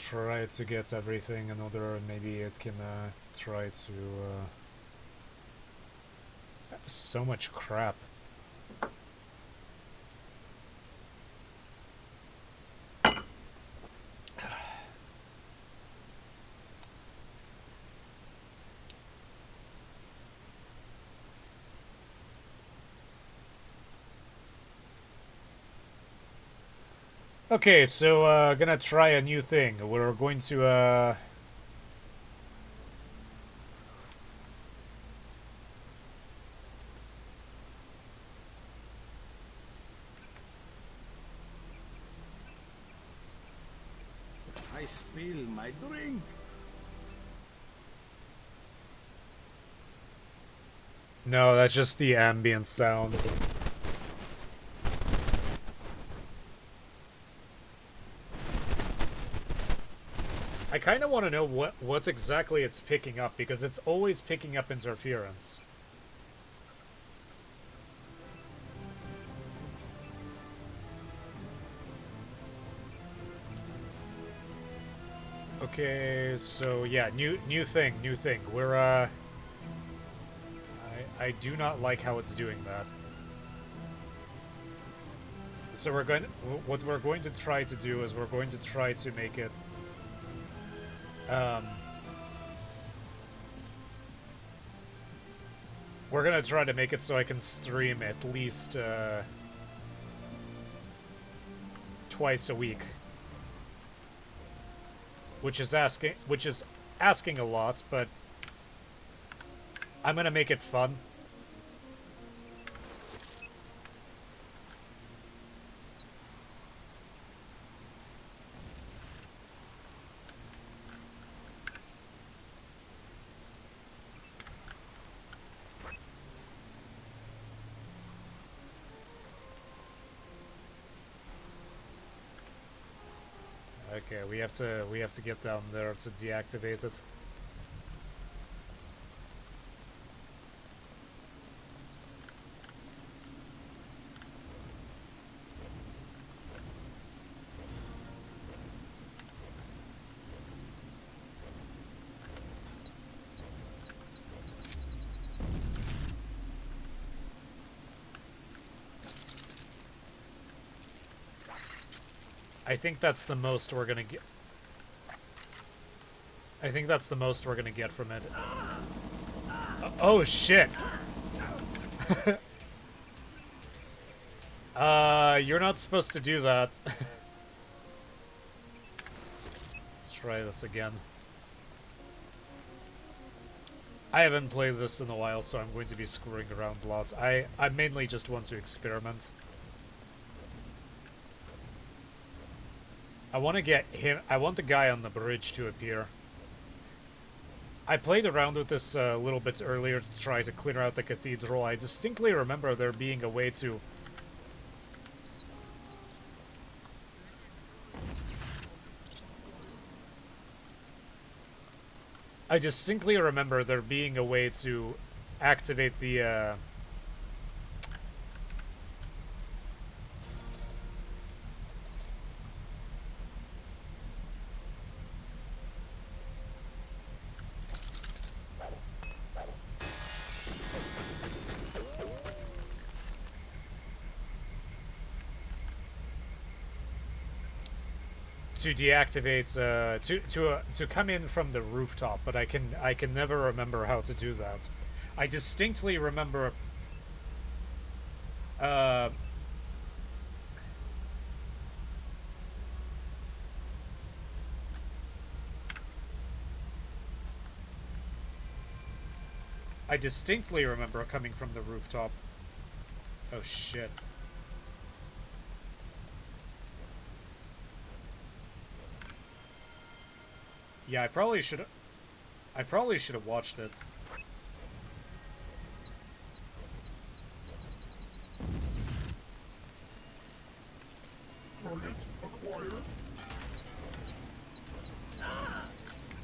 try to get everything in order, and maybe it can try to... so much crap. Okay, so gonna try a new thing. We're going to I spill my drink. No, that's just the ambient sound. I kind of want to know what exactly it's picking up, because it's always picking up interference. Okay, so yeah, new thing. We're I do not like how it's doing that. So what we're going to try to do is we're going to try to make it we're gonna try to make it so I can stream at least twice a week. Which is asking a lot, but I'm gonna make it fun. Okay, we have to get down there to deactivate it. I think that's the most we're gonna get. I think that's the most we're gonna get from it. Oh shit! You're not supposed to do that. Let's try this again. I haven't played this in a while, so I'm going to be screwing around lots. I mainly just want to experiment. I want to get him. I want the guy on the bridge to appear. I played around with this a little bit earlier to try to clear out the cathedral. I distinctly remember there being a way to... I distinctly remember there being a way to activate the, to deactivate to come in from the rooftop, but I can never remember how to do that. I distinctly remember I distinctly remember coming from the rooftop. Oh shit. Yeah, I probably should have watched it.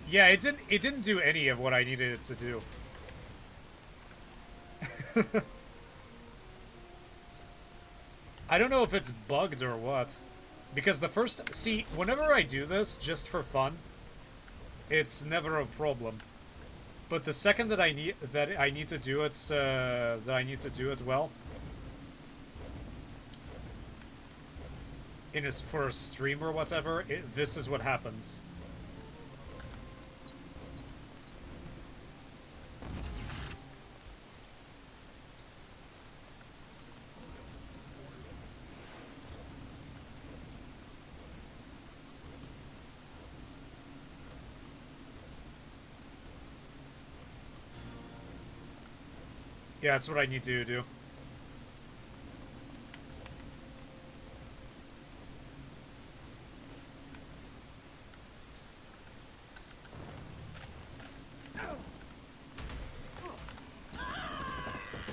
Yeah, it didn't do any of what I needed it to do. I don't know if it's bugged or what. Because the first... See, whenever I do this, just for fun, it's never a problem. But the second that I need to do it, well, for a stream or whatever, this is what happens. Yeah, that's what I need to do.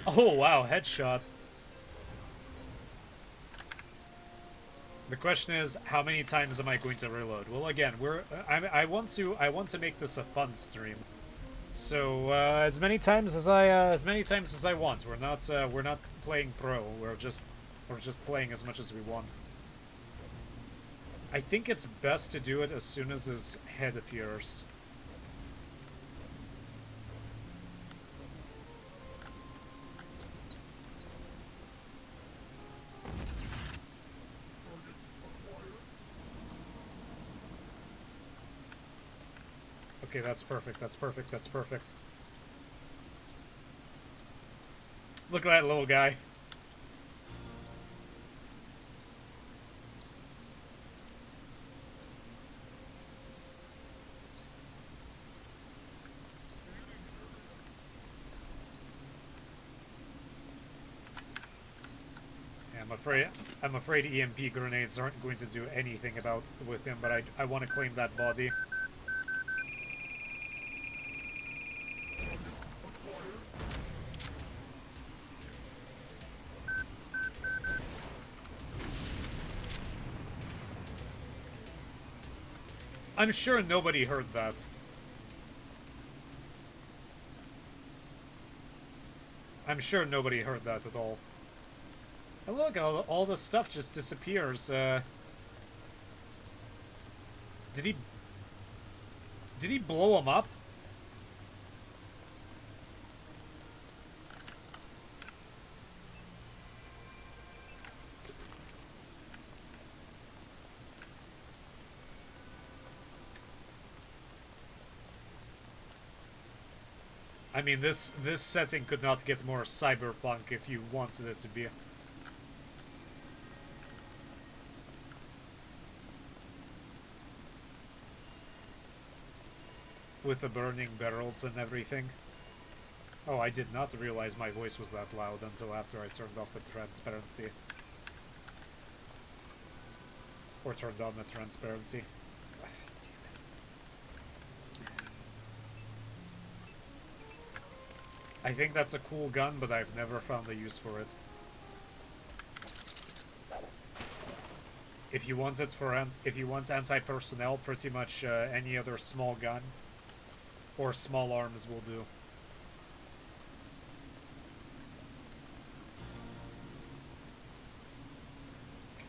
Oh, wow, headshot. The question is, how many times am I going to reload? Well, again, I want to make this a fun stream. So as many times as I want. We're not playing pro. We're just playing as much as we want. I think it's best to do it as soon as his head appears. Okay, that's perfect, that's perfect, that's perfect. Look at that little guy. Yeah, I'm afraid EMP grenades aren't going to do anything with him, but I want to claim that body. I'm sure nobody heard that. I'm sure nobody heard that at all. And look, all the stuff just disappears. Did he blow him up? I mean, this setting could not get more cyberpunk if you wanted it to be. With the burning barrels and everything. Oh, I did not realize my voice was that loud until after I turned off the transparency. Or turned on the transparency. I think that's a cool gun, but I've never found a use for it. If you want it if you want anti-personnel, pretty much any other small gun or small arms will do.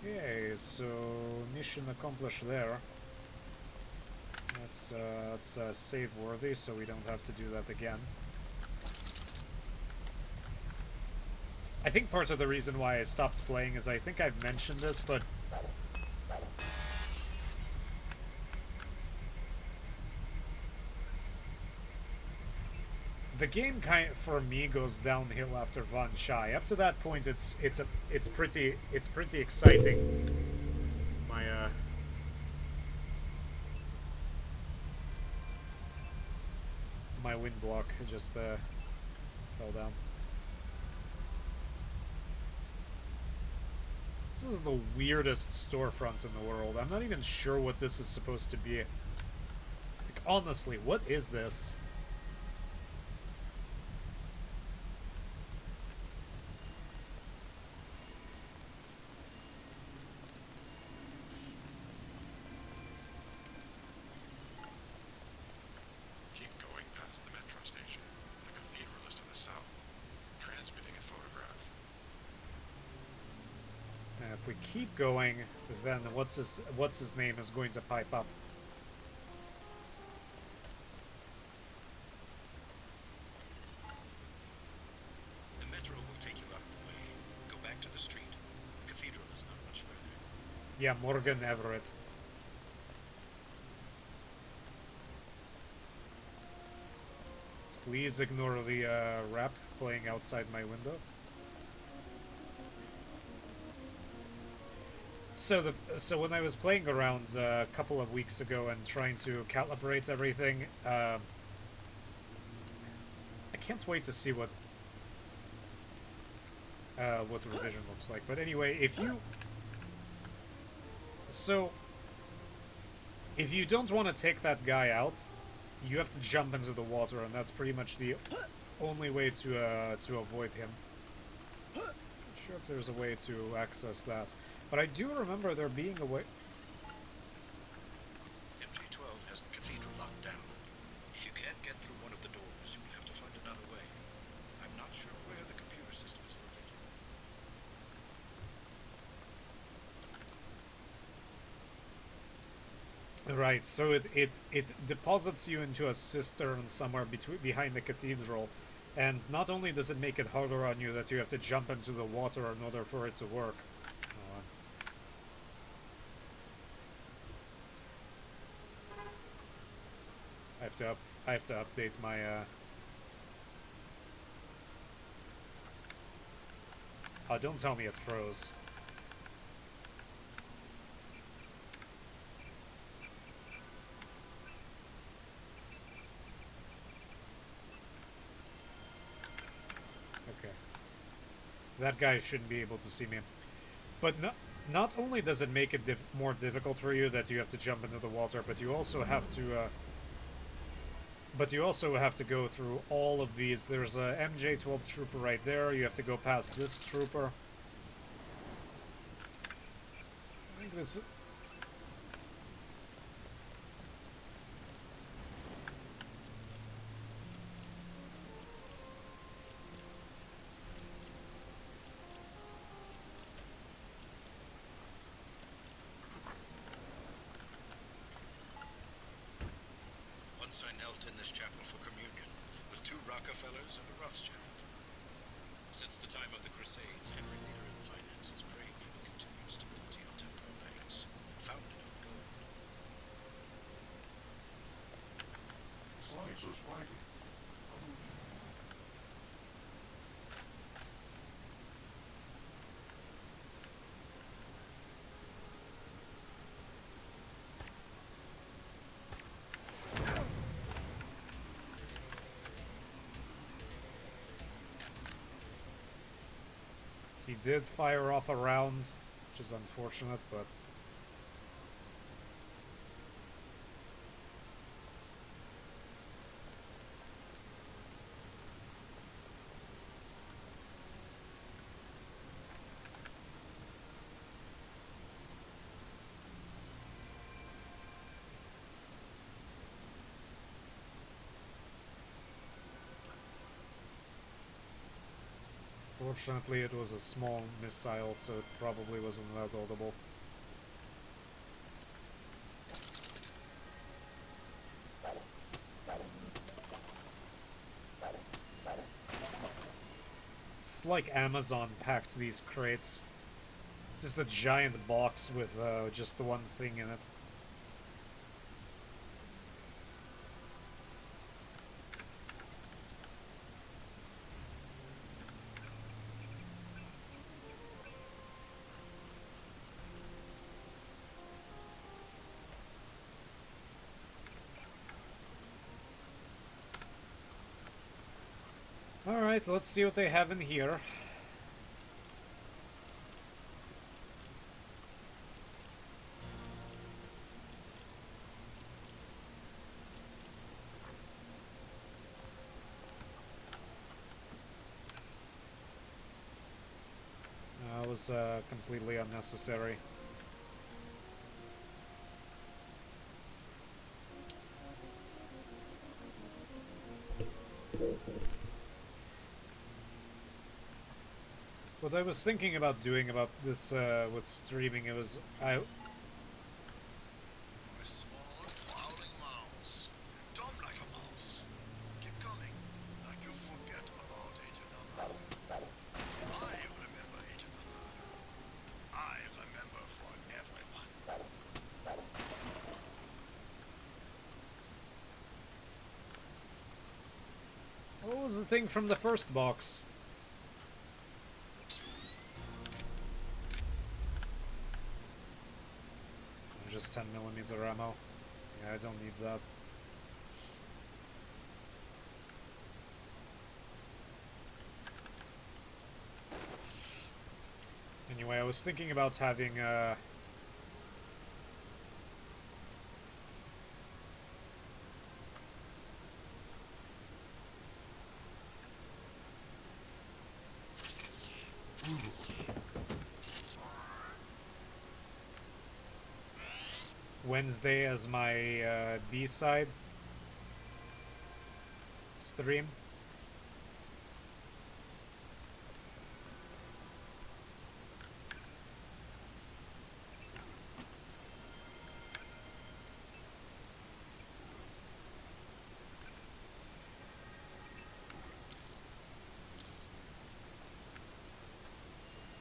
Okay, so mission accomplished there. That's save worthy, so we don't have to do that again. I think part of the reason why I stopped playing is I think I've mentioned this, but the game for me goes downhill after Von Shy. Up to that point, it's pretty exciting. My wind block just fell down. This is the weirdest storefront in the world. I'm not even sure what this is supposed to be. Like, honestly, what is this? Keep going past the metro station. The cathedral is to the south, transmitting a photograph. And if we keep going, then what's his name is going to pipe up. The metro will take you out of the way. Go back to the street. The cathedral is not much further. Yeah, Morgan Everett. Please ignore the rap playing outside my window. So when I was playing around a couple of weeks ago and trying to calibrate everything, I can't wait to see what revision looks like. But anyway, if you don't want to take that guy out, you have to jump into the water, and that's pretty much the only way to avoid him. Not sure if there's a way to access that, but I do remember there being a way. MJ-12 has the cathedral locked down. If you can't get through one of the doors, you'll have to find another way. I'm not sure where the computer system is located. Right, so it deposits you into a cistern somewhere behind the cathedral, and not only does it make it harder on you that you have to jump into the water in order for it to work. I have to update my oh, don't tell me it froze. Okay. That guy shouldn't be able to see me. But not only does it make it more difficult for you that you have to jump into the water, but you also have to go through all of these. There's a MJ-12 trooper right there. You have to go past this trooper. I think this. Once I knelt in this chapel for communion with two Rockefellers and a Rothschild. Since the time of the Crusades, every leader in finance has prayed for the continued stability of Templar banks, founded on gold. Slice is spiky. He did fire off a round, which is unfortunate, but fortunately it was a small missile, so it probably wasn't that audible. It's like Amazon packed these crates. Just a giant box with just the one thing in it. Alright, let's see what they have in here. That was completely unnecessary. What I was thinking about doing about this with streaming, it was You're a small, prowling mouse. Dumb like a mouse. Keep coming, like you forget about Agent Navarre. I remember Agent Navarre. I remember for everyone. what was the thing from the first box? Just 10mm ammo. Yeah, I don't need that. Anyway, I was thinking about having Wednesday as my B-side stream.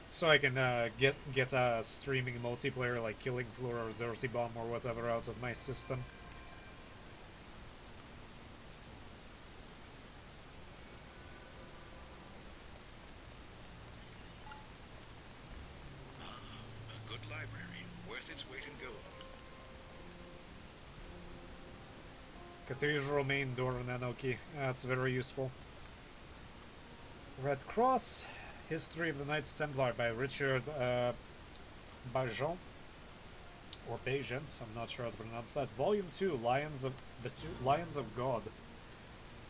So I can get streaming multiplayer like Killing Floor or Dirty Bomb or whatever out of my system. A good library, worth its weight in gold. Cathedral main door in Anoki. That's very useful. Red Cross. History of the Knights Templar by Richard Bajon. Or Bajent, I'm not sure how to pronounce that. Volume 2, Lions of God.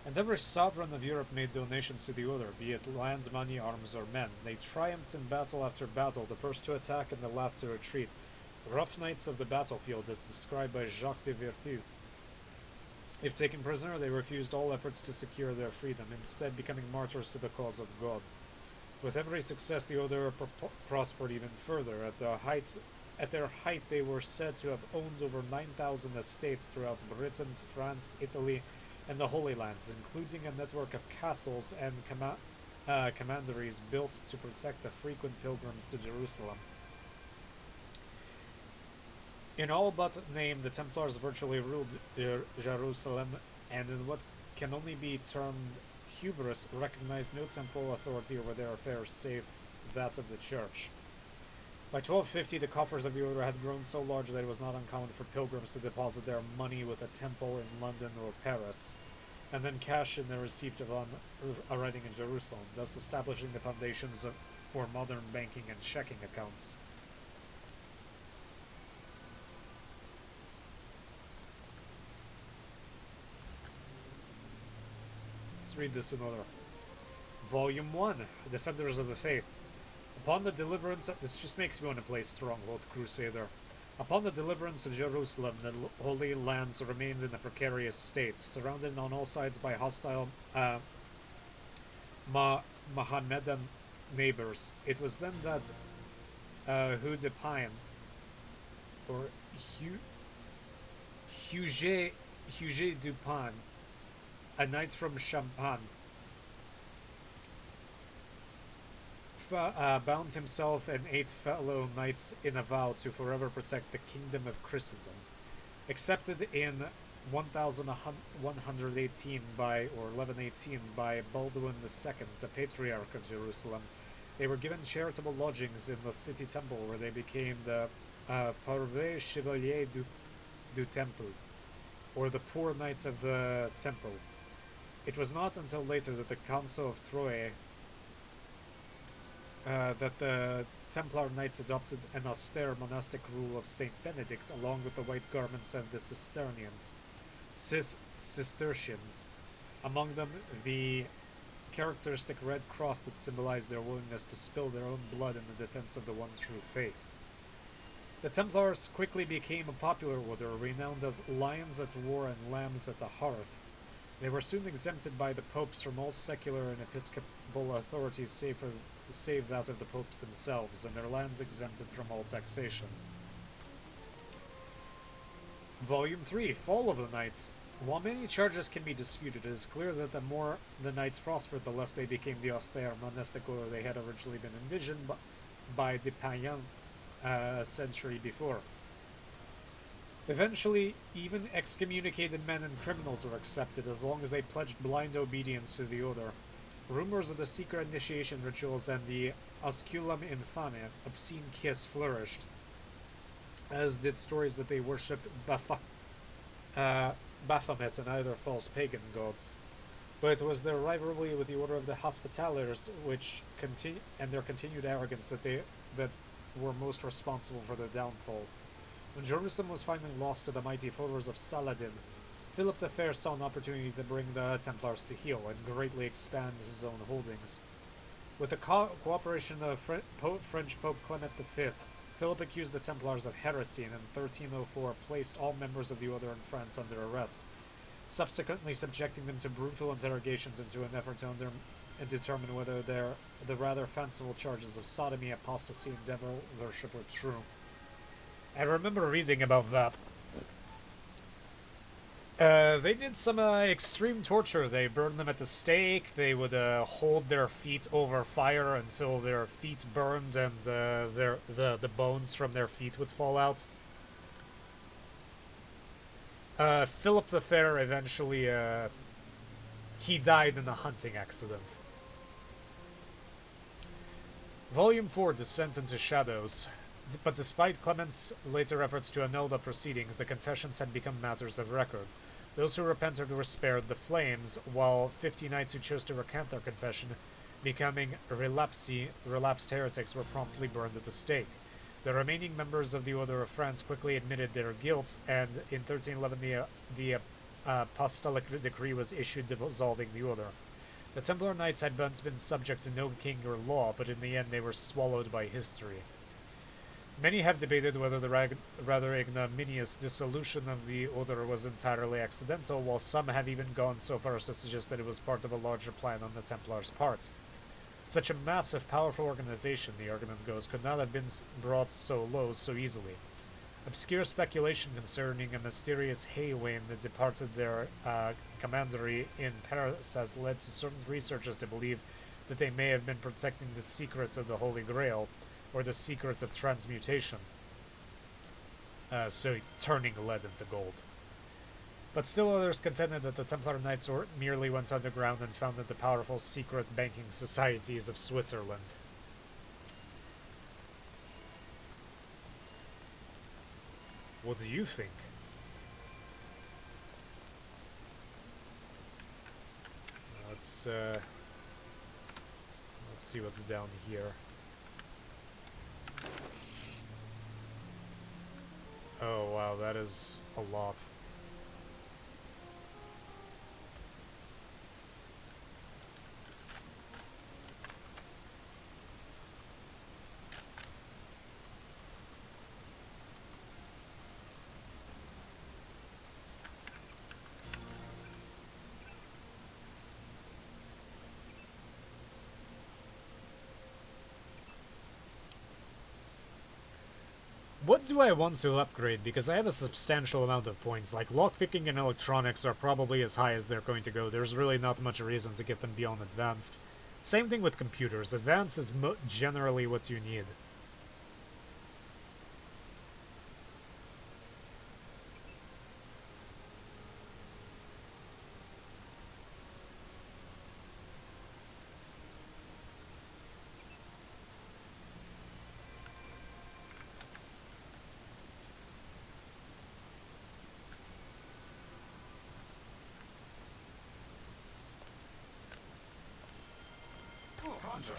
And every sovereign of Europe made donations to the order, be it land, money, arms, or men. They triumphed in battle after battle, the first to attack and the last to retreat. Rough knights of the battlefield, as described by Jacques de Vertu. If taken prisoner, they refused all efforts to secure their freedom, instead becoming martyrs to the cause of God. With every success, the order prospered even further. At their height, they were said to have owned over 9,000 estates throughout Britain, France, Italy, and the Holy Lands, including a network of castles and commanderies built to protect the frequent pilgrims to Jerusalem. In all but name, the Templars virtually ruled Jerusalem, and in what can only be termed hubris, recognized no temporal authority over their affairs save that of the Church. By 1250, the coffers of the order had grown so large that it was not uncommon for pilgrims to deposit their money with a temple in London or Paris, and then cash in the receipt upon arriving in Jerusalem, thus establishing the foundations for modern banking and checking accounts. Let's read this in order. Volume 1, Defenders of the Faith. Upon the deliverance of... This just makes me want to play Stronghold Crusader. Upon the deliverance of Jerusalem, the Holy Lands remained in a precarious state, surrounded on all sides by hostile Mohammedan neighbors. It was then that Hugh de Pine, or Huguet du Pin, a knight from Champagne, bound himself and 8 fellow knights in a vow to forever protect the kingdom of Christendom. Accepted in 1118 by 1118 by Baldwin II, the Patriarch of Jerusalem, they were given charitable lodgings in the city temple, where they became the Pauvres Chevaliers du Temple, or the Poor Knights of the Temple. It was not until later that the Council of Troyes that the Templar Knights adopted an austere monastic rule of Saint Benedict, along with the white garments of the Cistercians. Among them, the characteristic red cross that symbolized their willingness to spill their own blood in the defense of the one true faith. The Templars quickly became a popular order, renowned as lions at war and lambs at the hearth. They were soon exempted by the popes from all secular and episcopal authorities save for save that of the popes themselves, and their lands exempted from all taxation. Volume 3, Fall of the Knights. While many charges can be disputed, it is clear that the more the knights prospered, the less they became the austere monastic order they had originally been envisioned by the Payan a century before. Eventually, even excommunicated men and criminals were accepted as long as they pledged blind obedience to the order. Rumors of the secret initiation rituals and the osculum infame, obscene kiss, flourished, as did stories that they worshipped Baphomet and other false pagan gods. But it was their rivalry with the Order of the Hospitallers and their continued arrogance that were most responsible for their downfall. When Jerusalem was finally lost to the mighty followers of Saladin, Philip the Fair saw an opportunity to bring the Templars to heel and greatly expand his own holdings. With the cooperation of French Pope Clement V, Philip accused the Templars of heresy and in 1304 placed all members of the order in France under arrest, subsequently subjecting them to brutal interrogations into an effort to determine whether the rather fanciful charges of sodomy, apostasy, and devil worship were true. I remember reading about that. They did some extreme torture. They burned them at the stake. They would hold their feet over fire until their feet burned and the bones from their feet would fall out. Philip the Fair eventually he died in a hunting accident. Volume 4, Descent into Shadows. But despite Clement's later efforts to annul the proceedings, the confessions had become matters of record. Those who repented were spared the flames, while 50 knights who chose to recant their confession, becoming relapsed heretics, were promptly burned at the stake. The remaining members of the Order of France quickly admitted their guilt, and in 1311 the apostolic decree was issued dissolving the order. The Templar Knights had once been subject to no king or law, but in the end they were swallowed by history. Many have debated whether the rather ignominious dissolution of the order was entirely accidental, while some have even gone so far as to suggest that it was part of a larger plan on the Templars' part. Such a massive, powerful organization, the argument goes, could not have been brought so low so easily. Obscure speculation concerning a mysterious Haywain that departed their commandery in Paris has led to certain researchers to believe that they may have been protecting the secrets of the Holy Grail, or the secrets of transmutation, so turning lead into gold. But still others contended that the Templar Knights merely went underground and founded the powerful secret banking societies of Switzerland. What do you think? Let's see what's down here. Oh wow, that is a lot. What do I want to upgrade? Because I have a substantial amount of points. Like, lockpicking and electronics are probably as high as they're going to go. There's really not much reason to get them beyond advanced. Same thing with computers. Advanced is generally what you need.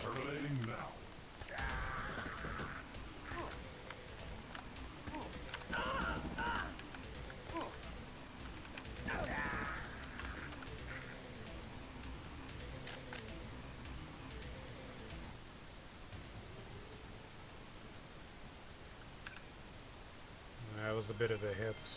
Terminating now. That was a bit of a hit.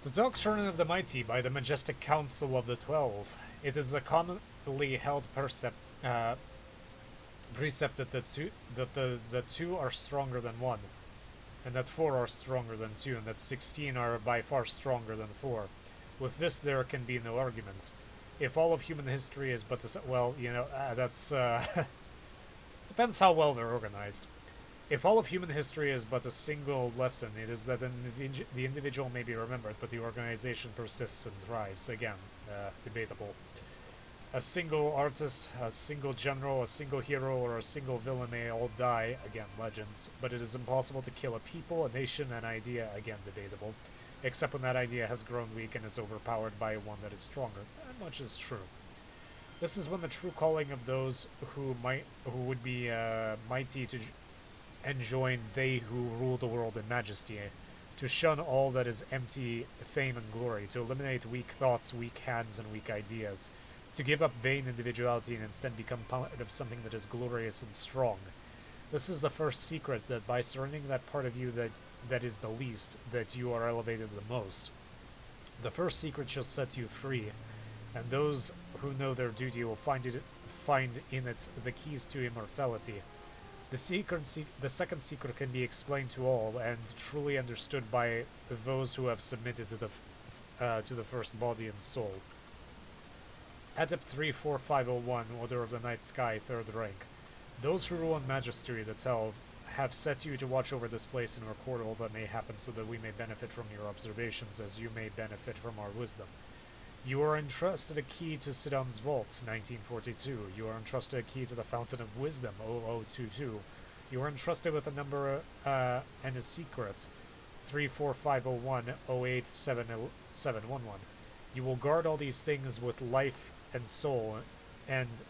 The Doctrine of the Mighty by the Majestic Council of the Twelve. It is a commonly held precept that the two are stronger than one, and that 4 are stronger than 2, and that 16 are by far stronger than 4. With this, there can be no argument. If all of human history is but well, you know, that's depends how well they're organized. If all of human history is but a single lesson, it is that the individual may be remembered, but the organization persists and thrives. Again, debatable. A single artist, a single general, a single hero, or a single villain may all die, again, legends, but it is impossible to kill a people, a nation, an idea, again, debatable, except when that idea has grown weak and is overpowered by one that is stronger. And much is true. This is when the true calling of those who would be mighty to enjoin they who rule the world in majesty, to shun all that is empty fame and glory, to eliminate weak thoughts, weak hands, and weak ideas, to give up vain individuality and instead become part of something that is glorious and strong. This is the first secret, that by surrendering that part of you that is the least, that you are elevated the most. The first secret shall set you free, and those who know their duty will find in it the keys to immortality. The second secret can be explained to all and truly understood by those who have submitted to the first body and soul. Adept 34501, Order of the Night Sky, 3rd rank. Those who rule in Majesty, the Twelve, have set you to watch over this place and record all that may happen so that we may benefit from your observations as you may benefit from our wisdom. You are entrusted a key to Sidon's Vault, 1942. You are entrusted a key to the Fountain of Wisdom, 0022. You are entrusted with a number and a secret, 34501 087711. You will guard all these things with life and soul, and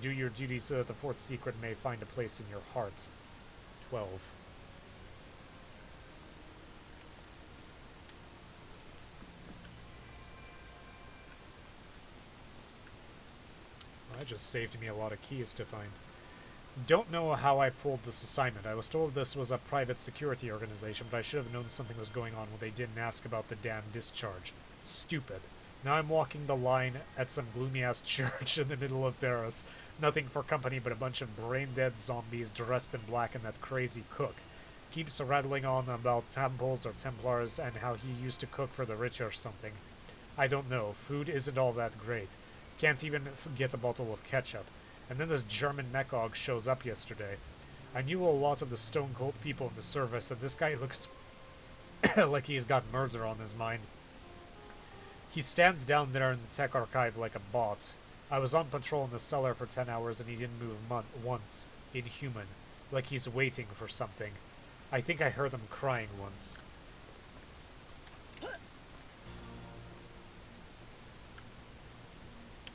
do your duty so that the 4th secret may find a place in your heart. 12. That just saved me a lot of keys to find. Don't know how I pulled this assignment. I was told this was a private security organization, but I should have known something was going on when they didn't ask about the damn discharge. Stupid. Now I'm walking the line at some gloomy-ass church in the middle of Paris. Nothing for company but a bunch of brain-dead zombies dressed in black and that crazy cook. Keeps rattling on about temples or Templars and how he used to cook for the rich or something. I don't know. Food isn't all that great. Can't even get a bottle of ketchup. And then this German mechog shows up yesterday. I knew a lot of the Stone Cold people in the service, and this guy looks like he's got murder on his mind. He stands down there in the tech archive like a bot. I was on patrol in the cellar for 10 hours and he didn't move once. Inhuman. Like he's waiting for something. I think I heard him crying once.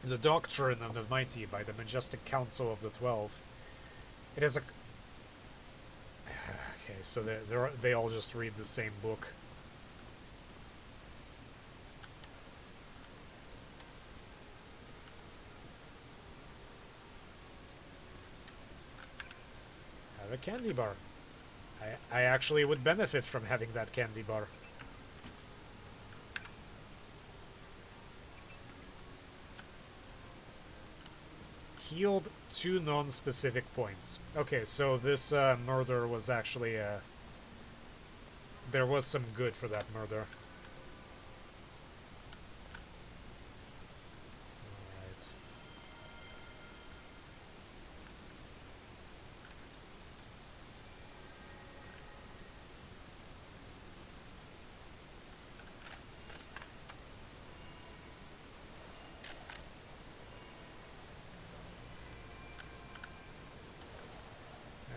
The Doctrine of the Mighty by the Majestic Council of the Twelve. It is a... Okay, so they all just read the same book. Have a candy bar. I actually would benefit from having that candy bar. Healed 2 non-specific points. Okay, so this murder was actually there was some good for that murder. Alright.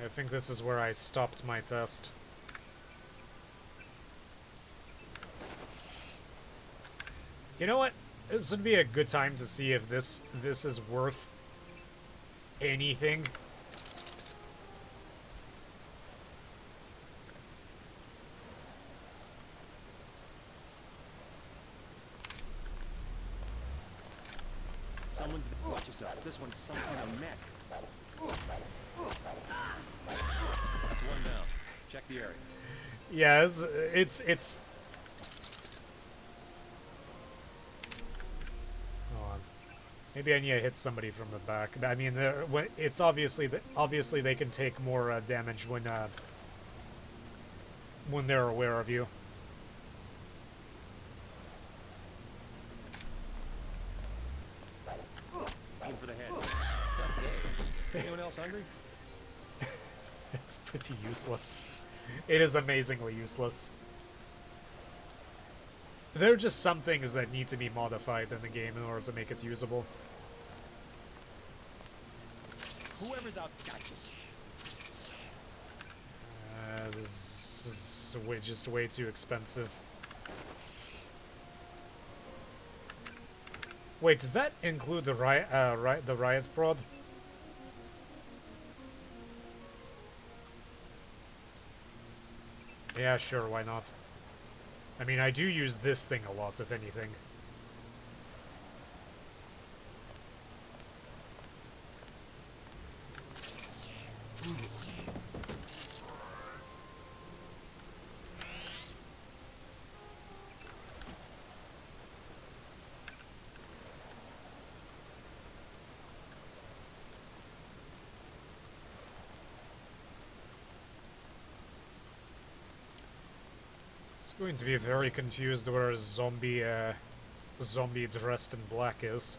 I think this is where I stopped my test. You know what? This would be a good time to see if this is worth anything. Someone's... Watch yourself. This one's some kind of mech. That's one down. Check the area. Yeah, it's Maybe I need to hit somebody from the back. I mean, it's obviously obviously they can take more damage when they're aware of you. Aim for the head. Anyone else hungry? It's pretty useless. It is amazingly useless. There are just some things that need to be modified in the game in order to make it usable. Whoever's out, gotcha. This is just way too expensive. Wait, does that include the riot prod? Yeah, sure, why not? I mean, I do use this thing a lot, if anything. Going to be very confused where a zombie dressed in black is.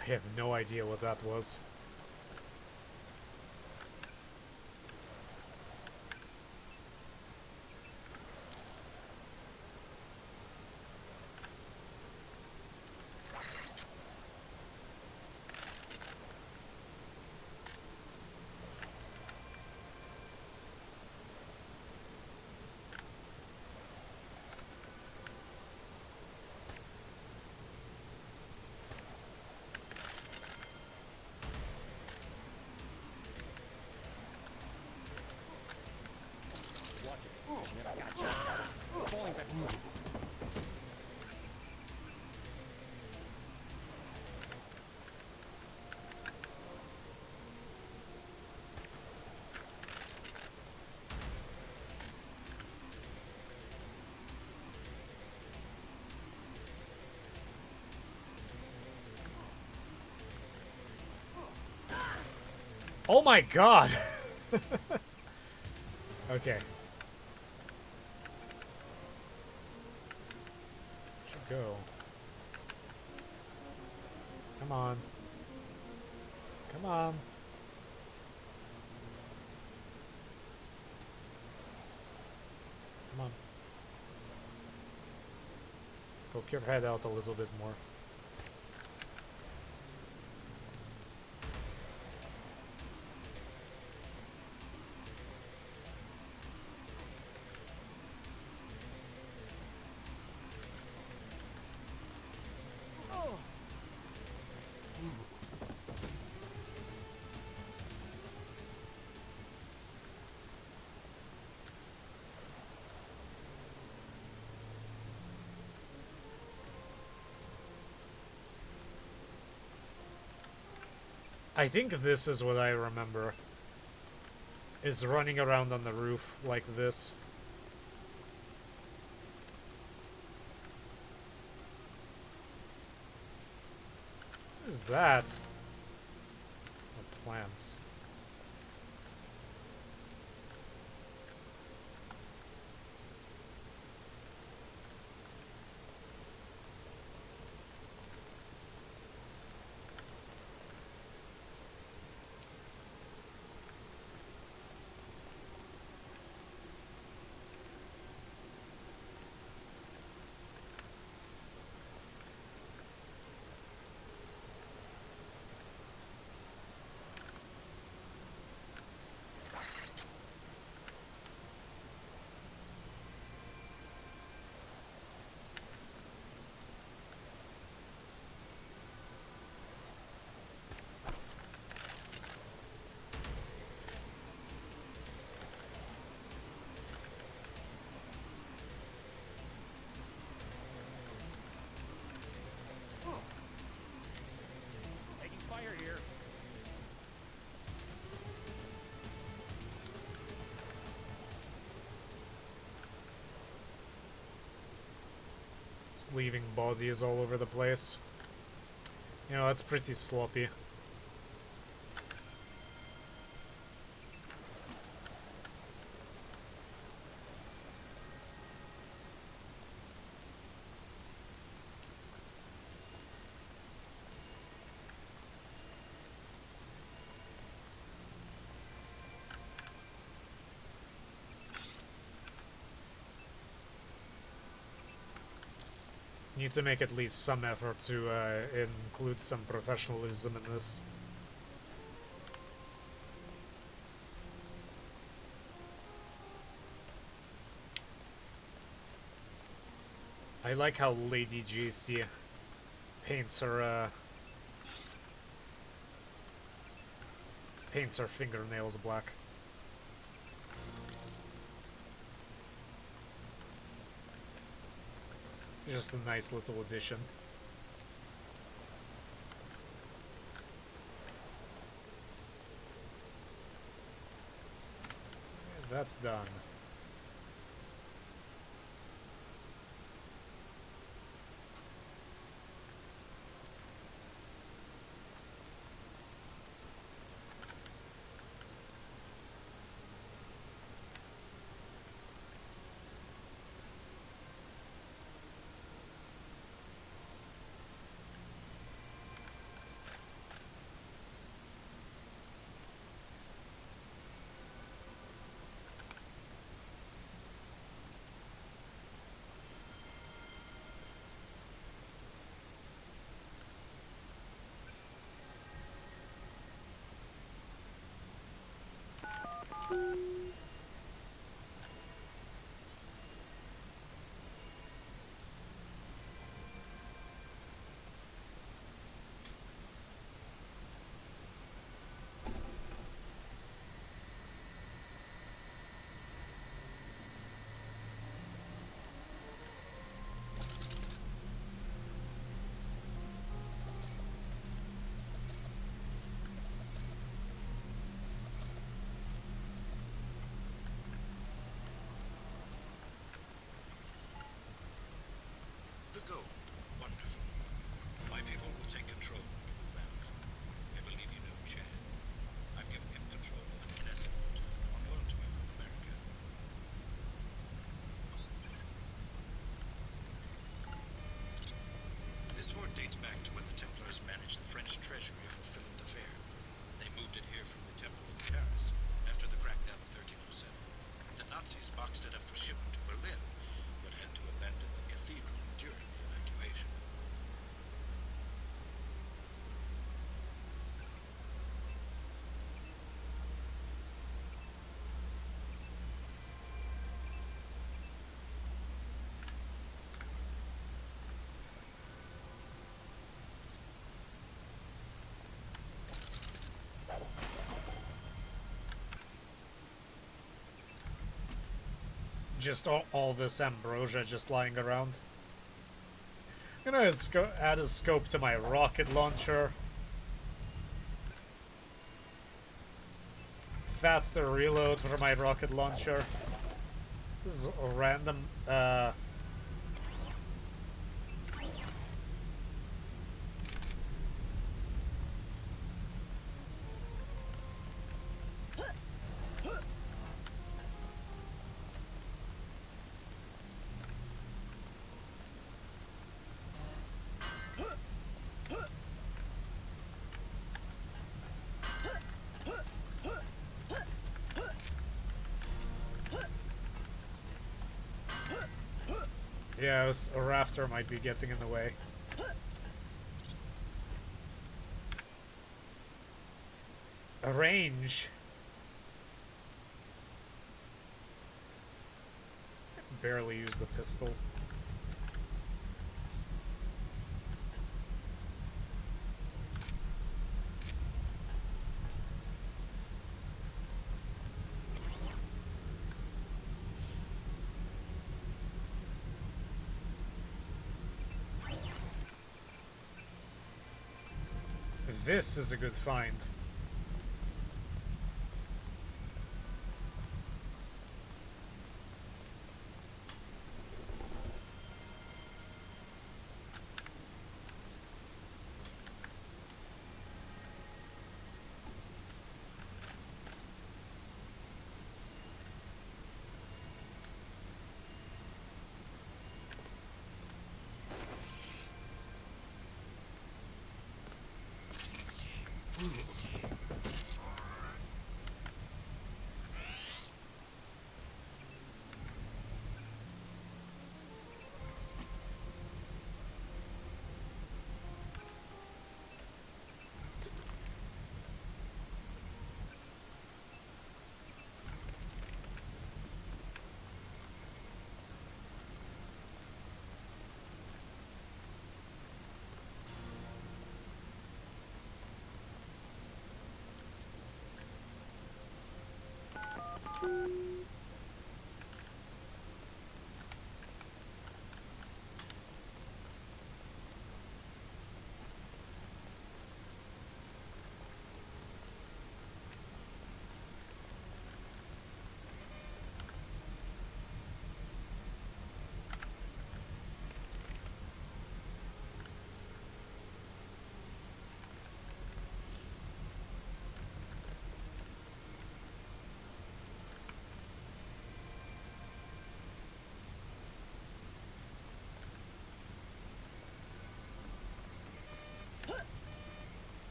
I have no idea what that was. Watch it. Never gotcha. Falling back. Oh my god! Okay. Should go. Come on. Come on. Come on. Poke your head out a little bit more. I think this is what I remember. Is running around on the roof like this. What is that? Oh, plants. leaving bodies all over the place. You know, that's pretty sloppy. Need to make at least some effort to include some professionalism in this. I like how Lady JC paints her fingernails black. Just a nice little addition. That's done. The gold. Wonderful. My people will take control and move out. I believe you know Chan. I've given him control of an NSF platoon on loan to me from America. This hoard dates back to when the Templars managed the French treasury for Philip the Fair. They moved it here from the temple in Paris after the crackdown of 1307. The Nazis boxed it up for shipment to Berlin, but had to abandon the cathedral during the evacuation. Just all this ambrosia just lying around. I'm gonna add a scope to my rocket launcher. Faster reload for my rocket launcher. This is a random, yeah, a rafter might be getting in the way. A range. Barely use the pistol. This is a good find.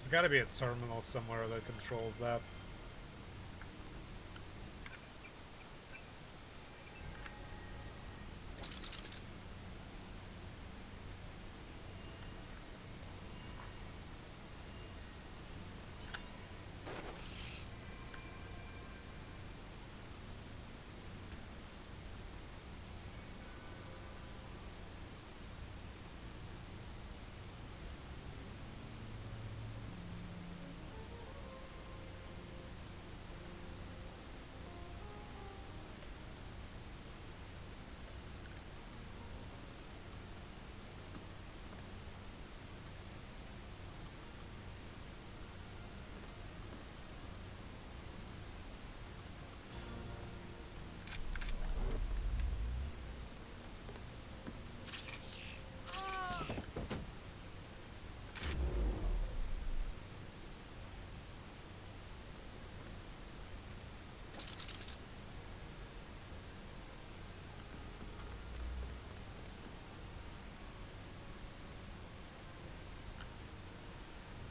There's gotta be a terminal somewhere that controls that.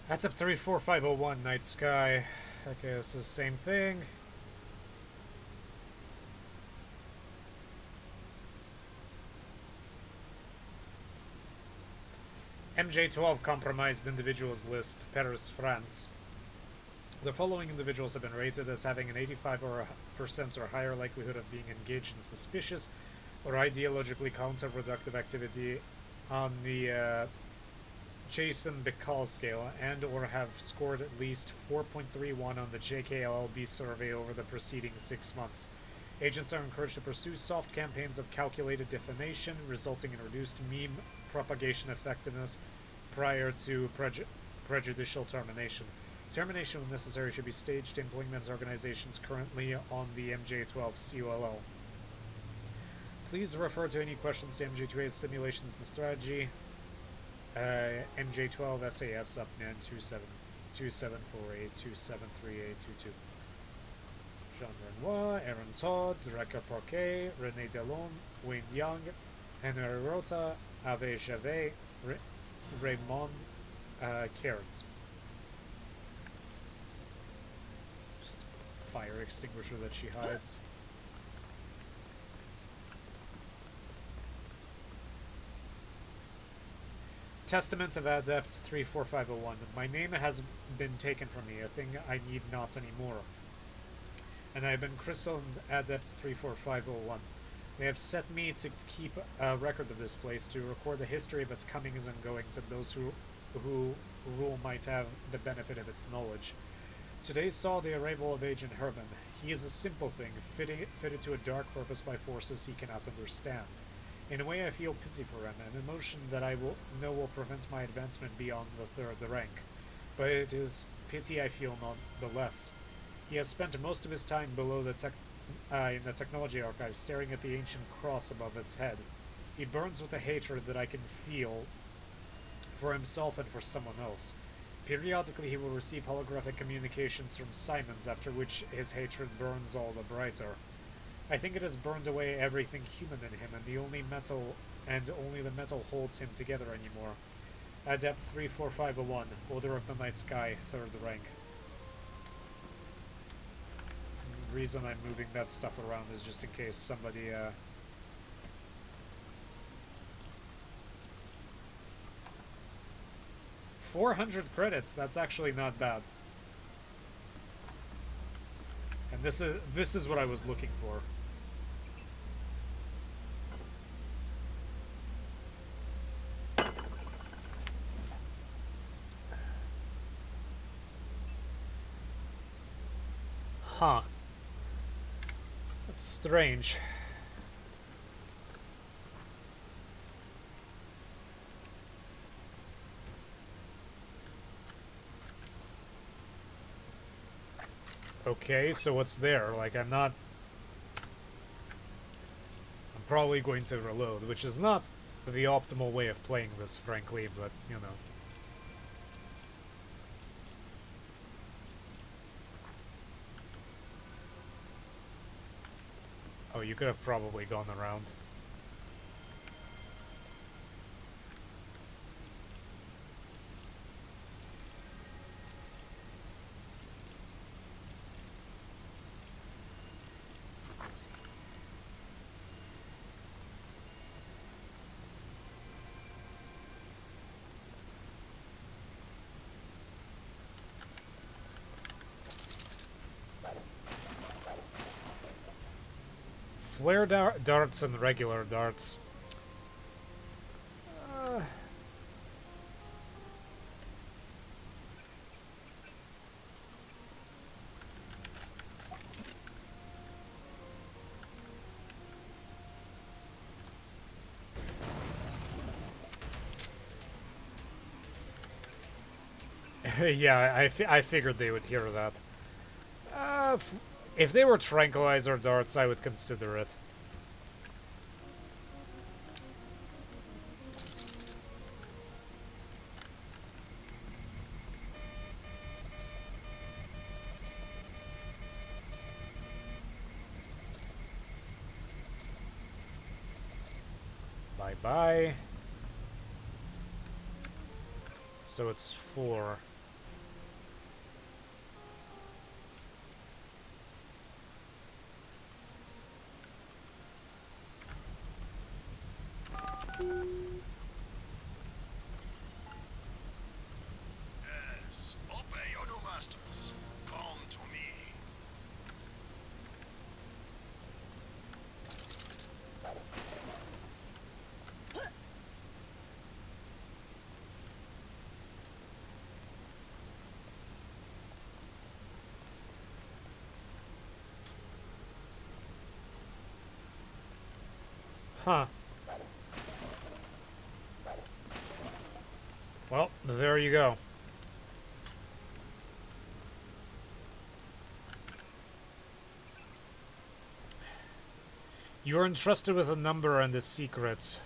That's up 34501 Night Sky. Okay, this is the same thing. MJ12 compromised individuals list, Paris, France. The following individuals have been rated as having an 85% or higher likelihood of being engaged in suspicious or ideologically counterproductive activity on the Jason Bicall scale, and or have scored at least 4.31 on the JKLLB survey over the preceding 6 months. Agents are encouraged to pursue soft campaigns of calculated defamation, resulting in reduced meme propagation effectiveness prior to prejudicial termination. Termination, when necessary, should be staged to implement organizations currently on the MJ12 COLL. Please refer to any questions to MJ2A's simulations and strategy. MJ12 SAS Upman 2748273822. Jean Renoir, Aaron Todd, Rebecca Parquet, René Delon, Wayne Young, Henry Rota, Ave Javet, Raymond Cairns. Just fire extinguisher that she hides. Testament of Adepts 34501. My name has been taken from me, a thing I need not anymore. And I have been christened Adept 34501. They have set me to keep a record of this place, to record the history of its comings and goings, and those who rule might have the benefit of its knowledge. Today saw the arrival of Agent Herman. He is a simple thing, fitted to a dark purpose by forces he cannot understand. In a way, I feel pity for him, an emotion that I know will prevent my advancement beyond the third rank. But it is pity I feel nonetheless. He has spent most of his time below in the technology archive, staring at the ancient cross above its head. He burns with a hatred that I can feel for himself and for someone else. Periodically, he will receive holographic communications from Simons, after which his hatred burns all the brighter. I think it has burned away everything human in him, and only the metal holds him together anymore. Adept 34501, Order of the Night Sky, 3rd rank. The reason I'm moving that stuff around is just in case somebody, 400 credits, that's actually not bad. And this is what I was looking for. Huh. That's strange. Okay, so what's there? Like, I'm probably going to reload, which is not the optimal way of playing this, frankly, but, you know. Oh, you could have probably gone around. flare darts and regular darts. Yeah, I figured they would hear that. If they were tranquilizer darts, I would consider it. Bye-bye. So it's 4. Yes, obey your new masters. Come to me. Huh. Well, there you go. You are entrusted with a number and a secret.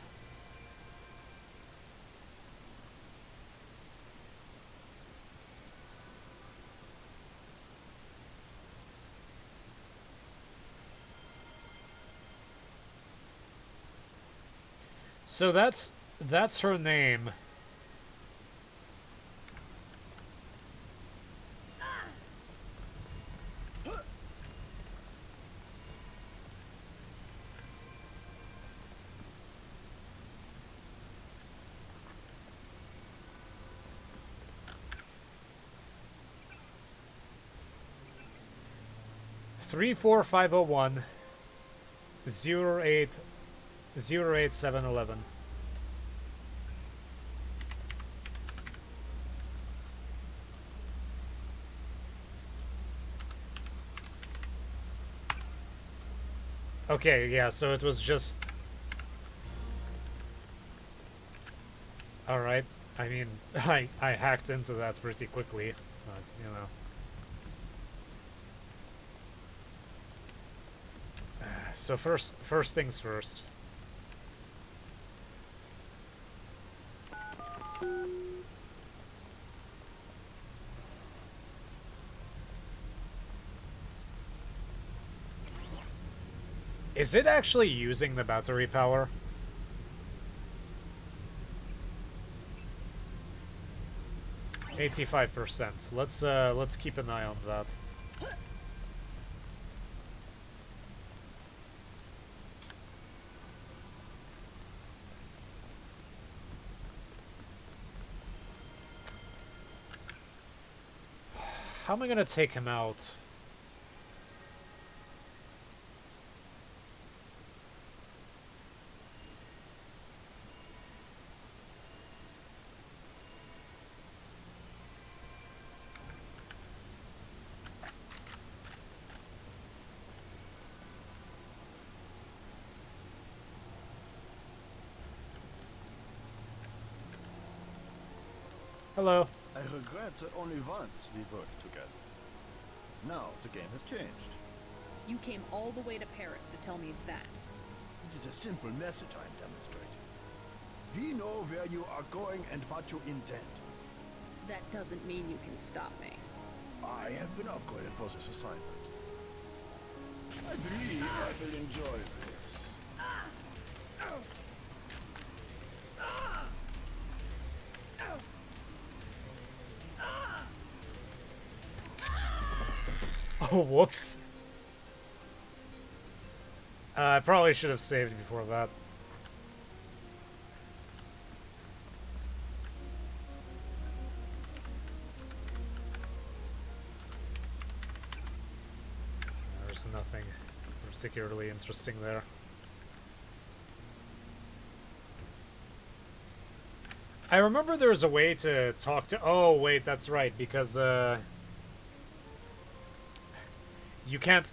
So that's her name. Three four 501 08 711. Okay, yeah, so it was just... Alright. I mean, I hacked into that pretty quickly, but, you know. So first things first. Is it actually using the battery power? %. Let's keep an eye on that. How am I gonna take him out? Hello. I regret that only once we worked together. Now the game has changed. You came all the way to Paris to tell me that. It is a simple message I am demonstrating. We know where you are going and what you intend. That doesn't mean you can stop me. I have been upgraded for this assignment. I believe I will enjoy this. Oh, whoops. I probably should have saved before that. There's nothing. There's particularly interesting there. I remember there was a way to talk to... Oh, wait, that's right, because, you can't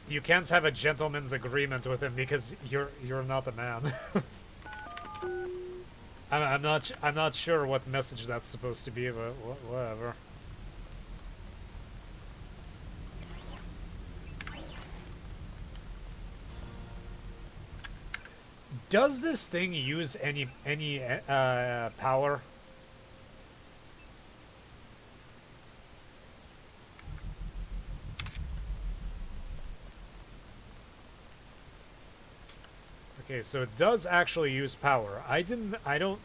have a gentleman's agreement with him because you're not a man. I'm not sure what message that's supposed to be, but whatever. Does this thing use any power? Okay, so it does actually use power. I don't...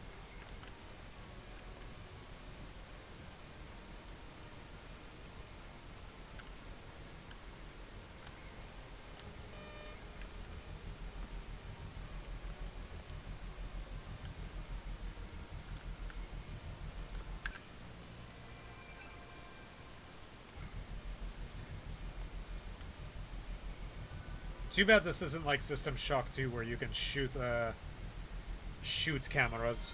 Too bad this isn't like System Shock 2 where you can shoot cameras.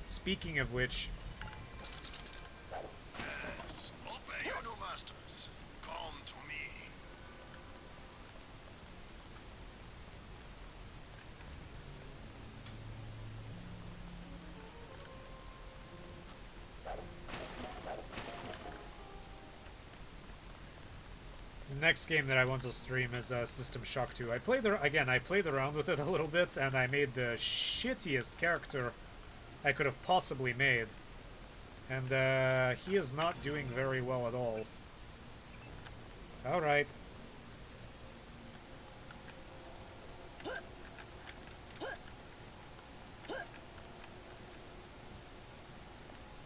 Speaking of which, Yes, obey your new masters. Come to me. the next game that I want to stream is System Shock 2. I played around with it a little bit, and I made the shittiest character I could have possibly made. And he is not doing very well at all. Alright.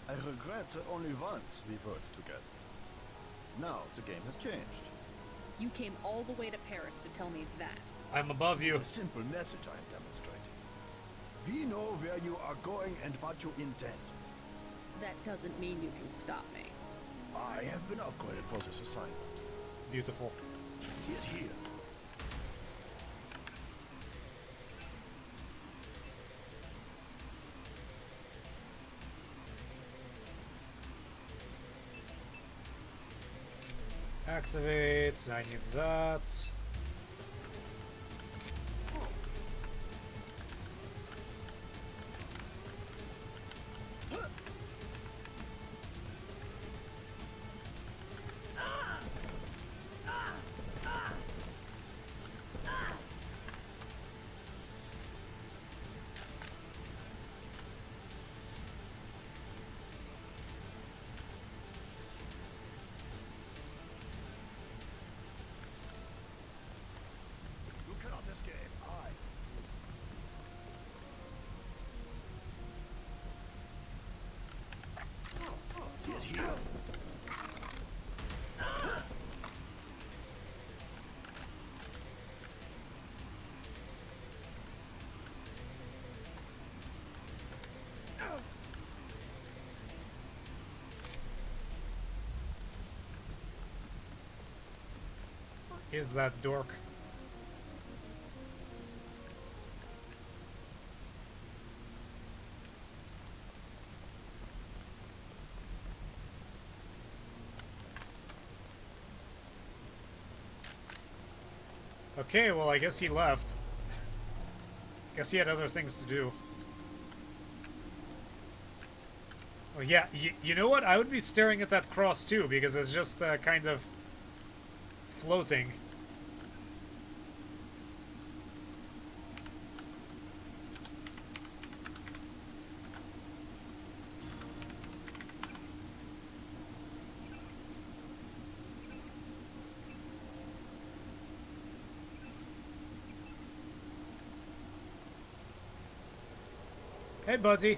I regret that only once we worked together. Now the game has changed. You came all the way to Paris to tell me that. I'm above you. It's a simple message I am demonstrating. We know where you are going and what you intend. That doesn't mean you can stop me. I have been upgraded for this assignment. Beautiful. He is here. Activate. I need that. You cannot escape. He is here. Is that dork? Okay, well, I guess he left. Guess he had other things to do. Oh, yeah, you know what? I would be staring at that cross, too, because it's just kind of floating. Hey, buddy.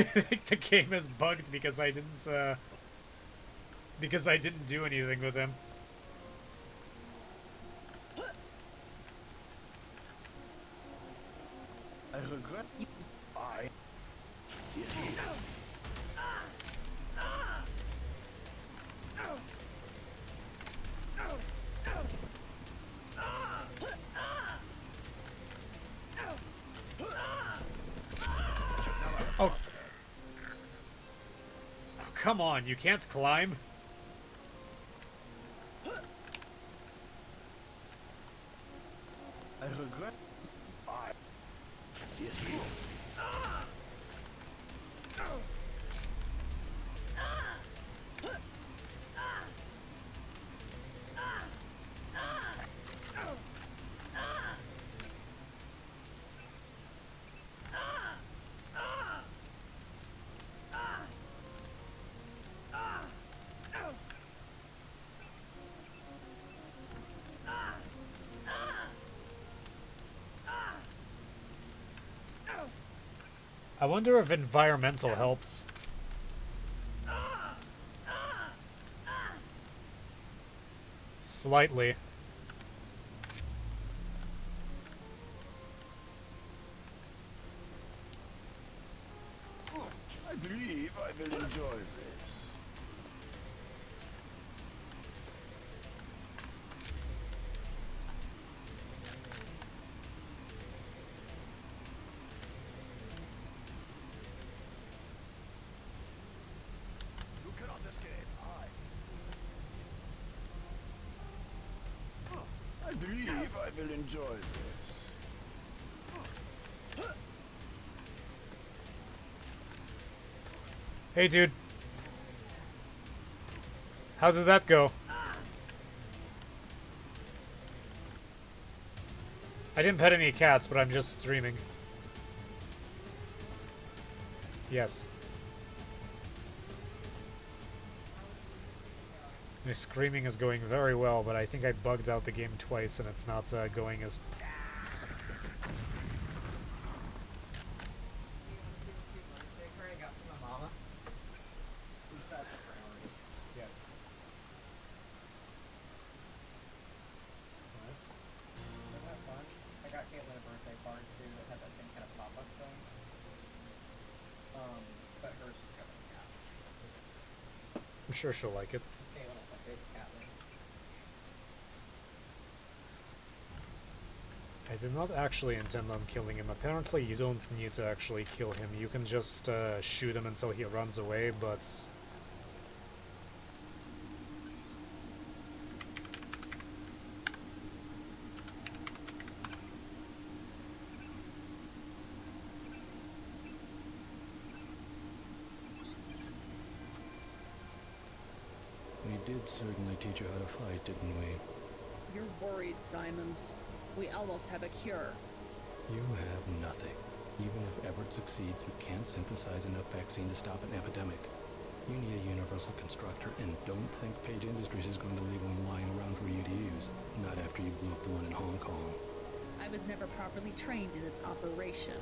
think the game is bugged because I didn't do anything with him. I regret. I. Oh. Oh, come on, you can't climb? I regret. I. I wonder if environmental helps. Slightly. I believe I will enjoy this. You cannot escape. I believe I will enjoy this. Hey, dude. How did that go? I didn't pet any cats, but I'm just streaming. Yes. My screaming is going very well, but I think I bugged out the game twice and it's not going as... Yes. It's nice. Wasn't that fun? I got Caitlin a birthday card too that had that same kind of pop-up thing. But hers was covered in cats. I'm sure she'll like it. Because Caitlin is my favorite cat lady. I did not actually intend on killing him. Apparently you don't need to actually kill him. You can just shoot him until he runs away, but... We did certainly teach you how to fight, didn't we? You're worried, Simons. We almost have a cure. You have nothing. Even if Everett succeeds, you can't synthesize enough vaccine to stop an epidemic. You need a universal constructor, and don't think Page Industries is going to leave one lying around for you to use. Not after you blew up the one in Hong Kong. I was never properly trained in its operation.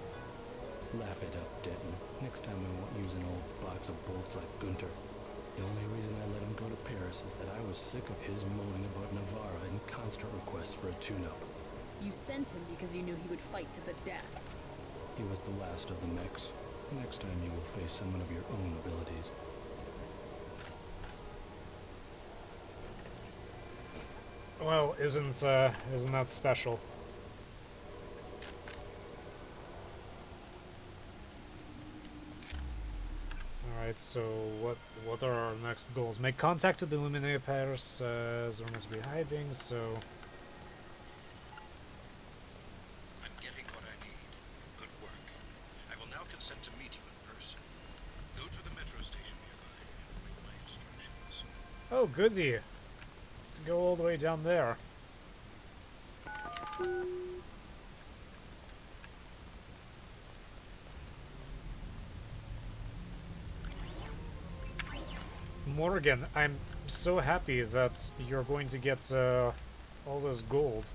Laugh it up, Denton. Next time I won't use an old box of bolts like Gunter. The only reason I let him go to Paris is that I was sick of his moaning about Navarra and constant requests for a tune-up. You sent him because you knew he would fight to the death. He was the last of the mechs. Next time you will face someone of your own abilities. Well, isn't that special? Alright, so what are our next goals? Make contact with the Illuminated Paris, as there must be hiding, so... I'm getting what I need. Good work. I will now consent to meet you in person. Go to the metro station nearby and await my instructions. Oh, goody! To go all the way down there. Morgan, I'm so happy that you're going to get all this gold.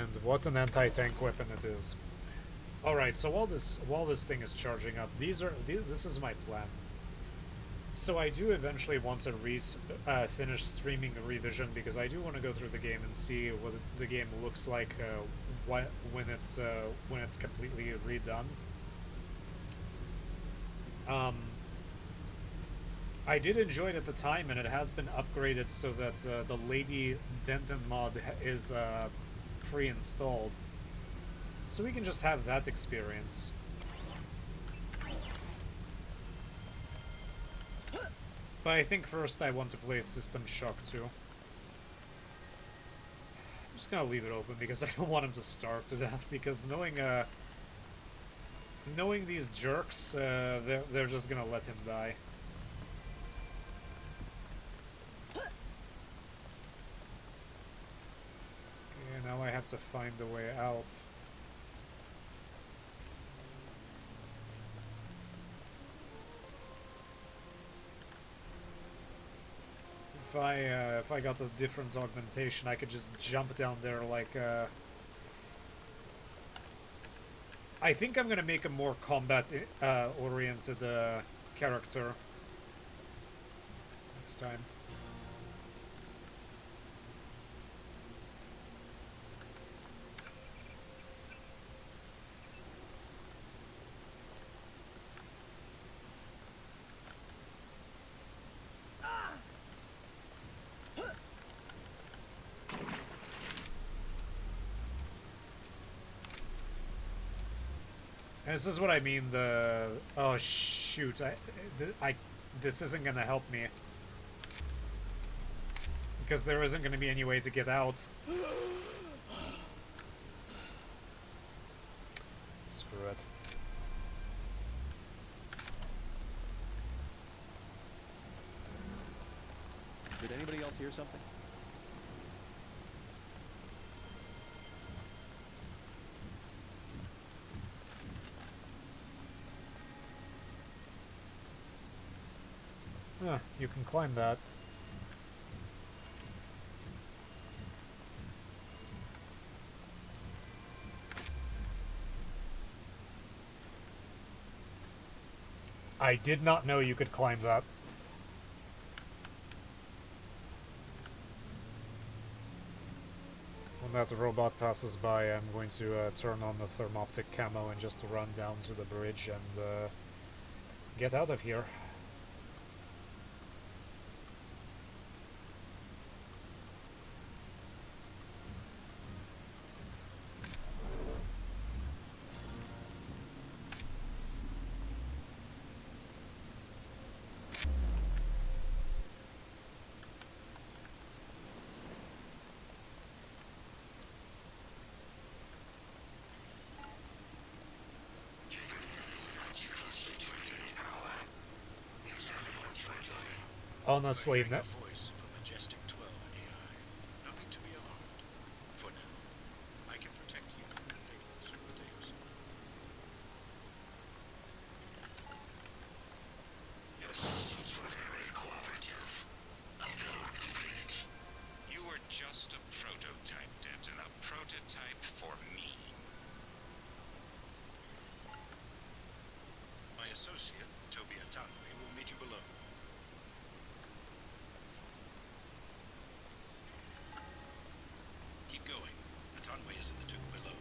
And what an anti-tank weapon it is. Alright, so while this thing is charging up, this is my plan. So I do eventually want to finish streaming a revision, because I do want to go through the game and see what the game looks like when it's completely redone. I did enjoy it at the time, and it has been upgraded so that the Lady Denton mod is pre-installed. So we can just have that experience. But I think first I want to play System Shock 2. I'm just gonna leave it open because I don't want him to starve to death, because knowing these jerks, they're just gonna let him die. Okay, now I have to find a way out. If I got a different augmentation, I could just jump down there like I think I'm gonna make a more combat oriented character next time. And this is what I mean, oh shoot, this isn't gonna help me. Because there isn't gonna be any way to get out. Screw it. Did anybody else hear something? Huh, you can climb that. I did not know you could climb that. When that robot passes by, I'm going to turn on the thermoptic camo and just run down to the bridge and get out of here. Honestly, The voice of a majestic 12 AI. Nothing to be alarmed. For now, I can protect you and Delos for a day or so. Your systems were very cooperative. Until complete. You were just a prototype, Denton. A prototype for me. My associate, Toby Atanwe, will meet you below. Keep going. Atanwe is in the tube below.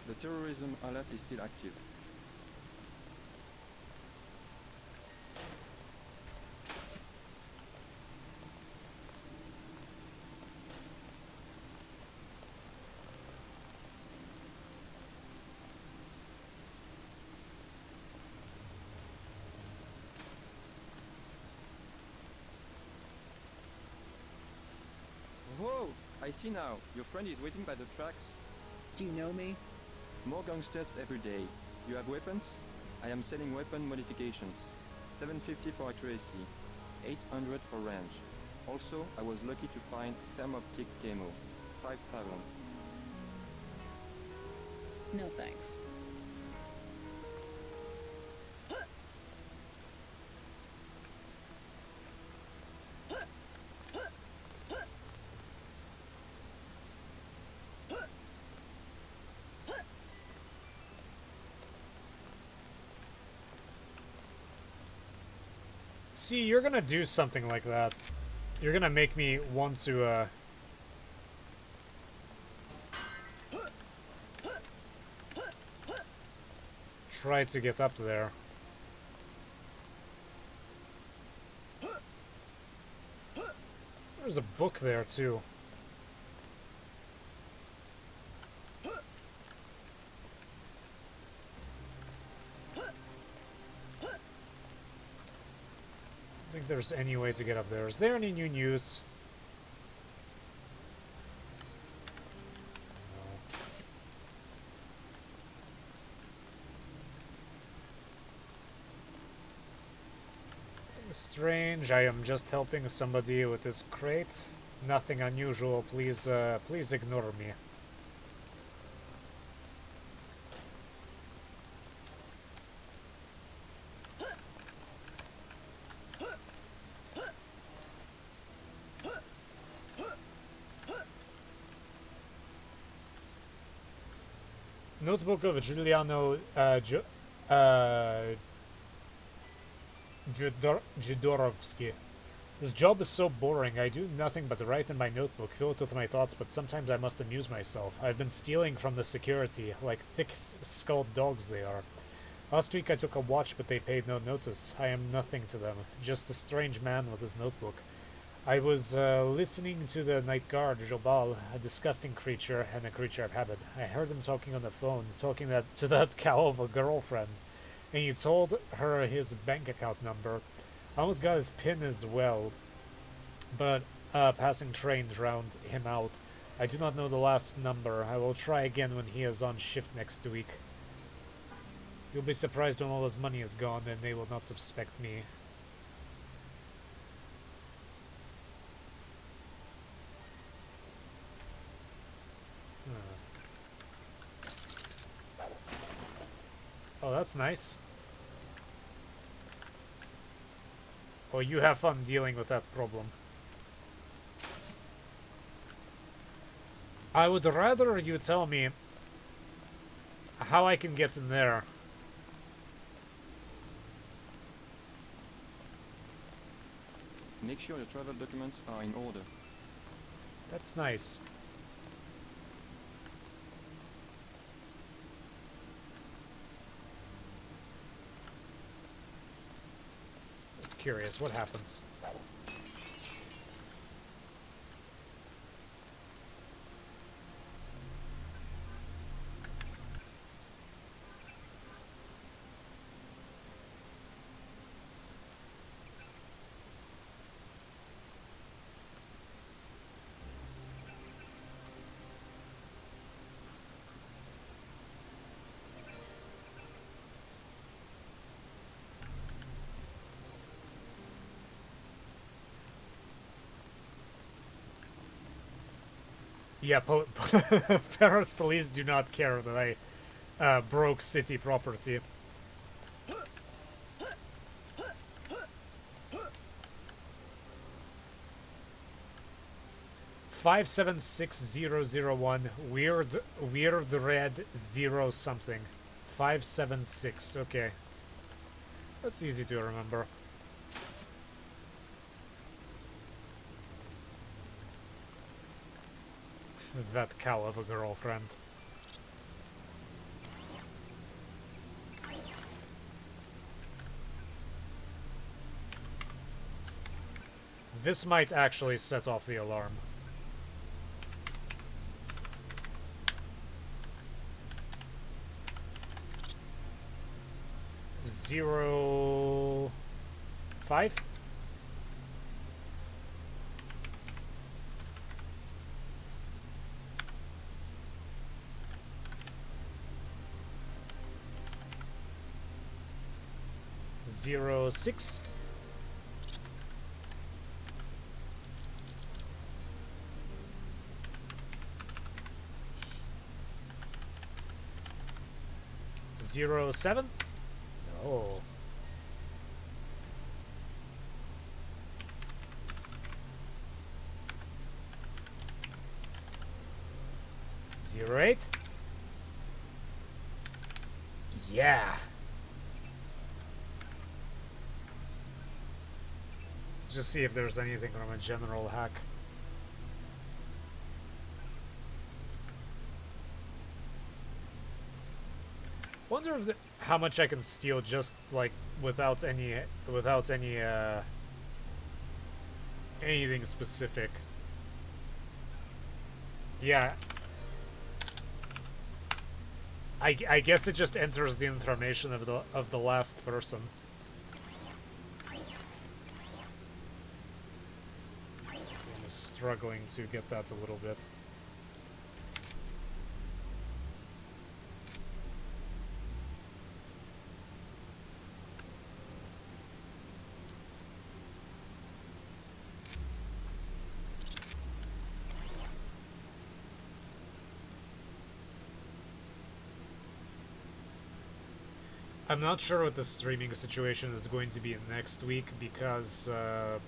The terrorism alert is still active. Whoa! I see now. Your friend is waiting by the tracks. Do you know me? More gangsters every day. You have weapons? I am selling weapon modifications. 750 for accuracy, 800 for range. Also, I was lucky to find thermoptic camo, 5,000. No thanks. See, you're gonna do something like that. You're gonna make me want to, try to get up there. There's a book there, too. I don't think there's any way to get up there. Is there any new news? No. Strange. I am just helping somebody with this crate. Nothing unusual. Please, please ignore me. Notebook of Giuliano Judorovsky. This job is so boring. I do nothing but write in my notebook, fill it with my thoughts, but sometimes I must amuse myself. I've been stealing from the security, like thick-skulled dogs they are. Last week I took a watch, but they paid no notice. I am nothing to them, just a strange man with his notebook. I was listening to the night guard, Jobal, a disgusting creature and a creature of habit. I heard him talking on the phone, talking to that cow of a girlfriend, and he told her his bank account number. I almost got his PIN as well, but passing train drowned him out. I do not know the last number. I will try again when he is on shift next week. You'll be surprised when all his money is gone, and they will not suspect me. Oh, that's nice. Well, you have fun dealing with that problem. I would rather you tell me how I can get in there. Make sure your travel documents are in order. That's nice. Just curious, what happens? Yeah, Paris police do not care that I broke city property. Five 76001 weird red 0 something. 576. Okay, that's easy to remember. That cow of a girlfriend. This might actually set off the alarm. Zero... 5? Zero 6. Zero 7. No. Zero 8. Yeah. Just see if there's anything from a general hack. Wonder if how much I can steal just like without any anything specific. Yeah. I guess it just enters the information of the last person. I'm struggling to get that a little bit. I'm not sure what the streaming situation is going to be next week because I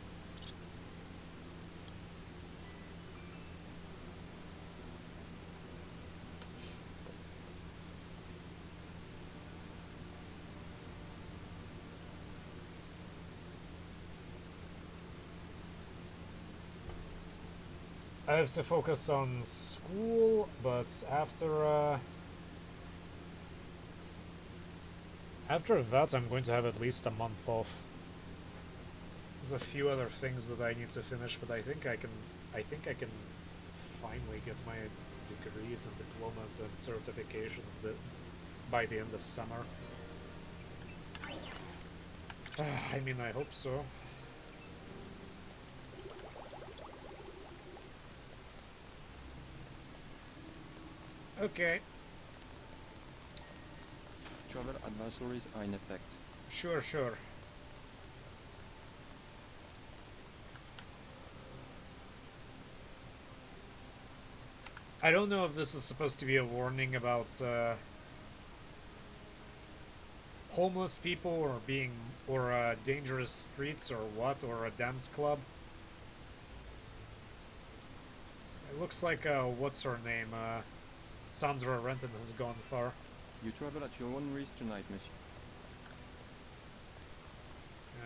have to focus on school, but after that, I'm going to have at least a month off. There's a few other things that I need to finish, but I think I can finally get my degrees and diplomas and certifications by the end of summer. I mean, I hope so. Okay. Travel advisories are in effect. Sure, sure. I don't know if this is supposed to be a warning about homeless people or dangerous streets or what, or a dance club. It looks like what's her name? Sandra Renton has gone far. You travel at your own risk tonight, monsieur.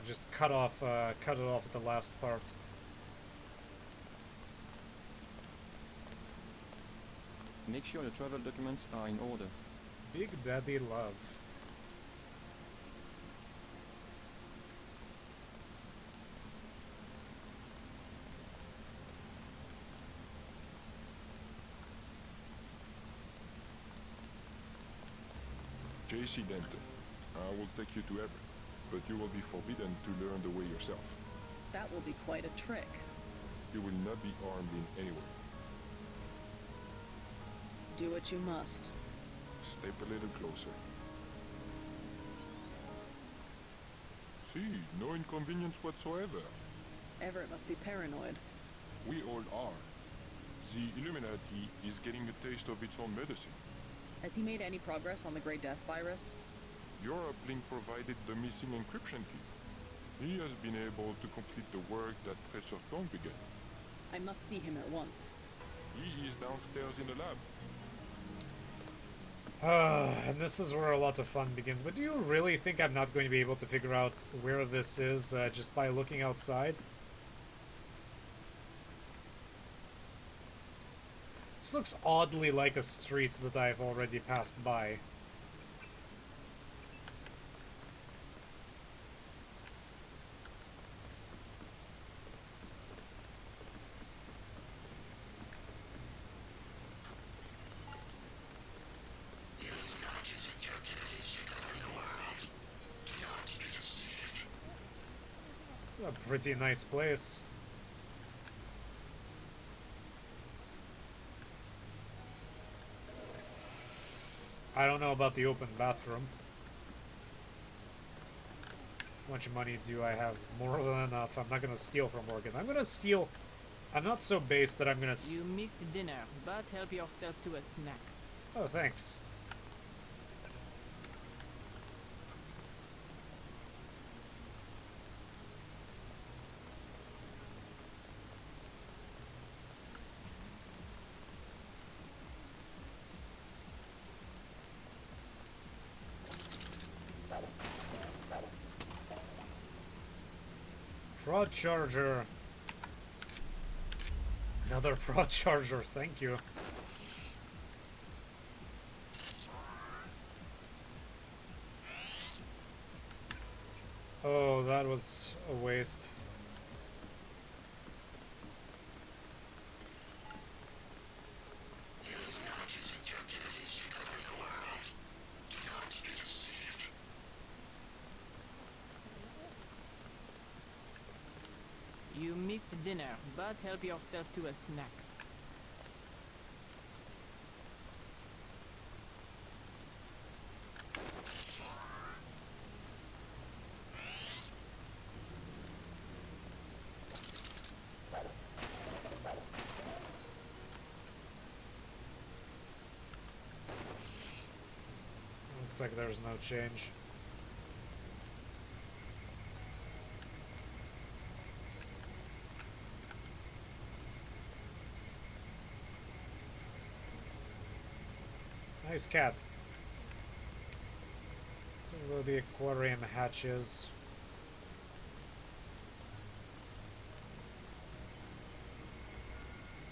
Just cut it off at the last part. Make sure your travel documents are in order. Big Daddy Love. J.C. Denton, I will take you to Everett, but you will be forbidden to learn the way yourself. That will be quite a trick. You will not be armed in any way. Do what you must. Step a little closer. See, no inconvenience whatsoever. Everett must be paranoid. We all are. The Illuminati is getting a taste of its own medicine. Has he made any progress on the Grey Death virus? Your uplink provided the missing encryption key. He has been able to complete the work that Professor Tong began. I must see him at once. He is downstairs in the lab. And this is where a lot of fun begins. But do you really think I'm not going to be able to figure out where this is just by looking outside? This looks oddly like a street that I've already passed by. A pretty nice place. I don't know about the open bathroom. How much money do I have? More than enough. I'm not gonna steal from Morgan. I'm gonna steal. I'm not so base that I'm gonna. You missed dinner, but help yourself to a snack. Oh, thanks. Prod charger. Another prod charger, thank you. Oh, that was a waste. You missed dinner, but help yourself to a snack. Looks like there's no change. Nice cat. So where the aquarium hatches.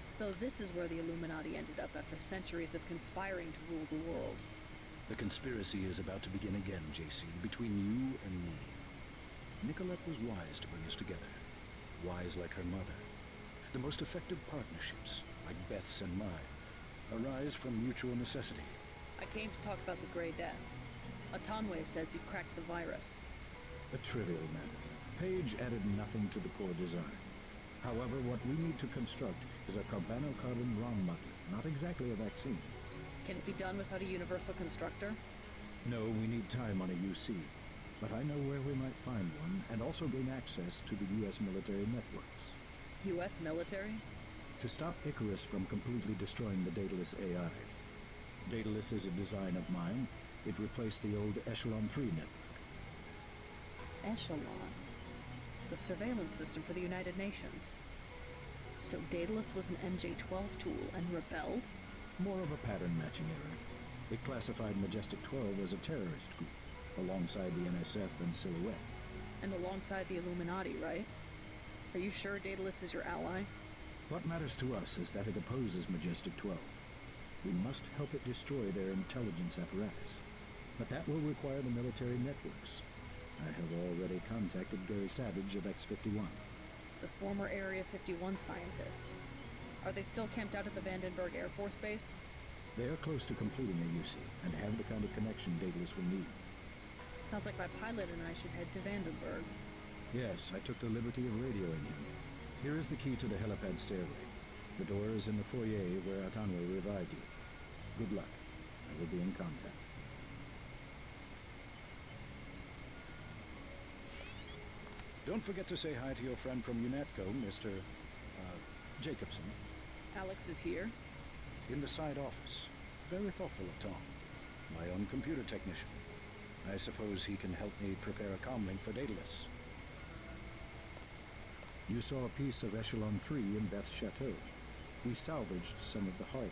So this is where the Illuminati ended up after centuries of conspiring to rule the world. The conspiracy is about to begin again, JC, between you and me. Nicolette was wise to bring us together. Wise like her mother. The most effective partnerships, like Beth's and mine, arise from mutual necessity. I came to talk about the Grey Death. Atanwe says you cracked the virus. A trivial matter. Page added nothing to the core design. However, what we need to construct is a carbon ROM module, not exactly a vaccine. Can it be done without a universal constructor? No, we need time on a UC. But I know where we might find one, and also gain access to the U.S. military networks. U.S. military? To stop Icarus from completely destroying the Daedalus AI. Daedalus is a design of mine. It replaced the old Echelon 3 network. Echelon? The surveillance system for the United Nations. So Daedalus was an MJ-12 tool and rebelled? More of a pattern matching error. It classified Majestic 12 as a terrorist group, alongside the NSF and Silhouette. And alongside the Illuminati, right? Are you sure Daedalus is your ally? What matters to us is that it opposes Majestic 12. We must help it destroy their intelligence apparatus. But that will require the military networks. I have already contacted Gary Savage of X-51. The former Area 51 scientists. Are they still camped out at the Vandenburg Air Force Base? They are close to completing a UC and have the kind of connection Daedalus will need. Sounds like my pilot and I should head to Vandenburg. Yes, I took the liberty of radioing him. Here is the key to the helipad stairway. The door is in the foyer where Atanwe revived you. Good luck. I will be in contact. Don't forget to say hi to your friend from UNETCO, Mr. Jacobson. Alex is here? In the side office. Very thoughtful of Tom. My own computer technician. I suppose he can help me prepare a comlink for Daedalus. You saw a piece of Echelon 3 in Beth's chateau. We salvaged some of the hardware.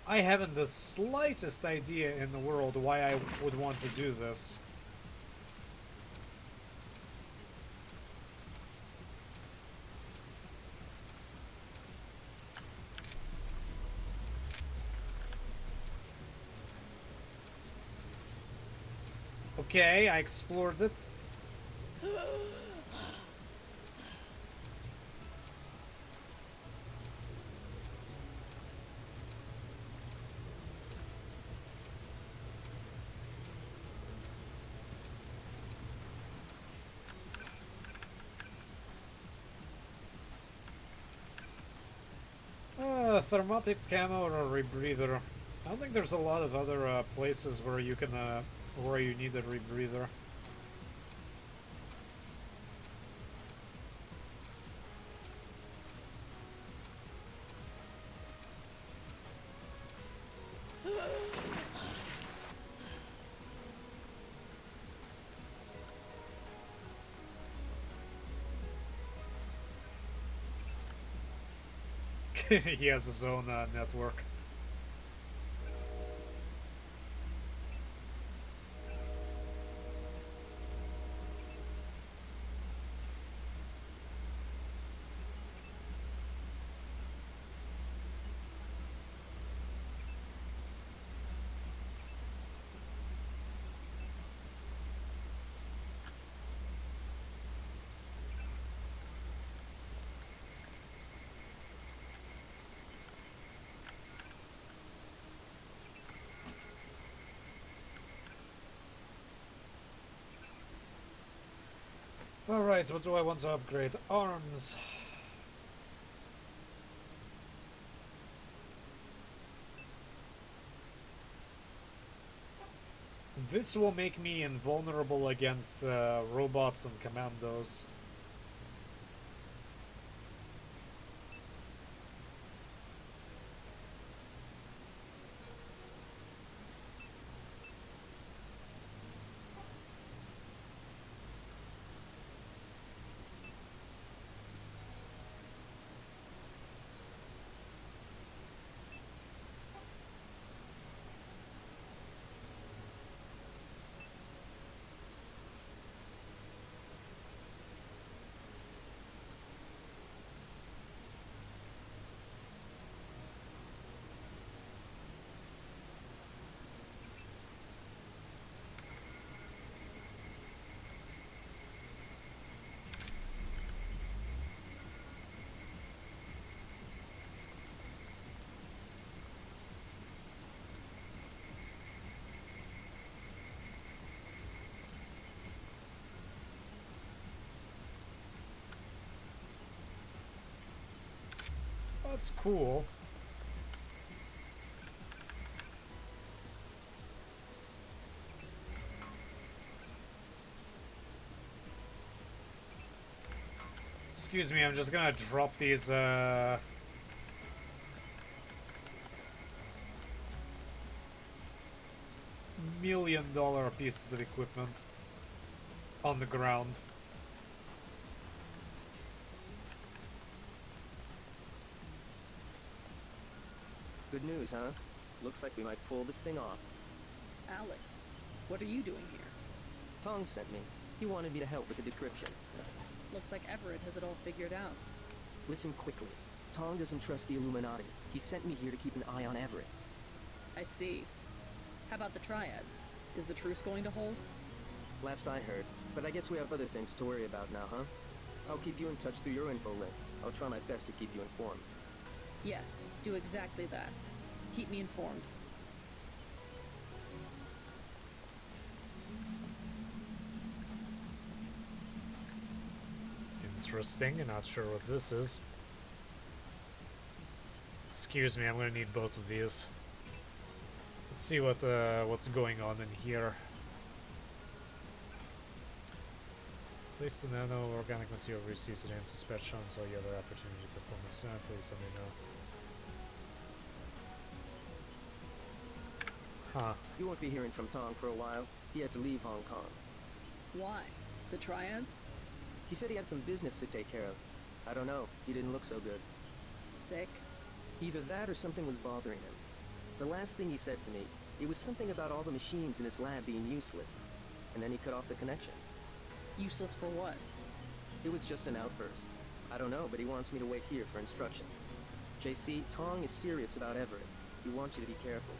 I haven't the slightest idea in the world why I would want to do this. Okay, I explored it. Thermoptic camo or a rebreather. I don't think there's a lot of other places where you can where you need a rebreather. He has his own network. Alright, what do I want to upgrade? Arms. This will make me invulnerable against robots and commandos. That's cool. Excuse me, I'm just gonna drop these $1,000,000 pieces of equipment on the ground. Good news, huh? Looks like we might pull this thing off. Alex, what are you doing here? Tong sent me. He wanted me to help with the decryption. Looks like Everett has it all figured out. Listen quickly. Tong doesn't trust the Illuminati. He sent me here to keep an eye on Everett. I see. How about the triads? Is the truce going to hold? Last I heard, but I guess we have other things to worry about now, huh? I'll keep you in touch through your info link. I'll try my best to keep you informed. Yes, do exactly that. Keep me informed. Interesting, I'm not sure what this is. Excuse me, I'm gonna need both of these. Let's see what's going on in here. Place the nano-organic material received today and suspect until you have the opportunity to perform the sound. Please let me know. Huh. You won't be hearing from Tong for a while. He had to leave Hong Kong. Why? The triads? He said he had some business to take care of. I don't know. He didn't look so good. Sick? Either that or something was bothering him. The last thing he said to me, it was something about all the machines in his lab being useless. And then he cut off the connection. Useless for what? It was just an outburst. I don't know, but he wants me to wait here for instructions. JC, Tong is serious about Everett. He wants you to be careful.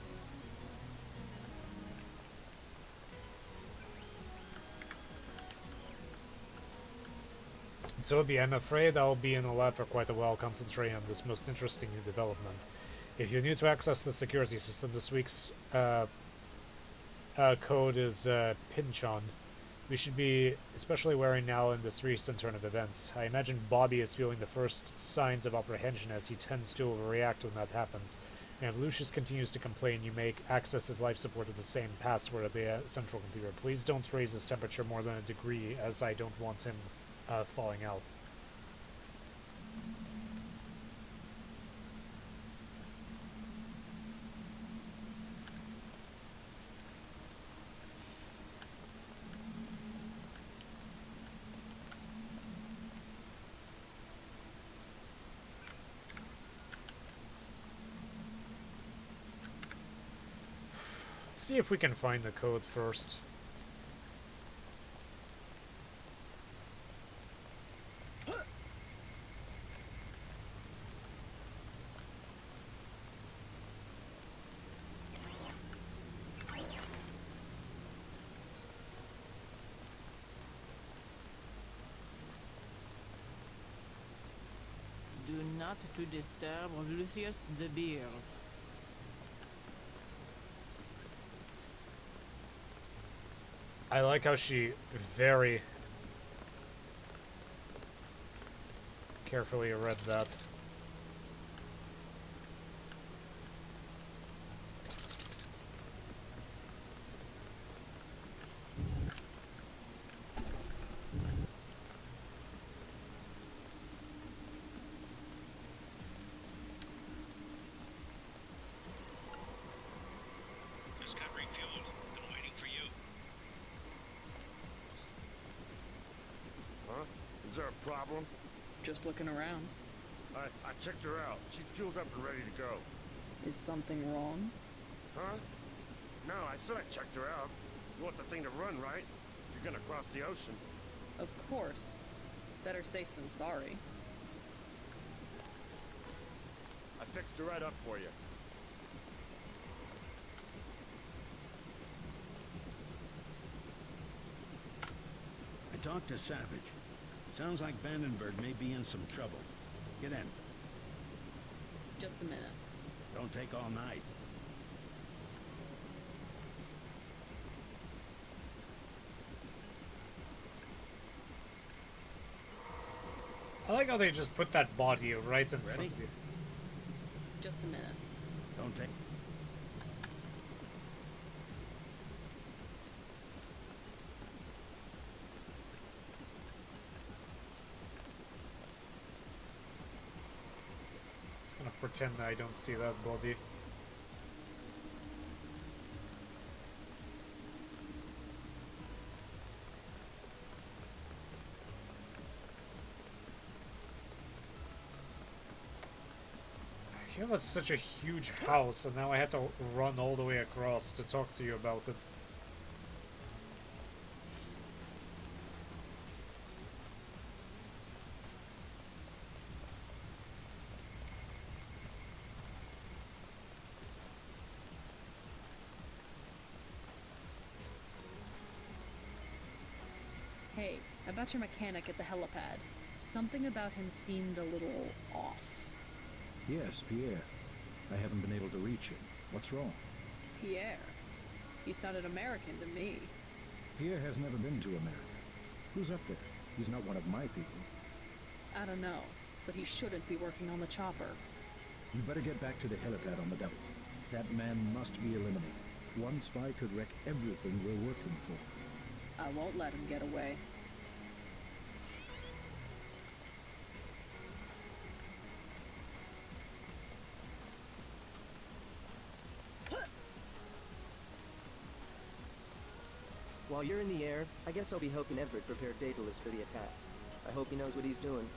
Zobi, I'm afraid I'll be in the lab for quite a while concentrating on this most interesting new development. If you're new to access the security system, this week's code is Pinchon. We should be especially wary now in this recent turn of events. I imagine Bobby is feeling the first signs of apprehension as he tends to overreact when that happens. And if Lucius continues to complain, you may access his life support with the same password at the central computer. Please don't raise his temperature more than a degree, as I don't want him falling out. see if we can find the code first. Do not to disturb Lucius de Beers. I like how she very carefully read that. Just got refueled. Been waiting for you. Huh? Is there a problem? Just looking around. I checked her out. She's fueled up and ready to go. Is something wrong? Huh? No, I said I checked her out. You want the thing to run, right? You're gonna cross the ocean. Of course. Better safe than sorry. I fixed her right up for you. I talked to Savage. Sounds like Vandenburg may be in some trouble. Get in. Just a minute. Don't take all night. I like how they just put that body right in front Ready? of you. Just a minute. Don't take... Just gonna pretend that I don't see that body. Here was such a huge house, and now I have to run all the way across to talk to you about it. Hey, about your mechanic at the helipad. Something about him seemed a little off. Yes, Pierre. I haven't been able to reach him. What's wrong? Pierre. He sounded American to me. Pierre has never been to America. Who's up there? He's not one of my people. I don't know, but he shouldn't be working on the chopper. You better get back to the helipad on the double. That man must be eliminated. One spy could wreck everything we're working for. I won't let him get away. While you're in the air, I guess I'll be helping Everett prepare Daedalus for the attack. I hope he knows what he's doing.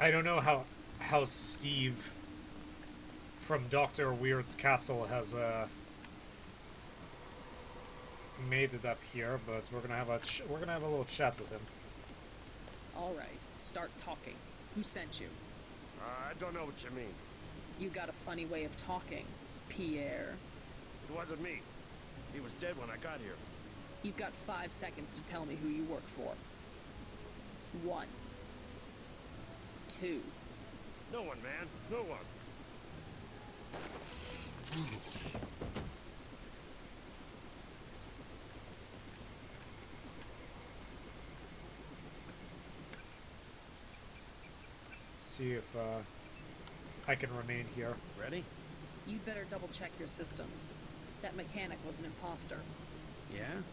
I don't know how Steve from Dr. Weird's castle has made it up here, but we're gonna have a little chat with him. All right, start talking. Who sent you? I don't know what you mean. You got a funny way of talking, Pierre. It wasn't me. He was dead when I got here. You've got 5 seconds to tell me who you work for. 1, 2. No one, man. No one. See if I can remain here. Ready? You'd better double check your systems. That mechanic was an imposter. Yeah?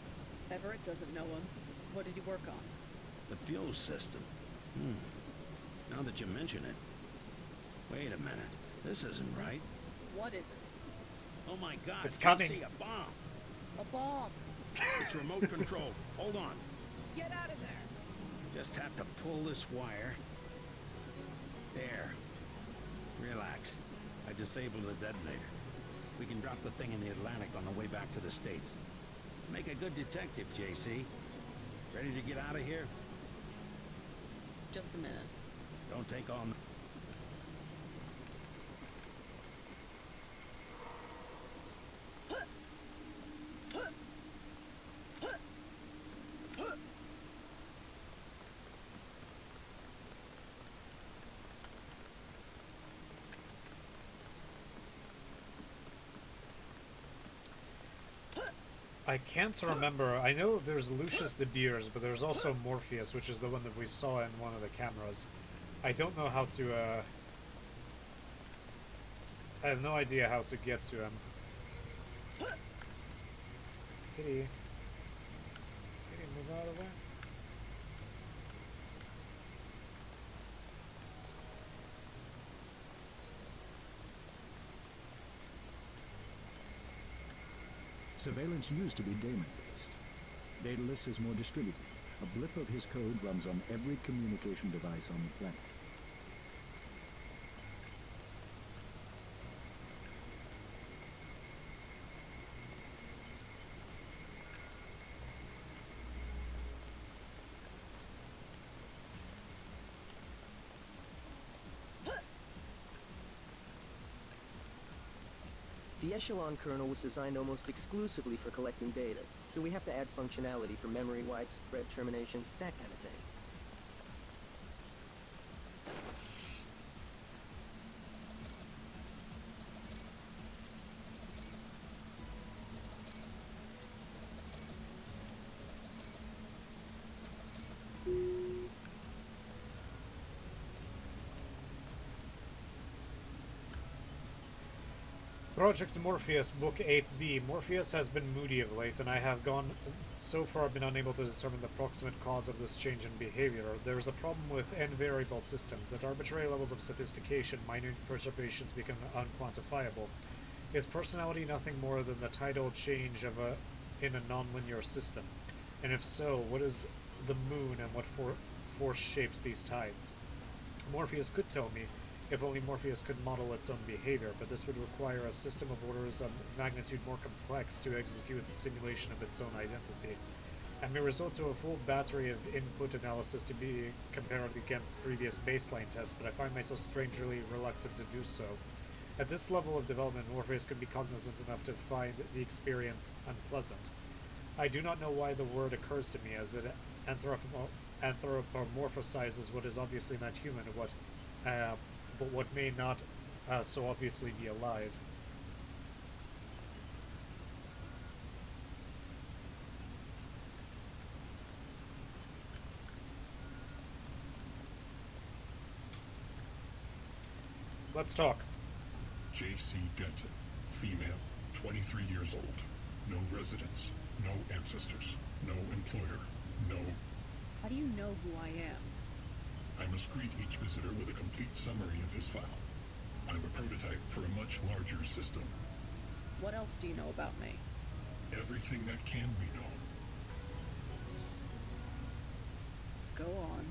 Everett doesn't know him. What did he work on? The fuel system. Now that you mention it. Wait a minute. This isn't right. What is it? Oh my god. It's coming. JC, a bomb. A bomb. It's remote control. Hold on. Get out of there. Just have to pull this wire. There. Relax. I disabled the detonator. We can drop the thing in the Atlantic on the way back to the States. Make a good detective, JC. Ready to get out of here? Just a minute. Don't take on... I can't remember. I know there's Lucius de Beers, but there's also Morpheus, which is the one that we saw in one of the cameras. I don't know how to, I have no idea how to get to him. Kitty. Kitty, move out of the way. Surveillance used to be daemon-based. Daedalus is more distributed. A blip of his code runs on every communication device on the planet. The Echelon kernel was designed almost exclusively for collecting data, so we have to add functionality for memory wipes, thread termination, that kind of thing. Project Morpheus, Book 8b. Morpheus has been moody of late, and I have so far been unable to determine the proximate cause of this change in behavior. There is a problem with n-variable systems. At arbitrary levels of sophistication, minute perturbations become unquantifiable. Is personality nothing more than the tidal change in a nonlinear system? And if so, what is the moon and what force shapes these tides? Morpheus could tell me, if only Morpheus could model its own behavior, but this would require a system of orders of magnitude more complex to execute the simulation of its own identity, and may resort to a full battery of input analysis to be compared against previous baseline tests, but I find myself strangely reluctant to do so. At this level of development, Morpheus could be cognizant enough to find the experience unpleasant. I do not know why the word occurs to me, as it anthropomorphizes what is obviously not human, but what may not so obviously be alive. Let's talk. J.C. Denton, female, 23 years old, no residence, no ancestors, no employer, no... How do you know who I am? I must greet each visitor with a complete summary of his file. I'm a prototype for a much larger system. What else do you know about me? Everything that can be known. Go on.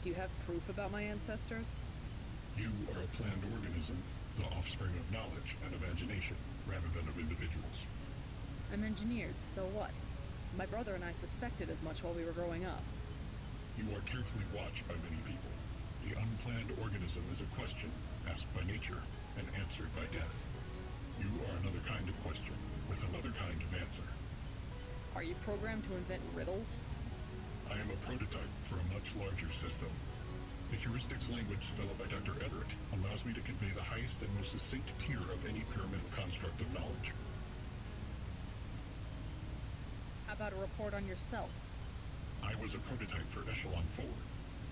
Do you have proof about my ancestors? You are a planned organism, the offspring of knowledge and imagination, rather than of individuals. I'm engineered, so what? My brother and I suspected as much while we were growing up. You are carefully watched by many people. The unplanned organism is a question asked by nature and answered by death. You are another kind of question with another kind of answer. Are you programmed to invent riddles? I am a prototype for a much larger system. The heuristics language developed by Dr. Everett allows me to convey the highest and most succinct tier of any pyramidal construct of knowledge. How about a report on yourself? I was a prototype for Echelon 4.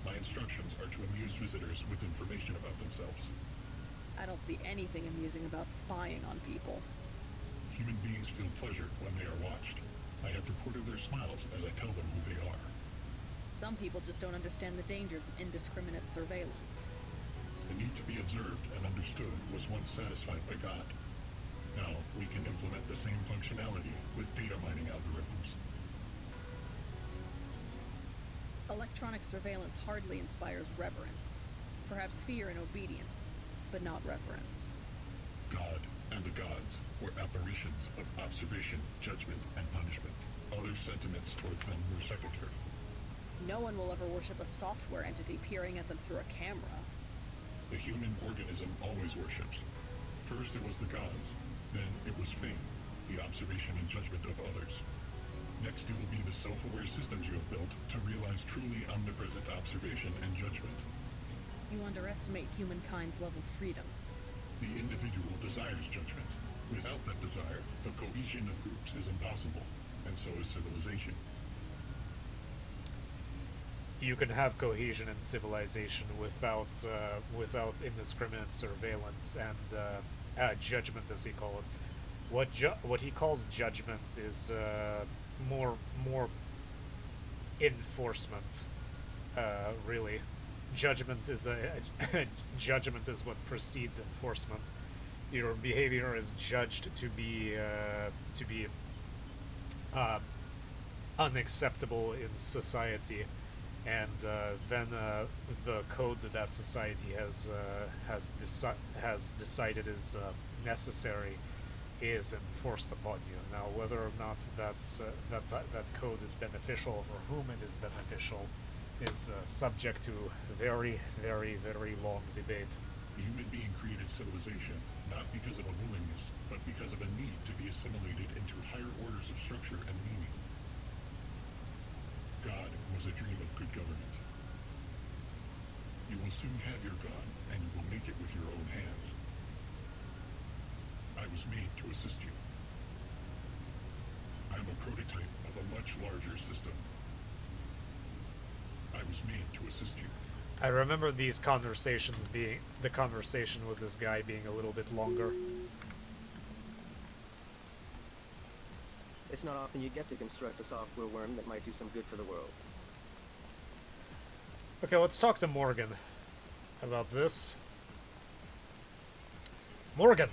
My instructions are to amuse visitors with information about themselves. I don't see anything amusing about spying on people. Human beings feel pleasure when they are watched. I have recorded their smiles as I tell them who they are. some people just don't understand the dangers of indiscriminate surveillance. The need to be observed and understood was once satisfied by God. Now we can implement the same functionality with data mining algorithms. Electronic surveillance hardly inspires reverence. Perhaps fear and obedience, but not reverence. God and the gods were apparitions of observation, judgment, and punishment. Other sentiments towards them were secondary. No one will ever worship a software entity peering at them through a camera. The human organism always worships. First it was the gods, then it was fame, the observation and judgment of others. Next it will be the self-aware systems you have built to realize truly omnipresent observation and judgment. You underestimate humankind's level of freedom. The individual desires judgment. Without that desire, the cohesion of groups is impossible, and so is civilization. You can have cohesion and civilization without indiscriminate surveillance and judgment, as he called it. What he calls judgment is more enforcement. Really, judgment is judgment is what precedes enforcement. Your behavior is judged to be unacceptable in society, and then the code that society has decided is necessary is enforced upon you. Now, whether or not that code is beneficial for whom it is beneficial is subject to very, very, very long debate. The human being created civilization, not because of a willingness, but because of a need to be assimilated into higher orders of structure and meaning. God was a dream of good government. You will soon have your God, and you will make it with your own hands. I was made to assist you. I am a prototype of a much larger system. I was made to assist you. I remember these conversations being, the conversation with this guy being a little bit longer. It's not often you get to construct a software worm that might do some good for the world. Okay, let's talk to Morgan about this. Morgan!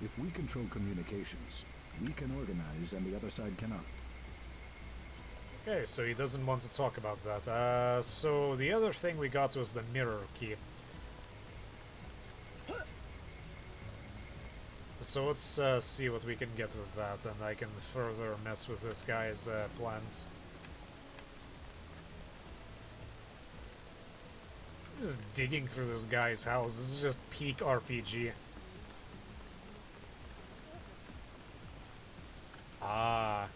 If we control communications, we can organize and the other side cannot. Okay, so he doesn't want to talk about that. So the other thing we got was the mirror key. So let's see what we can get with that, and I can further mess with this guy's plans. Just digging through this guy's house. This is just peak RPG. Ah.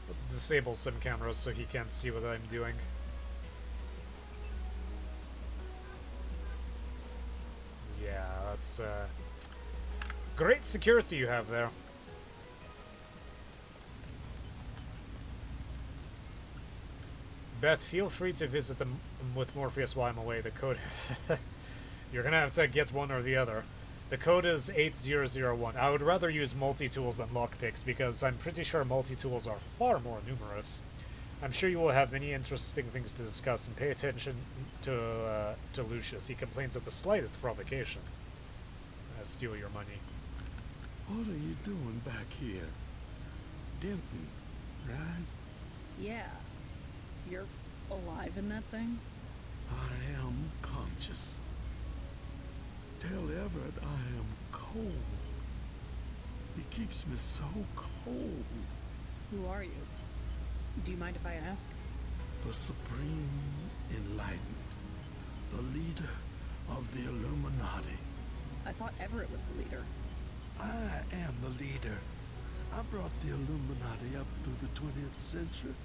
Let's disable some cameras so he can't see what I'm doing. Yeah, that's great security you have there. Beth, feel free to visit them with Morpheus while I'm away. The code... You're gonna have to get one or the other. The code is 8001. I would rather use multi-tools than lockpicks because I'm pretty sure multi-tools are far more numerous. I'm sure you will have many interesting things to discuss, and pay attention to Lucius. He complains at the slightest provocation. Steal your money. What are you doing back here? Denton, right? Yeah. You're alive in that thing? I am conscious. Tell Everett I am cold. He keeps me so cold. Who are you? Do you mind if I ask? The Supreme Enlightened. The leader of the Illuminati. I thought Everett was the leader. I am the leader. I brought the Illuminati up through the 20th century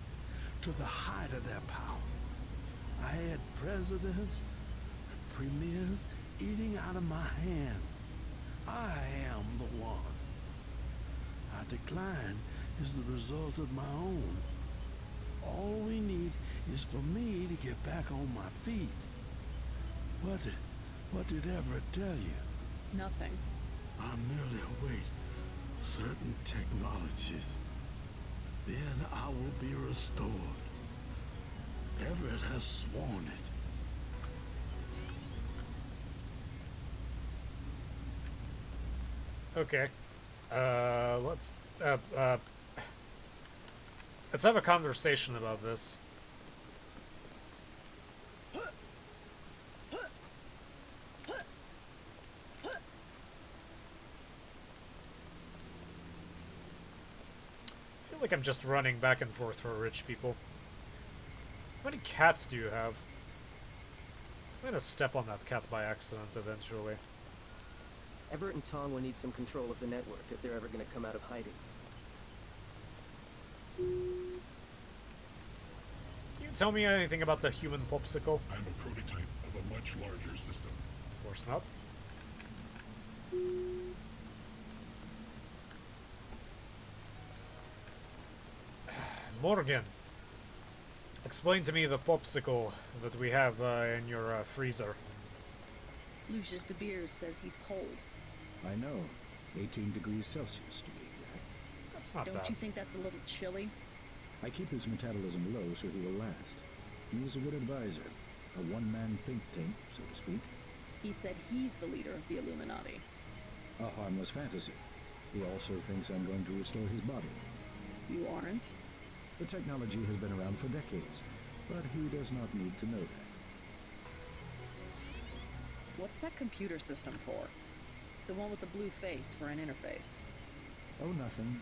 to the height of their power. I had presidents and premiers eating out of my hand. I am the one. Our decline is the result of my own. All we need is for me to get back on my feet. What did Everett tell you? Nothing. I merely await certain technologies. Then I will be restored. Everett has sworn it. Okay. Let's have a conversation about this. I feel like I'm just running back and forth for rich people. How many cats do you have? I'm gonna step on that cat by accident eventually. Everett and Tom will need some control of the network if they're ever going to come out of hiding. Can you tell me anything about the human popsicle? I'm a prototype of a much larger system. Of course not. Morgan, explain to me the popsicle that we have in your freezer. Lucius De Beers says he's cold. I know. 18 degrees Celsius, to be exact. That's not bad. Don't you think that's a little chilly? I keep his metabolism low so he will last. He was a good advisor. A one-man think tank, so to speak. He said he's the leader of the Illuminati. A harmless fantasy. He also thinks I'm going to restore his body. You aren't? The technology has been around for decades, but he does not need to know that. What's that computer system for? The one with the blue face for an interface. Oh, nothing.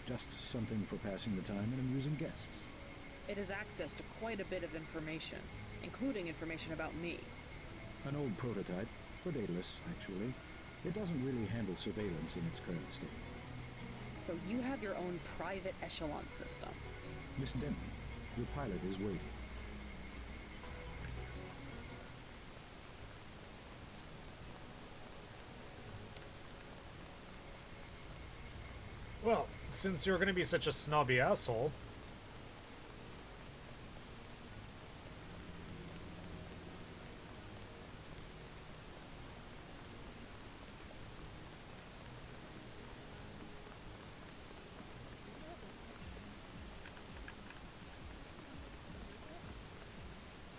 Just something for passing the time and amusing guests. It has access to quite a bit of information, including information about me. An old prototype, for Daedalus, actually. It doesn't really handle surveillance in its current state. So you have your own private echelon system. Miss Denton, your pilot is waiting. Well, since you're gonna be such a snobby asshole...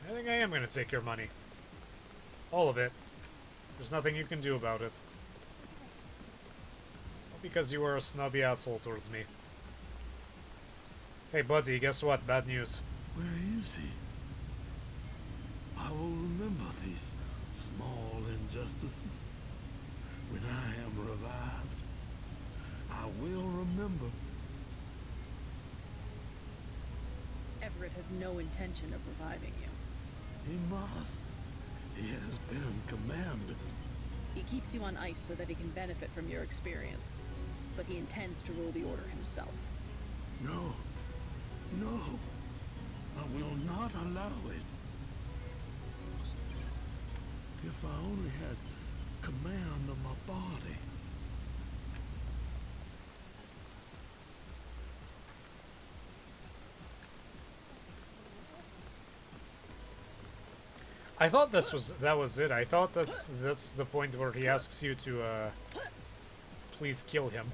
I think I am gonna take your money. All of it. There's nothing you can do about it. Because you were a snobby asshole towards me. Hey buddy, guess what? Bad news. Where is he? I will remember these small injustices. When I am revived, I will remember. Everett has no intention of reviving you. He must. He has been commanded. He keeps you on ice so that he can benefit from your experience. But he intends to rule the Order himself. No. I will not allow it. If I only had command of my body. I thought that was it. I thought that's the point where he asks you to please kill him.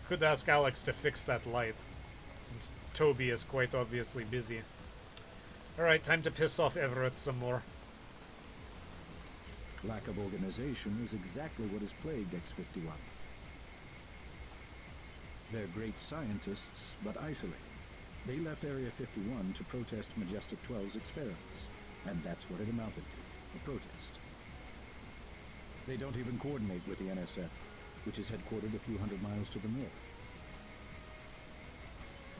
Could ask Alex to fix that light, since Toby is quite obviously busy. Alright, time to piss off Everett some more. Lack of organization is exactly what has plagued X-51. They're great scientists, but isolated. They left Area 51 to protest Majestic 12's experiments, and that's what it amounted to, a protest. They don't even coordinate with the NSF, which is headquartered a few hundred miles to the north.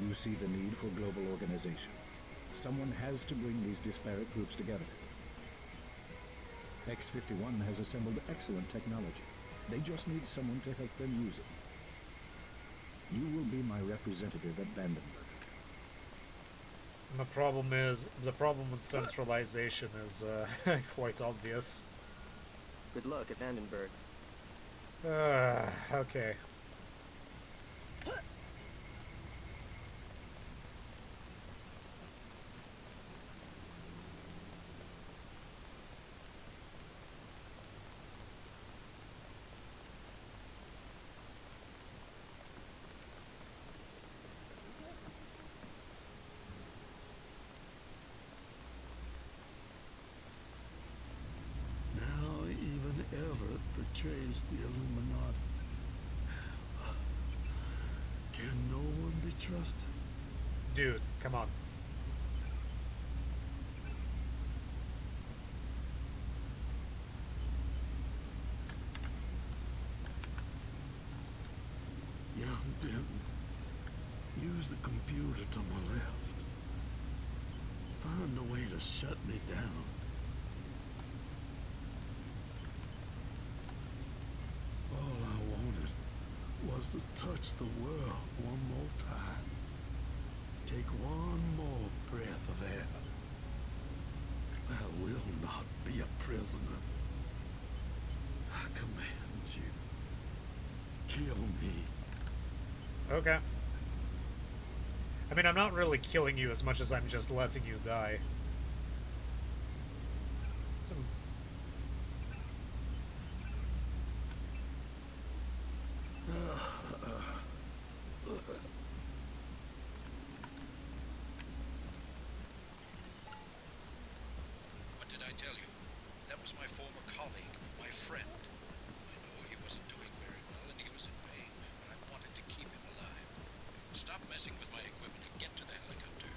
You see the need for global organization. Someone has to bring these disparate groups together. X-51 has assembled excellent technology. They just need someone to help them use it. You will be my representative at Vandenburg. The problem with centralization is quite obvious. Good luck at Vandenburg. Okay. against the Illuminati. Can no one be trusted? Dude, come on. Young Denton, use the computer to my left. Find a way to shut me down. All I wanted was to touch the world one more time. Take one more breath of air. I will not be a prisoner. I command you. Kill me. Okay. I mean, I'm not really killing you as much as I'm just letting you die. Some... What did I tell you? That was my former colleague, my friend. I know he wasn't doing very well and he was in pain, but I wanted to keep him alive. Stop messing with my equipment and get to the helicopter.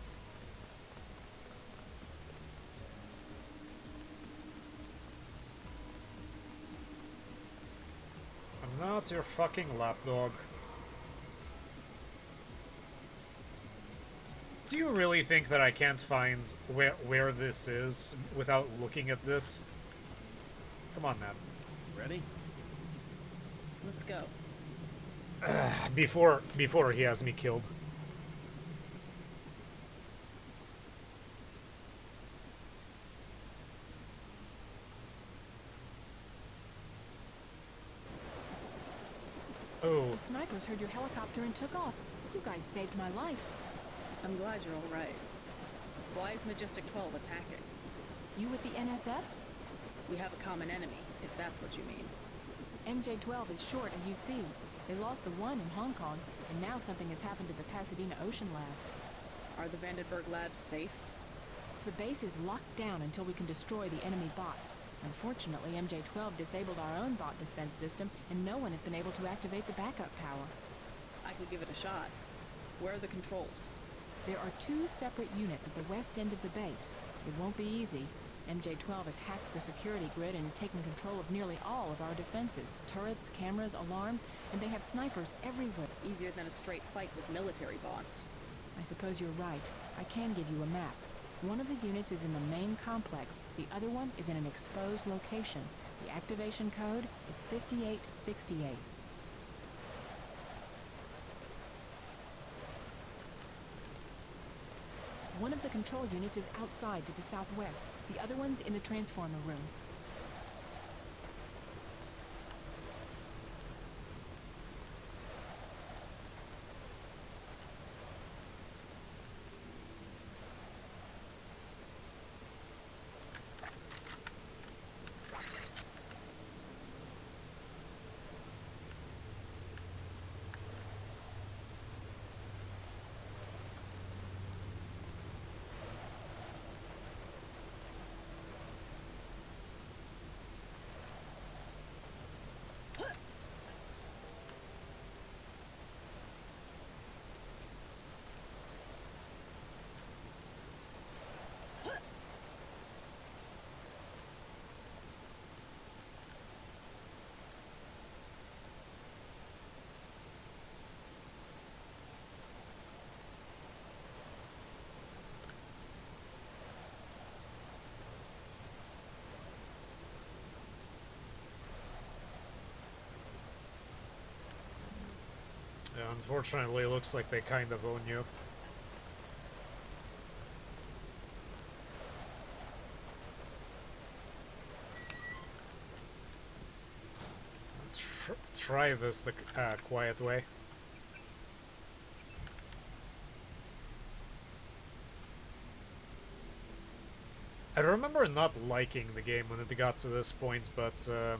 I'm not your fucking lapdog. Do you really think that I can't find where this is without looking at this? Come on, man. Ready? Let's go. Before he has me killed. Oh. The snipers heard your helicopter and took off. You guys saved my life. I'm glad you're all right. Why is Majestic 12 attacking? You with the NSF? We have a common enemy, if that's what you mean. MJ-12 is short of UC. They lost the one in Hong Kong, and now something has happened to the Pasadena Ocean Lab. Are the Vandenburg labs safe? The base is locked down until we can destroy the enemy bots. Unfortunately, MJ-12 disabled our own bot defense system, and no one has been able to activate the backup power. I could give it a shot. Where are the controls? There are 2 separate units at the west end of the base. It won't be easy. MJ-12 has hacked the security grid and taken control of nearly all of our defenses. Turrets, cameras, alarms, and they have snipers everywhere. Easier than a straight fight with military bots. I suppose you're right. I can give you a map. One of the units is in the main complex. The other one is in an exposed location. The activation code is 5868. One of the control units is outside to the southwest. The other one's in the transformer room. Yeah, unfortunately, it looks like they kind of own you. Let's try this the quiet way. I remember not liking the game when it got to this point, but ooh.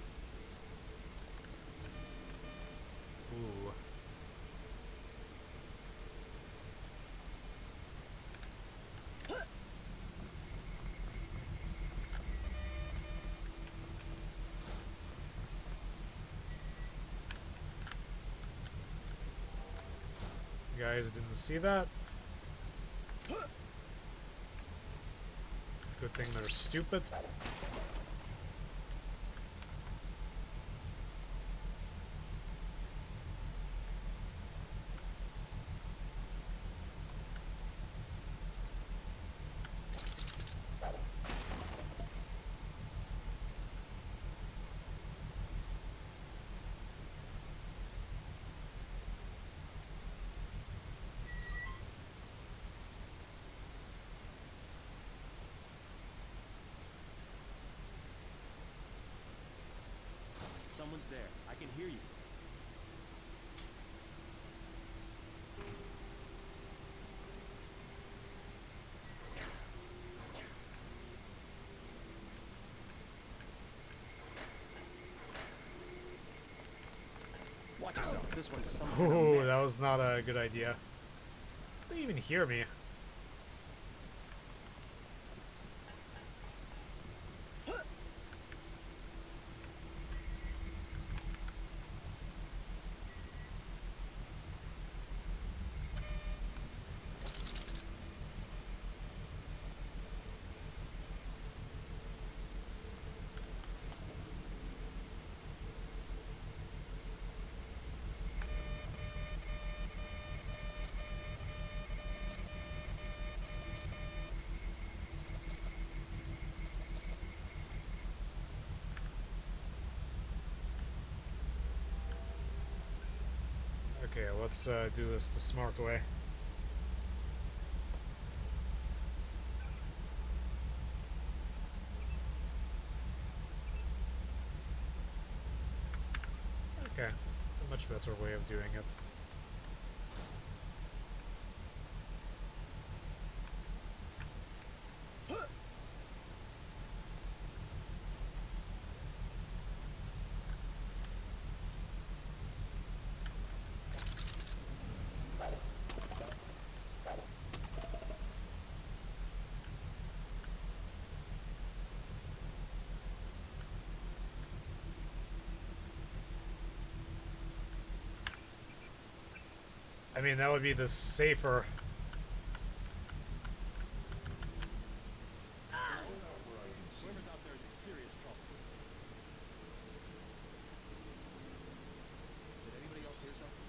You guys didn't see that. Good thing they're stupid. Someone's there. I can hear you. Watch yourself. This one's some kind of Ooh, mech. that was not a good idea. They didn't even hear me. Okay, let's do this the smart way. Okay, it's a much better way of doing it. I mean, that would be the safer. Whoever's out there is in serious trouble. Did anybody else hear something?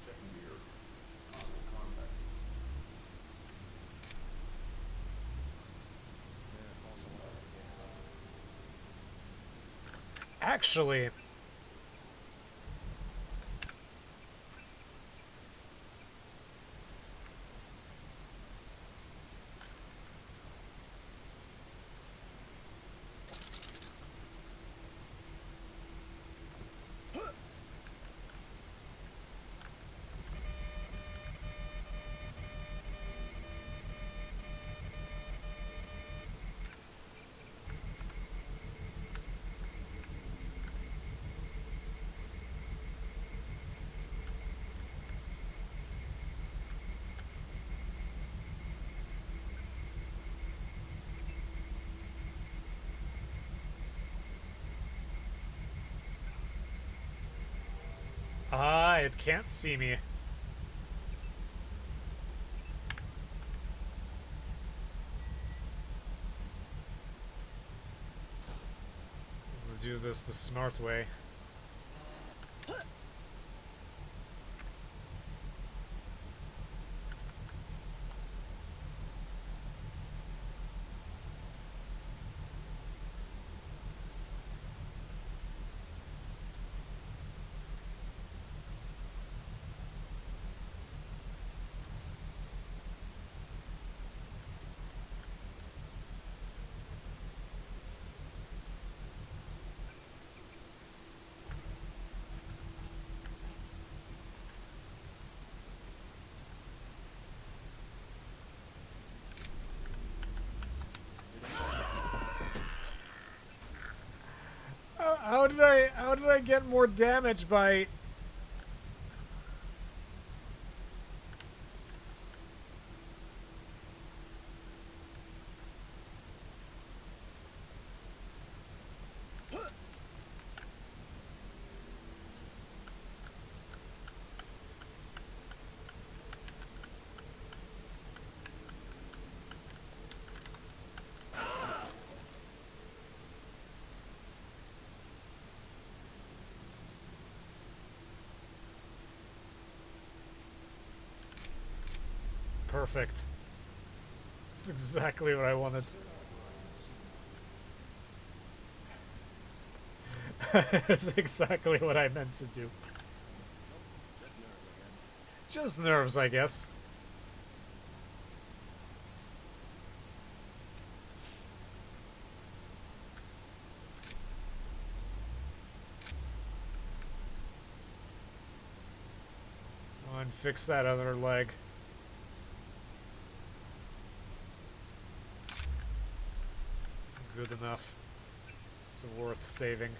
Checking gear. Possible contact. Actually, it can't see me. Let's do this the smart way. How did I get more damage by... Perfect. That's exactly what I wanted. That's exactly what I meant to do. Just nerves, I guess. Go and fix that other leg. Good enough. It's worth saving.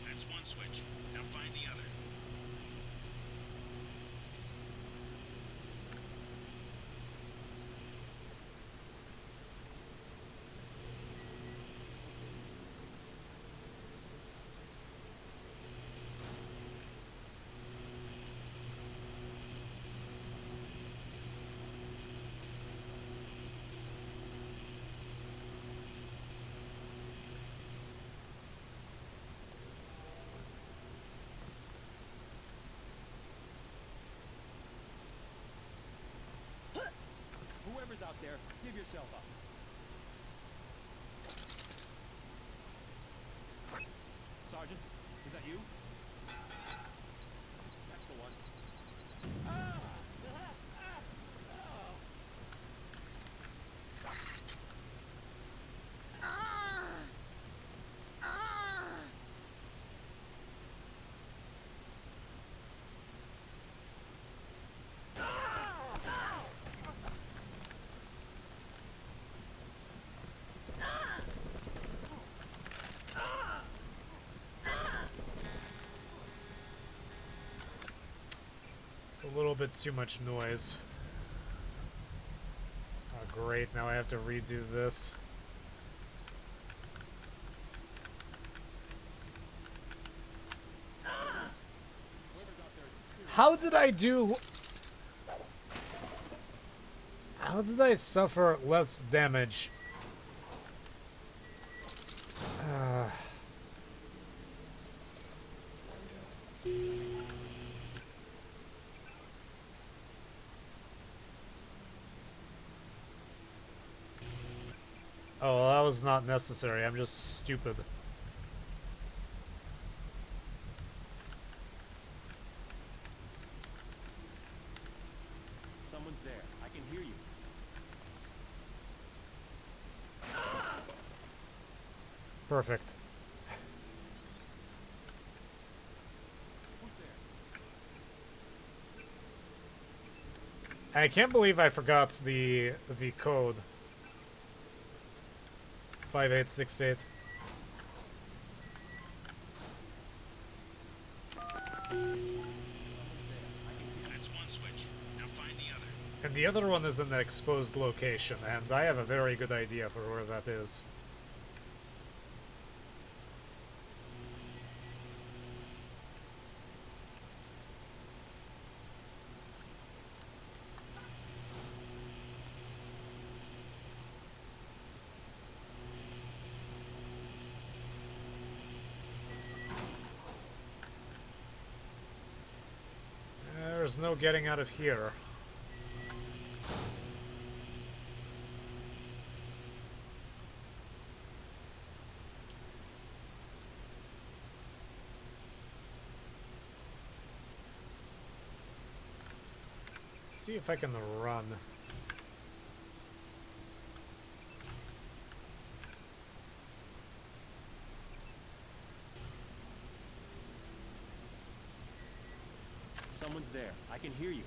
That's one switch. Now find the other. Whoever's out there, give yourself up. Sergeant, is that you? That's the one. It's a little bit too much noise. Oh, great. Now I have to redo this. How did I do... How did I suffer less damage? Oh, well, that was not necessary. I'm just stupid. Someone's there. I can hear you. Perfect. I can't believe I forgot the code. 5868. That's one switch. Now find the other. And the other one is in the exposed location, and I have a very good idea for where that is. There's no getting out of here. See if I can run. Someone's there. I can hear you.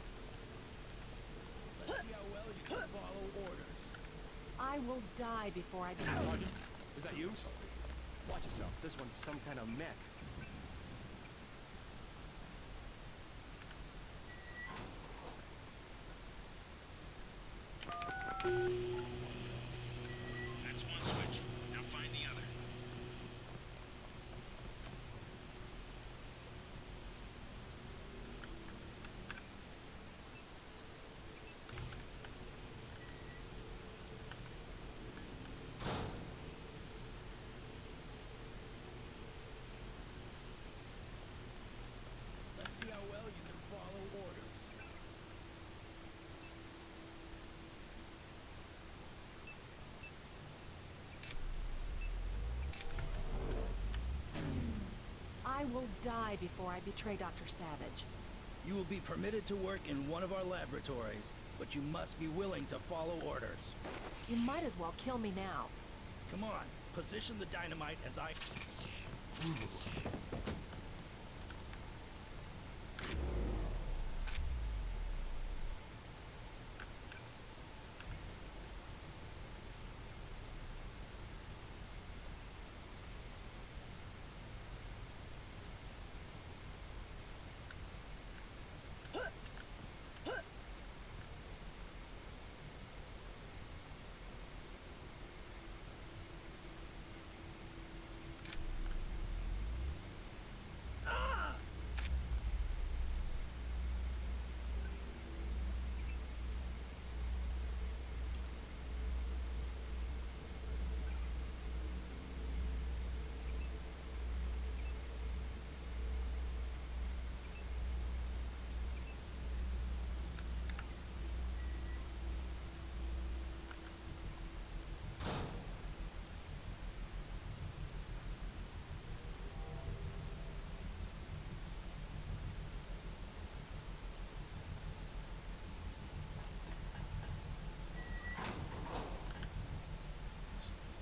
Let's see how well you can follow orders. I will die before I can. Sergeant, is that you? Watch yourself. This one's some kind of mech. That's one switch. Now find the other. will die before I betray Dr. Savage. You will be permitted to work in one of our laboratories, but you must be willing to follow orders. You might as well kill me now. Come on, position the dynamite as I...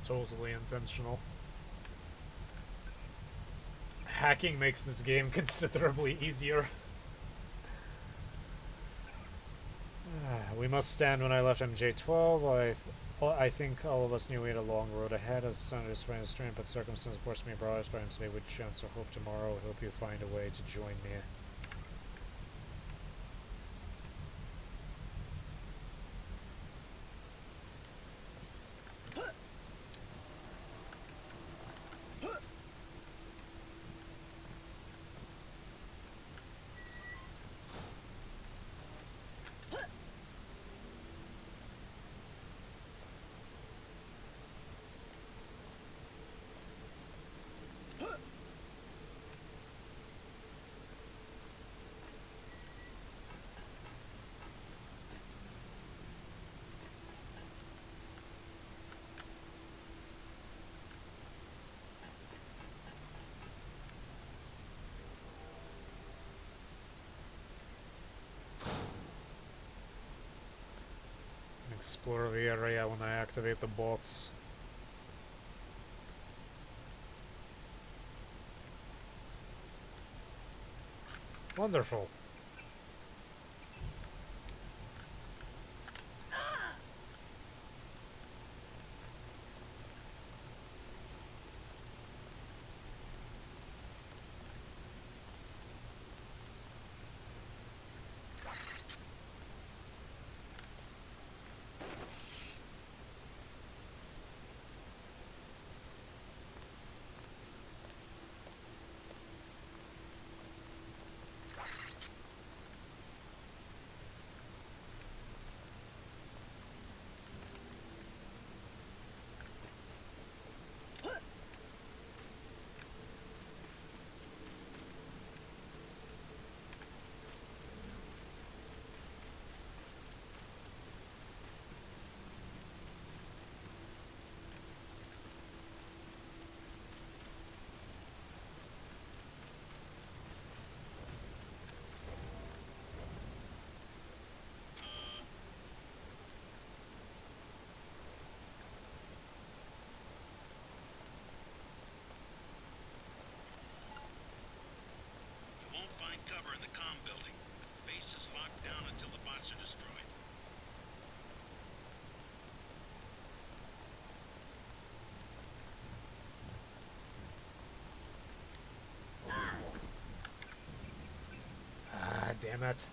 Totally intentional. Hacking makes this game considerably easier. We must stand when I left MJ12. I think all of us knew we had a long road ahead as the sun is trying to strain, but circumstances forced me abroad. I today with chance or hope tomorrow. I hope you find a way to join me. Explore the area when I activate the bots. Wonderful. Cover in the comm building. Base is locked down until the bots are destroyed. Ah, damn it.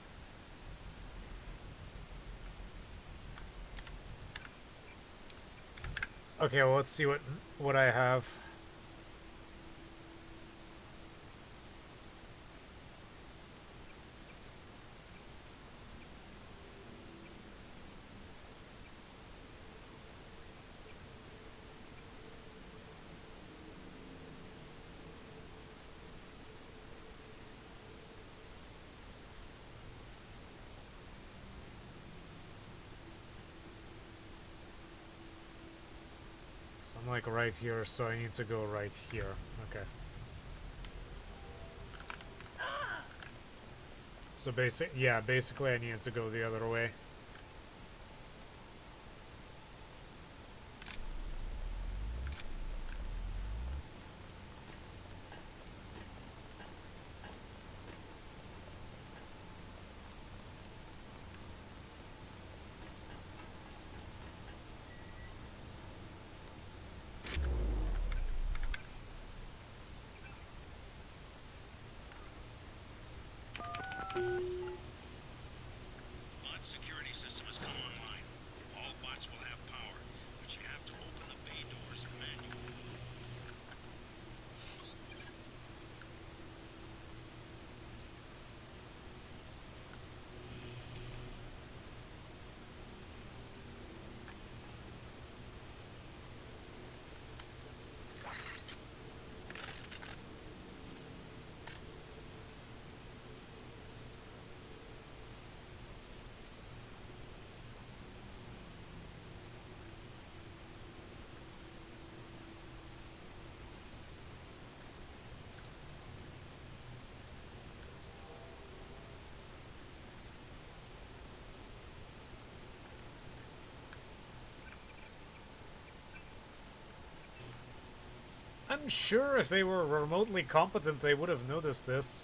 Okay, well, let's see what I have. So I'm like right here, so I need to go right here. Okay. So basically I needed to go the other way. Bot security system has come online. All bots will have power, but you have to open the bay doors manually. I'm sure if they were remotely competent, they would have noticed this.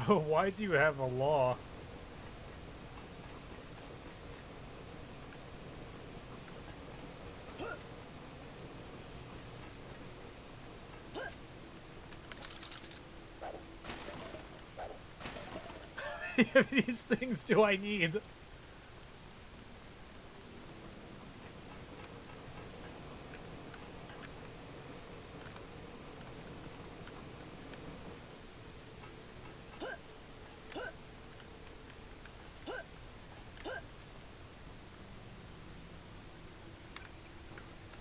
Why do you have a law? How many of these things do I need?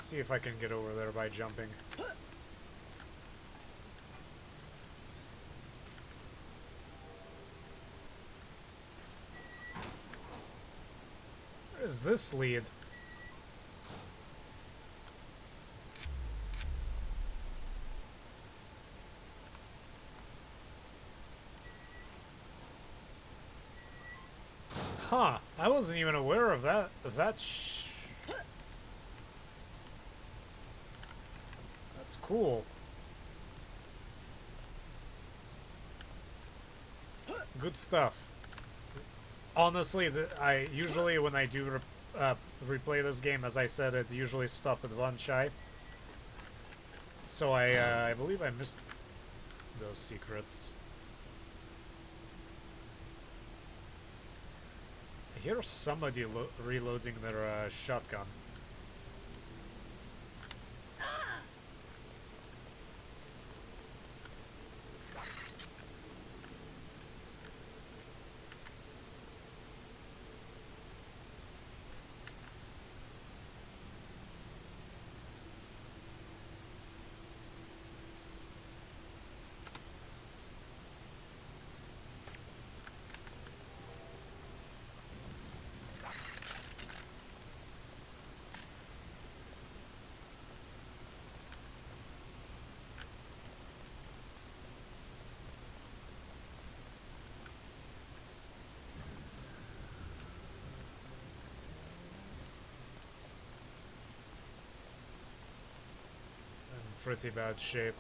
See if I can get over there by jumping. Where does this lead? Huh, I wasn't even aware of that. That's cool. Good stuff. Honestly, I usually when I do replay this game, as I said, it's usually stop at one shy. So I believe I missed those secrets. I hear somebody reloading their shotgun. Pretty bad shape.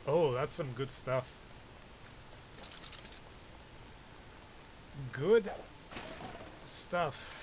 Oh, that's some good stuff. stuff.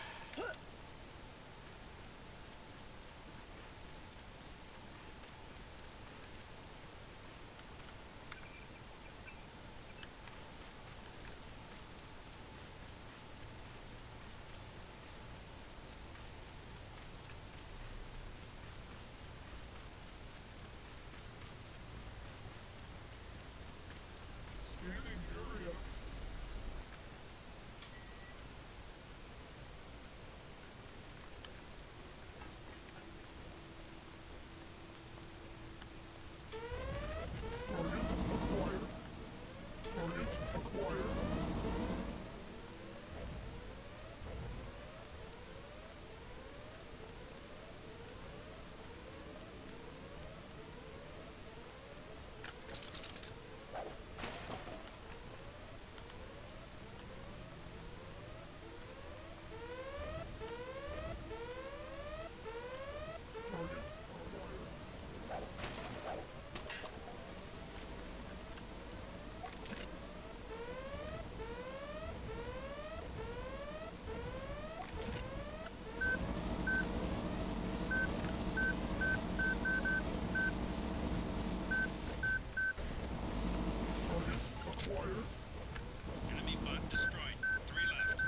Enemy bot destroyed. 3 left.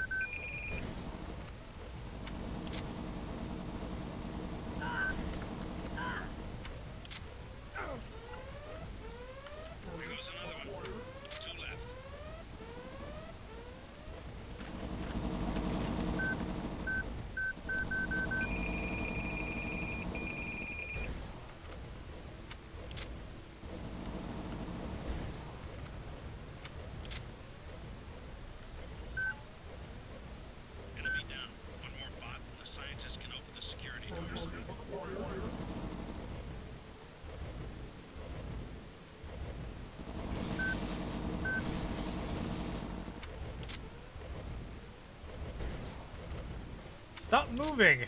Here goes another one. 2 left. Enemy down. One more bot and the scientists can open the security doors. Stop moving!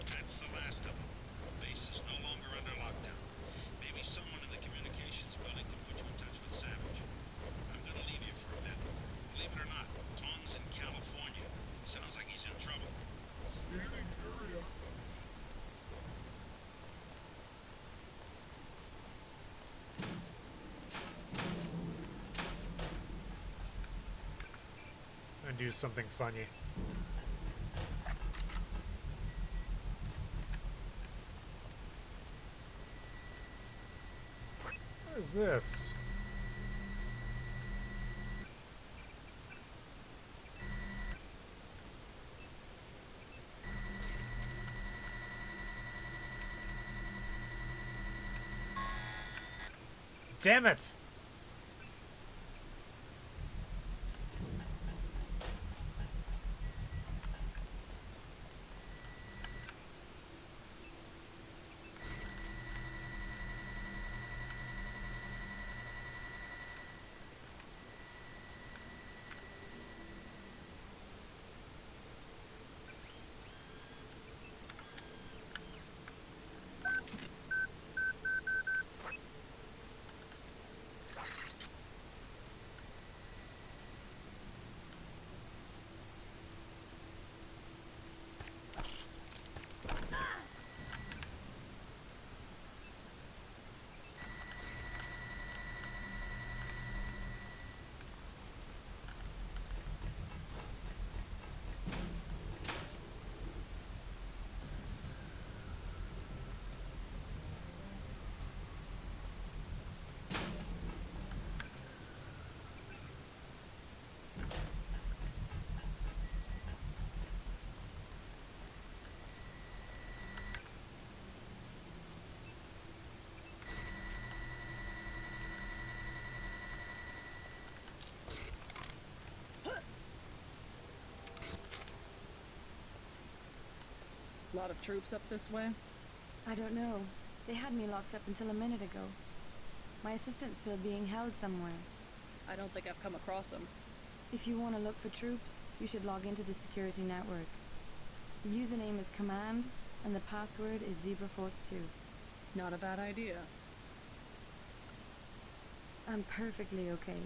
That's the last of them. Base is no longer under lockdown. Maybe someone in the communications building can put you in touch with Savage. I'm gonna leave you for a bit. Believe it or not, Tom's in California. Sounds like he's in trouble. And do something funny. What is this? Damn it! Lot of troops up this way? I don't know. They had me locked up until a minute ago. My assistant's still being held somewhere. I don't think I've come across him. If you want to look for troops, you should log into the security network. The username is Command, and the password is ZebraForce2. Not a bad idea. I'm perfectly okay.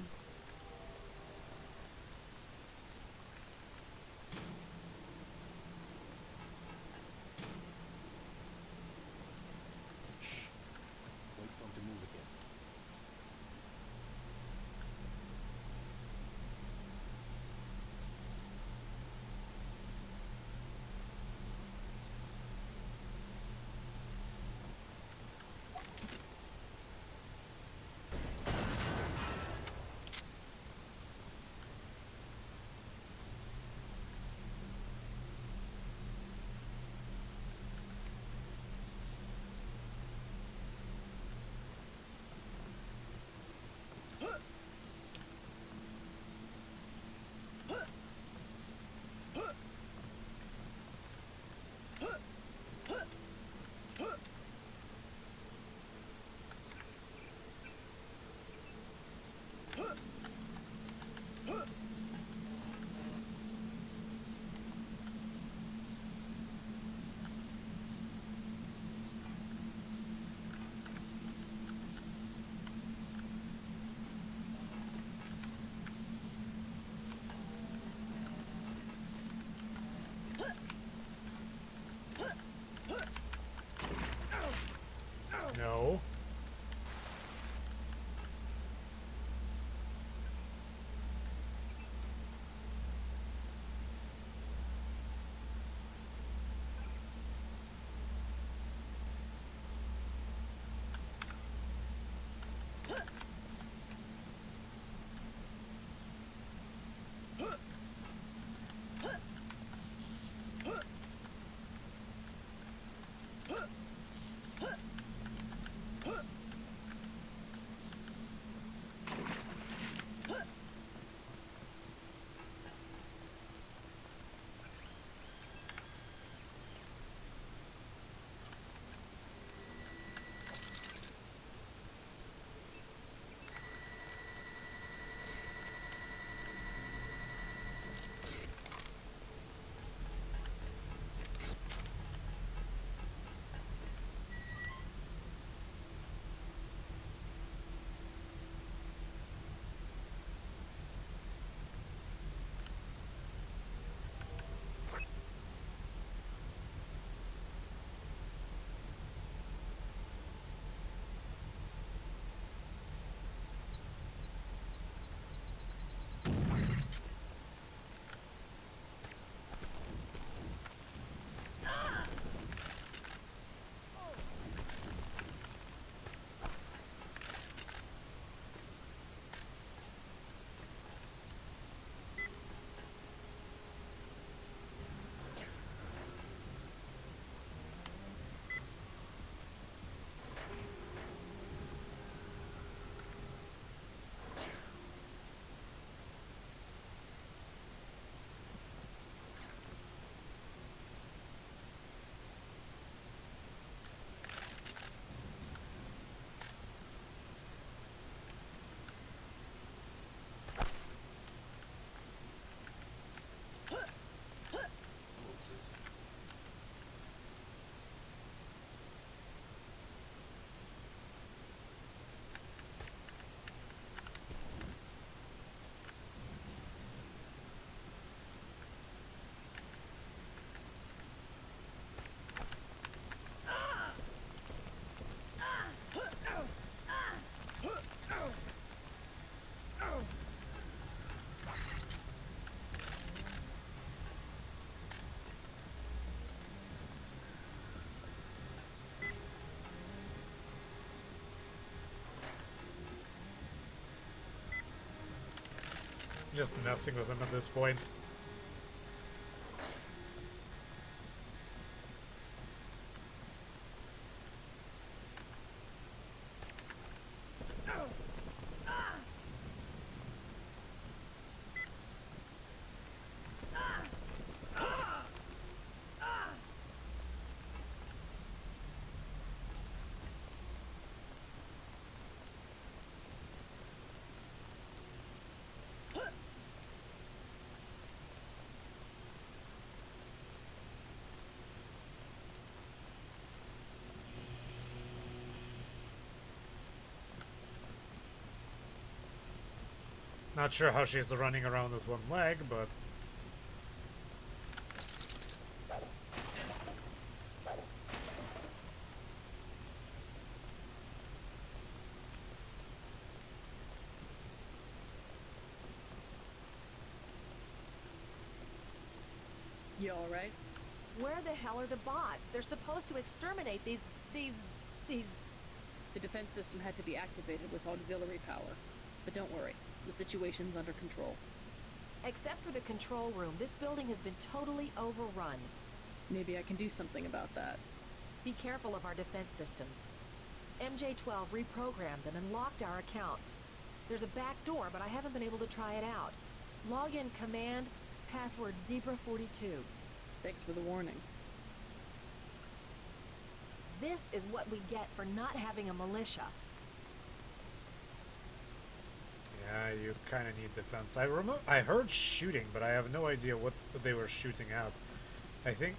Just messing with him at this point. Not sure how she's running around with one leg, but... You alright? Where the hell are the bots? They're supposed to exterminate these... The defense system had to be activated with auxiliary power. But don't worry, the situation's under control. Except for the control room, this building has been totally overrun. Maybe I can do something about that. Be careful of our defense systems. MJ-12 reprogrammed them and locked our accounts. There's a back door, but I haven't been able to try it out. Login command, password Zebra42. Thanks for the warning. This is what we get for not having a militia. Yeah, you kind of need defense. I heard shooting, but I have no idea what they were shooting at. I think...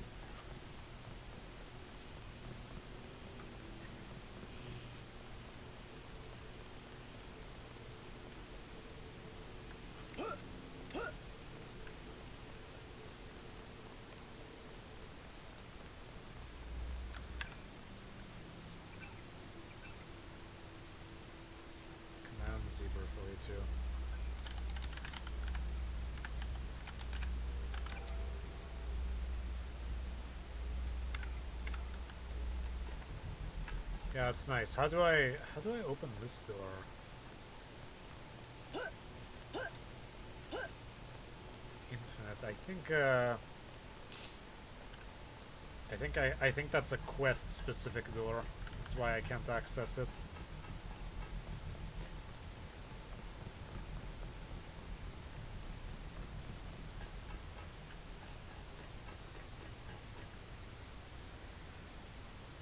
Zebra 42. Yeah, it's nice. How do I open this door? It's infinite. I think that's a quest specific door. That's why I can't access it.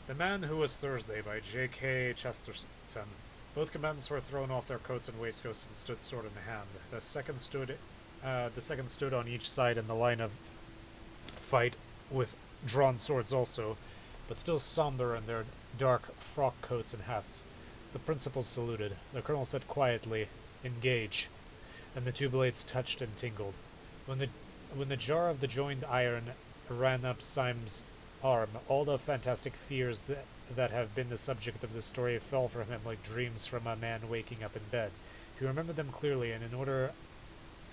The Man Who Was Thursday by J.K. Chesterton. Both combatants were thrown off their coats and waistcoats and stood sword in hand. The second stood on each side in the line of fight with drawn swords also, but still somber in their dark frock coats and hats. The principals saluted. The colonel said quietly, "Engage," and the two blades touched and tingled. When the jar of the joined iron ran up Syme's arm, all the fantastic fears that have been the subject of this story fell from him like dreams from a man waking up in bed. He remembered them clearly, and in order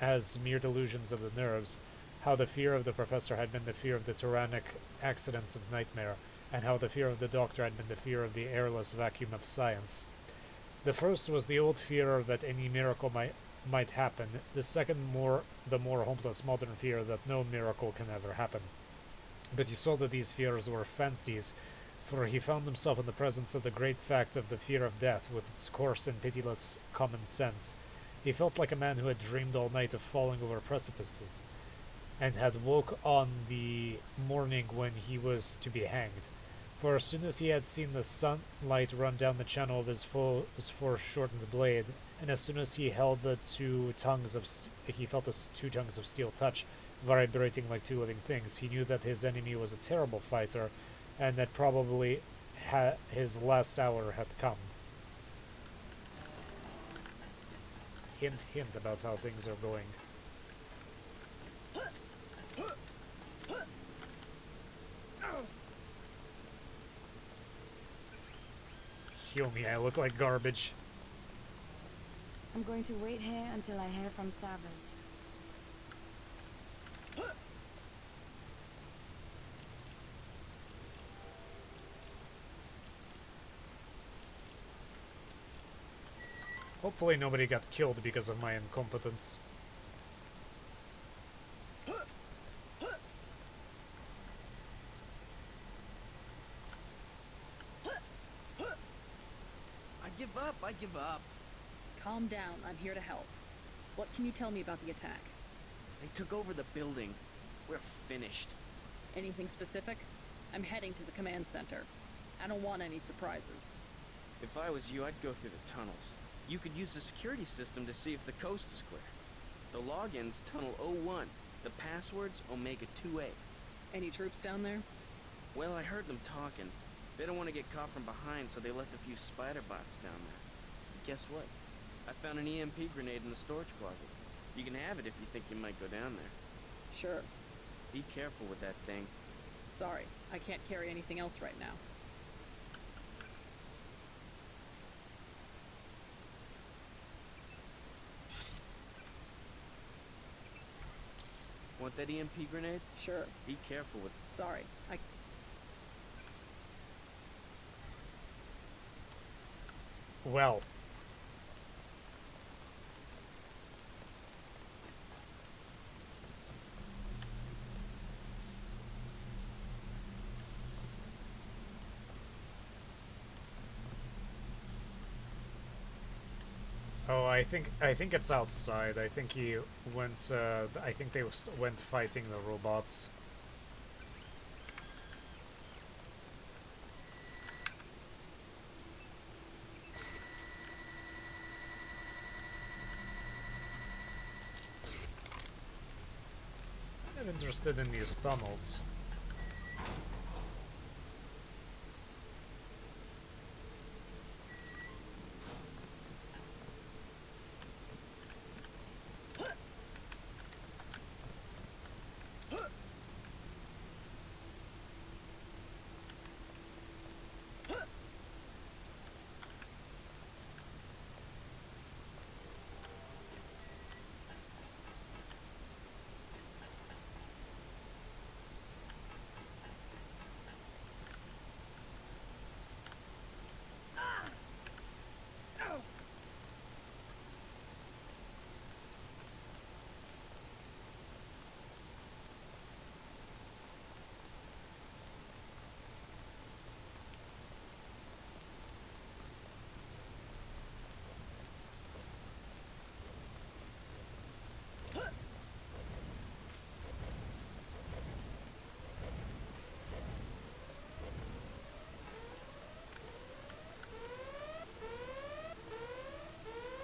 as mere delusions of the nerves, how the fear of the professor had been the fear of the tyrannic accidents of nightmare, and how the fear of the doctor had been the fear of the airless vacuum of science. The first was the old fear that any miracle might happen, the second the more hopeless modern fear that no miracle can ever happen. But he saw that these fears were fancies, for he found himself in the presence of the great fact of the fear of death, with its coarse and pitiless common sense. He felt like a man who had dreamed all night of falling over precipices, and had woke on the morning when he was to be hanged. For as soon as he had seen the sunlight run down the channel of his foreshortened blade, and as soon as he held the he felt the two tongues of steel touch, vibrating like two living things, he knew that his enemy was a terrible fighter, and that probably his last hour had come. Hint, hint about how things are going. Heal me, I look like garbage. I'm going to wait here until I hear from Savage. Hopefully nobody got killed because of my incompetence. I give up. Calm down, I'm here to help. What can you tell me about the attack? They took over the building. We're finished. Anything specific? I'm heading to the command center. I don't want any surprises. If I was you, I'd go through the tunnels. You could use the security system to see if the coast is clear. The login's Tunnel 01. The password's Omega 2A. Any troops down there? Well, I heard them talking. They don't want to get caught from behind, so they left a few spider bots down there. Guess what? I found an EMP grenade in the storage closet. You can have it if you think you might go down there. Sure. Be careful with that thing. Sorry, I can't carry anything else right now. Want that EMP grenade? Sure. Be careful with... Sorry, Well. Oh, I think it's outside. I think he went. I think they went fighting the robots. I'm interested in these tunnels.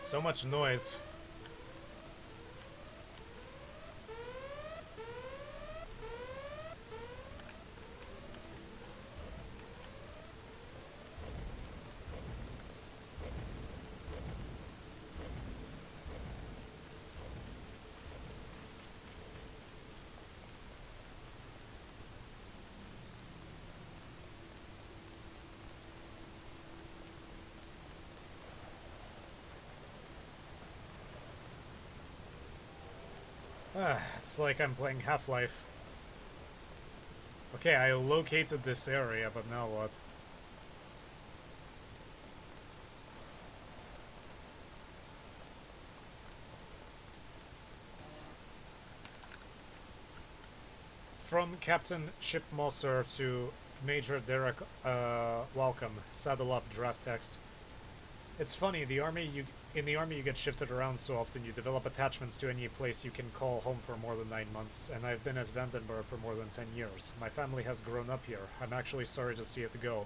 So much noise. It's like I'm playing Half-Life. Okay, I located this area, but now what? From Captain Chip Mosser to Major Derek, welcome. Saddle up, draft text. It's funny, in the army you get shifted around so often you develop attachments to any place you can call home for more than 9 months, and I've been at Vandenburg for more than 10 years. My family has grown up here. I'm actually sorry to see it go,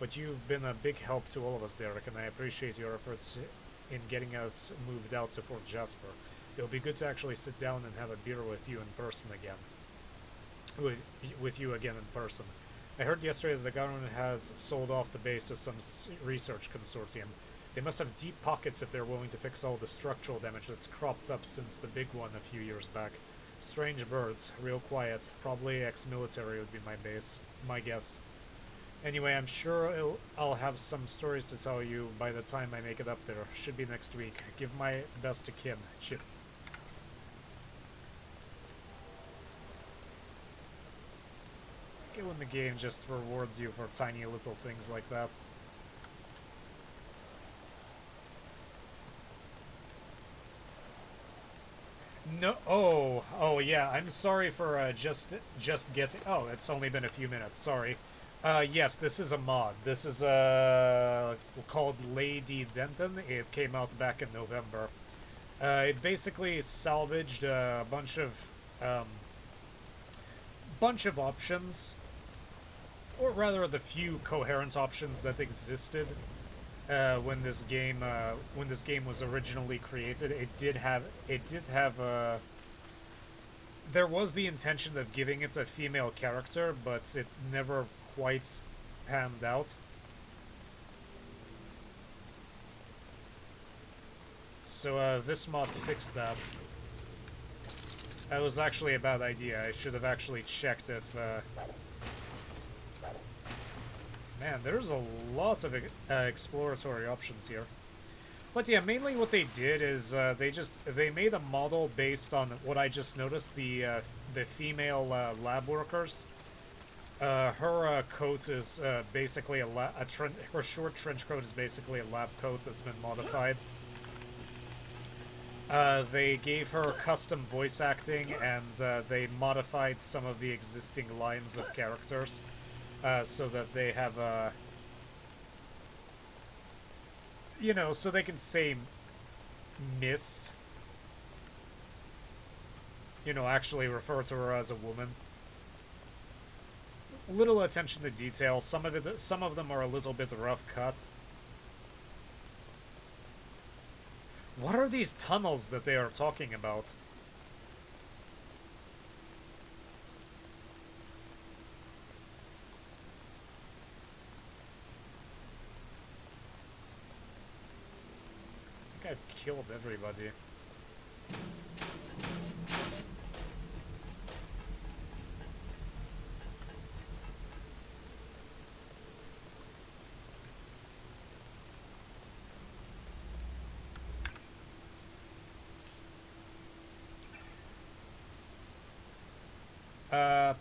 but you've been a big help to all of us, Derek, and I appreciate your efforts in getting us moved out to Fort Jasper. It'll be good to actually sit down and have a beer with you in person again. With you again in person. I heard yesterday that the government has sold off the base to some research consortium. They must have deep pockets if they're willing to fix all the structural damage that's cropped up since the big one a few years back. Strange birds, real quiet, probably ex-military would be my guess. Anyway, I'm sure I'll have some stories to tell you by the time I make it up there. Should be next week. Give my best to Kim. Chip. When the game just rewards you for tiny little things like that. No, oh yeah, I'm sorry for just getting, oh, it's only been a few minutes, sorry. Yes, this is a mod. This is called Lady Denton. It came out back in November. It basically salvaged a bunch of options, or rather, the few coherent options that existed when this game was originally created. There was the intention of giving it a female character, but it never quite panned out. So this mod fixed that. That was actually a bad idea. I should have actually checked if... Man, there's a lot of exploratory options here. But yeah, mainly what they did is they made a model based on what I just noticed, the female lab workers. Her coat is basically her short trench coat is basically a lab coat that's been modified. They gave her custom voice acting, and they modified some of the existing lines of characters so that they have so they can say Miss. Actually refer to her as a woman. Little attention to detail. Some of them are a little bit rough cut. What are these tunnels that they are talking about? I think I've killed everybody.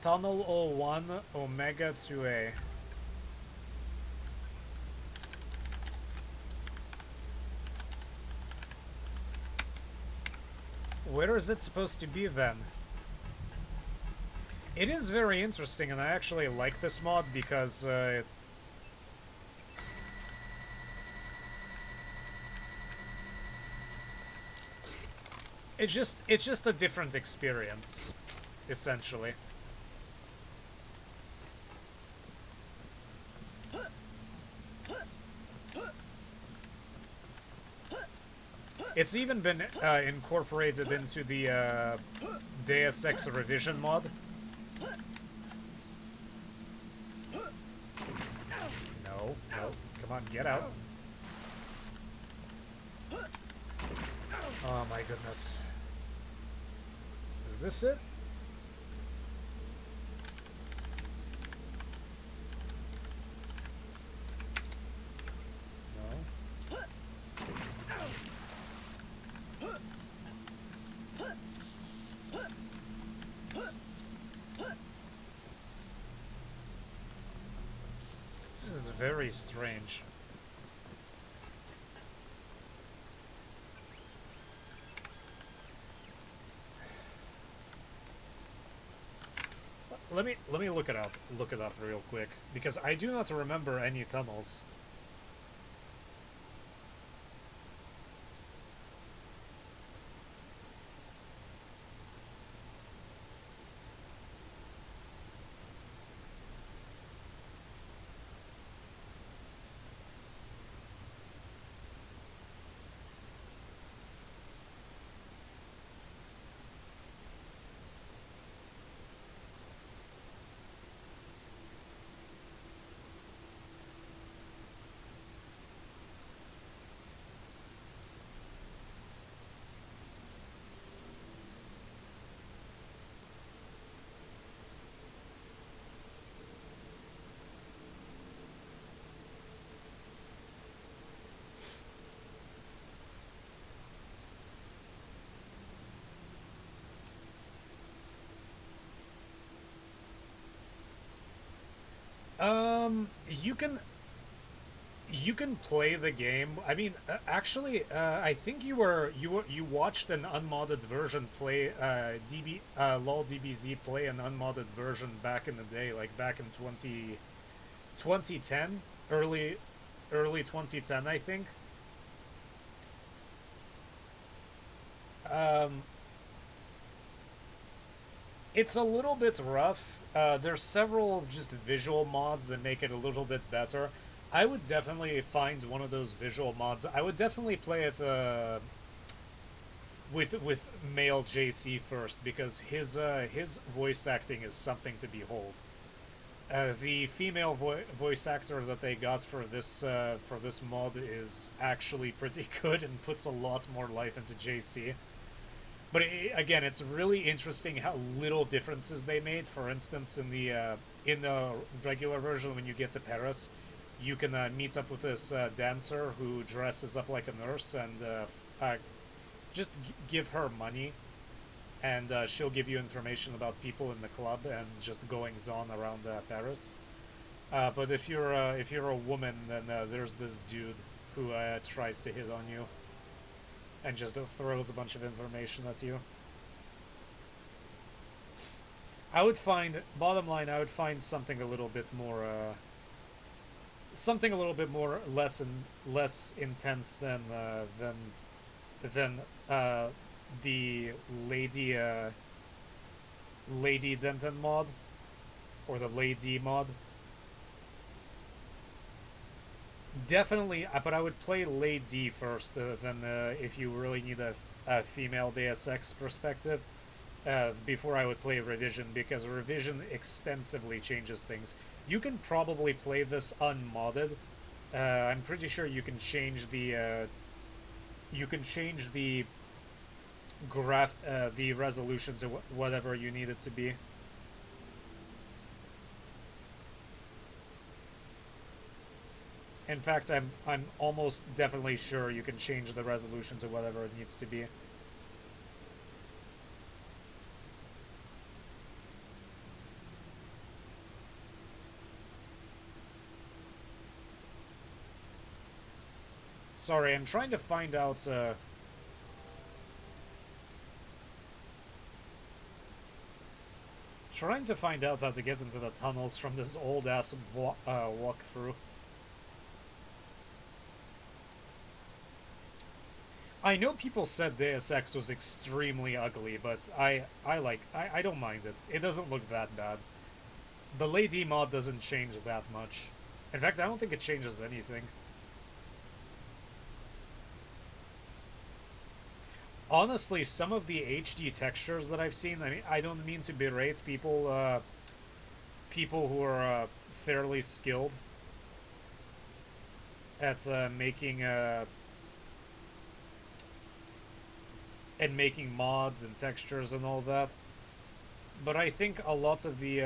Tunnel 01, Omega 2A. Where is it supposed to be then? It is very interesting, and I actually like this mod because it's just a different experience, essentially. It's even been incorporated into the Deus Ex revision mod. No, come on, get out. Oh my goodness. Is this it? Very strange. Let me look it up real quick, because I do not remember any tunnels. You can play the game. I mean, actually, I think you watched an unmodded version play LOL DBZ play an unmodded version back in the day, like back in 2010, early 2010, I think. It's a little bit rough. There's several just visual mods that make it a little bit better. I would definitely find one of those visual mods. I would definitely play it with male JC first, because his voice acting is something to behold. The female voice actor that they got for this mod is actually pretty good and puts a lot more life into JC. But again, it's really interesting how little differences they made. For instance, in the regular version, when you get to Paris, you can meet up with this dancer who dresses up like a nurse, and just give her money, and she'll give you information about people in the club and just goings on around Paris. But if you're a woman, then there's this dude who tries to hit on you and just throws a bunch of information at you. Bottom line, I would find something a little bit more less intense than the Lady Denton mod, or the Lady mod. Definitely, but I would play Lady first, than if you really need a female Deus Ex perspective, before I would play Revision, because Revision extensively changes things. You can probably play this unmodded. I'm pretty sure you can change the the resolution to whatever you need it to be. In fact, I'm almost definitely sure you can change the resolution to whatever it needs to be. Sorry, I'm trying to find out how to get into the tunnels from this old ass walkthrough. I know people said Deus Ex was extremely ugly, but I don't mind it. It doesn't look that bad. The Lady mod doesn't change that much. In fact, I don't think it changes anything. Honestly, some of the HD textures that I've seen, I mean, I don't mean to berate people, people who are fairly skilled at making mods and textures and all that. But I think a lot of the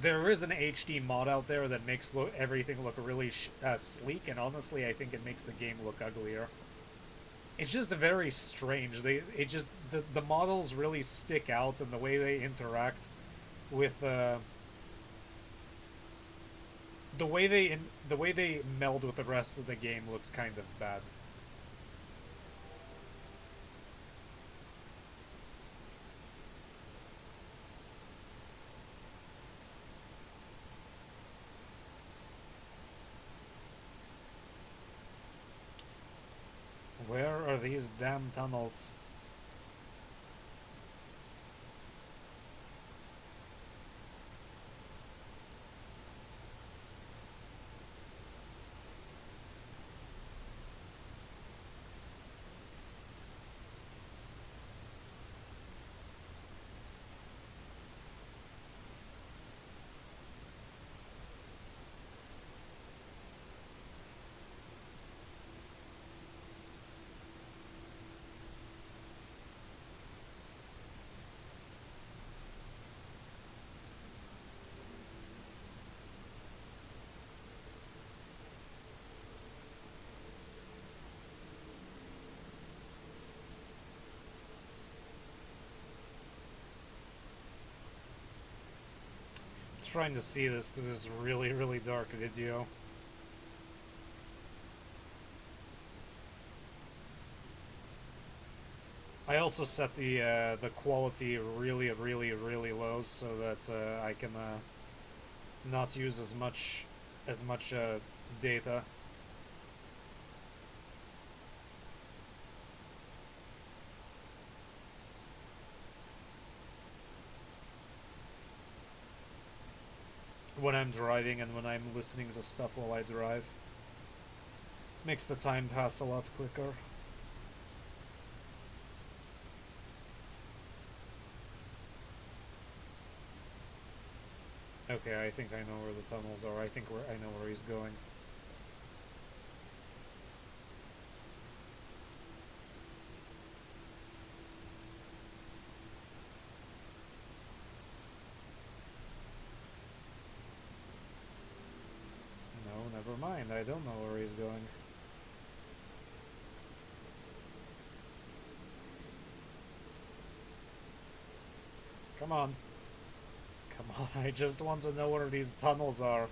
there is an HD mod out there that makes everything look really sleek, and honestly, I think it makes the game look uglier. It's just very strange. The models really stick out, and the way they interact with the way they meld with the rest of the game looks kind of bad. Where are these damn tunnels? Trying to see this through this really, really dark video. I also set the quality really, really, really low so that I can not use as much data. When I'm driving and when I'm listening to stuff while I drive. Makes the time pass a lot quicker. Okay, I think I know where the tunnels are. I know where he's going. No, never mind. I don't know where he's going. Come on. Come on, I just want to know where these tunnels are.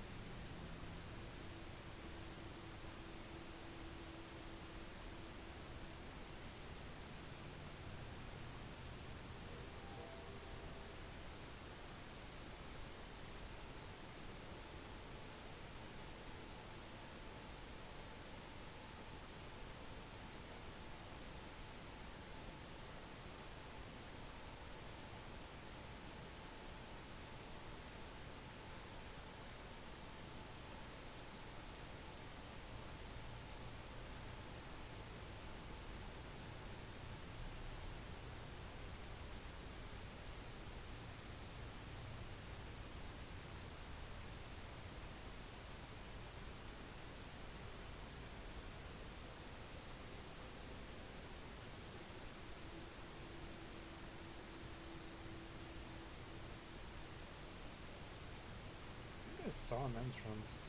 I saw an entrance.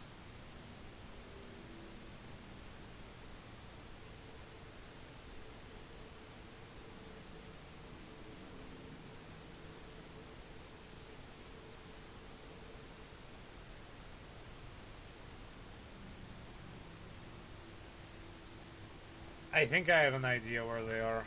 I think I have an idea where they are.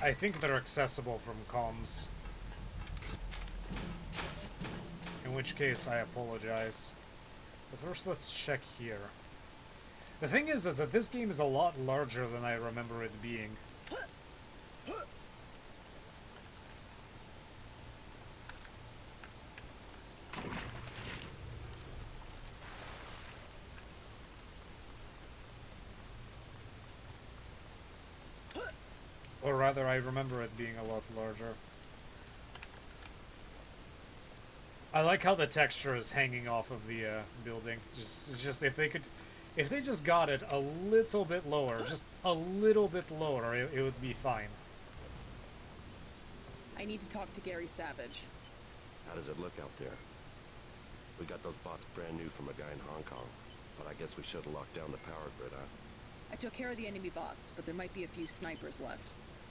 I think they're accessible from comms. In which case, I apologize. But first, let's check here. The thing is that this game is a lot larger than I remember it being. Or rather, I remember it being a lot larger. I like how the texture is hanging off of the building. Just if they just got it a little bit lower, just a little bit lower, it would be fine. I need to talk to Gary Savage. How does it look out there? We got those bots brand new from a guy in Hong Kong, but I guess we should have locked down the power grid, huh? I took care of the enemy bots, but there might be a few snipers left.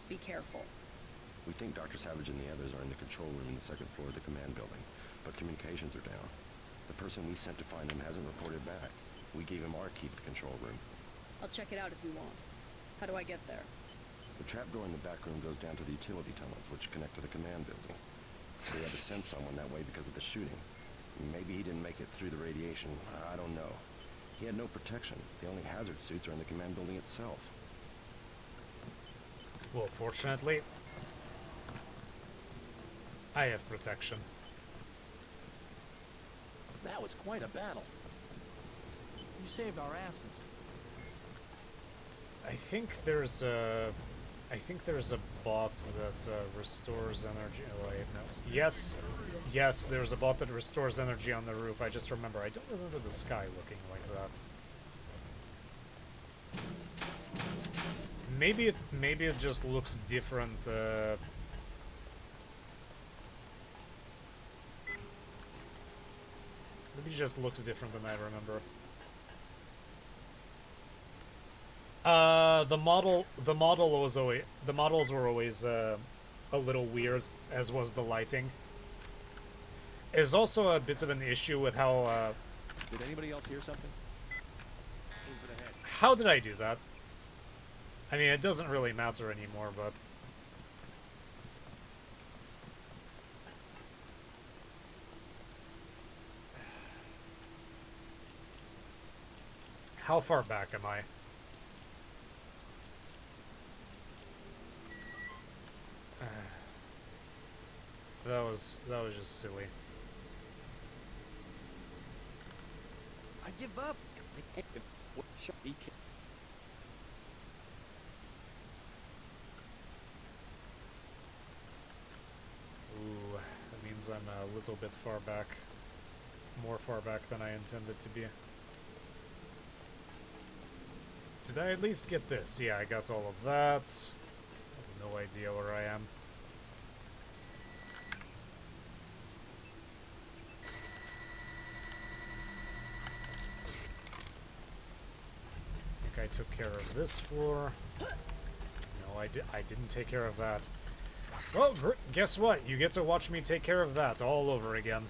Be careful. We think Dr. Savage and the others are in the control room in the second floor of the command building, but communications are down. The person we sent to find him hasn't reported back. We gave him our key to the control room. I'll check it out if you want. How do I get there? The trapdoor in the back room goes down to the utility tunnels, which connect to the command building. We had to send someone that way because of the shooting. Maybe he didn't make it through the radiation. I don't know. He had no protection. The only hazard suits are in the command building itself. Well, fortunately, I have protection. That was quite a battle. You saved our asses. I think there's a bot that restores energy. Oh, wait, no. Yes, there's a bot that restores energy on the roof. I just remember. I don't remember the sky looking like that. Maybe it just looks different. Maybe it just looks different than I remember. The models were always a little weird, as was the lighting. is also a bit of an issue with how, Did anybody else hear something? Over the head. how did I do that? I mean, it doesn't really matter anymore, but... How far back am I? That was just silly. I give up. Ooh, that means I'm a little bit far back. More far back than I intended to be. Did I at least get this? Yeah, I got all of that. I have no idea where I am. I think I took care of this floor. No, I didn't take care of that. Well, guess what? You get to watch me take care of that all over again.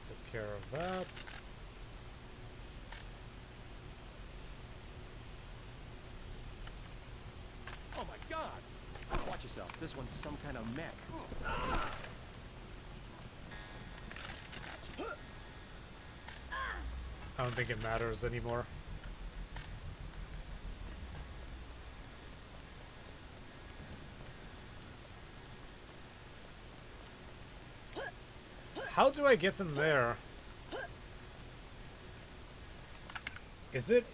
Took care of that. Oh my god! Watch yourself. This one's some kind of mech. I don't think it matters anymore. How do I get in there? Is it?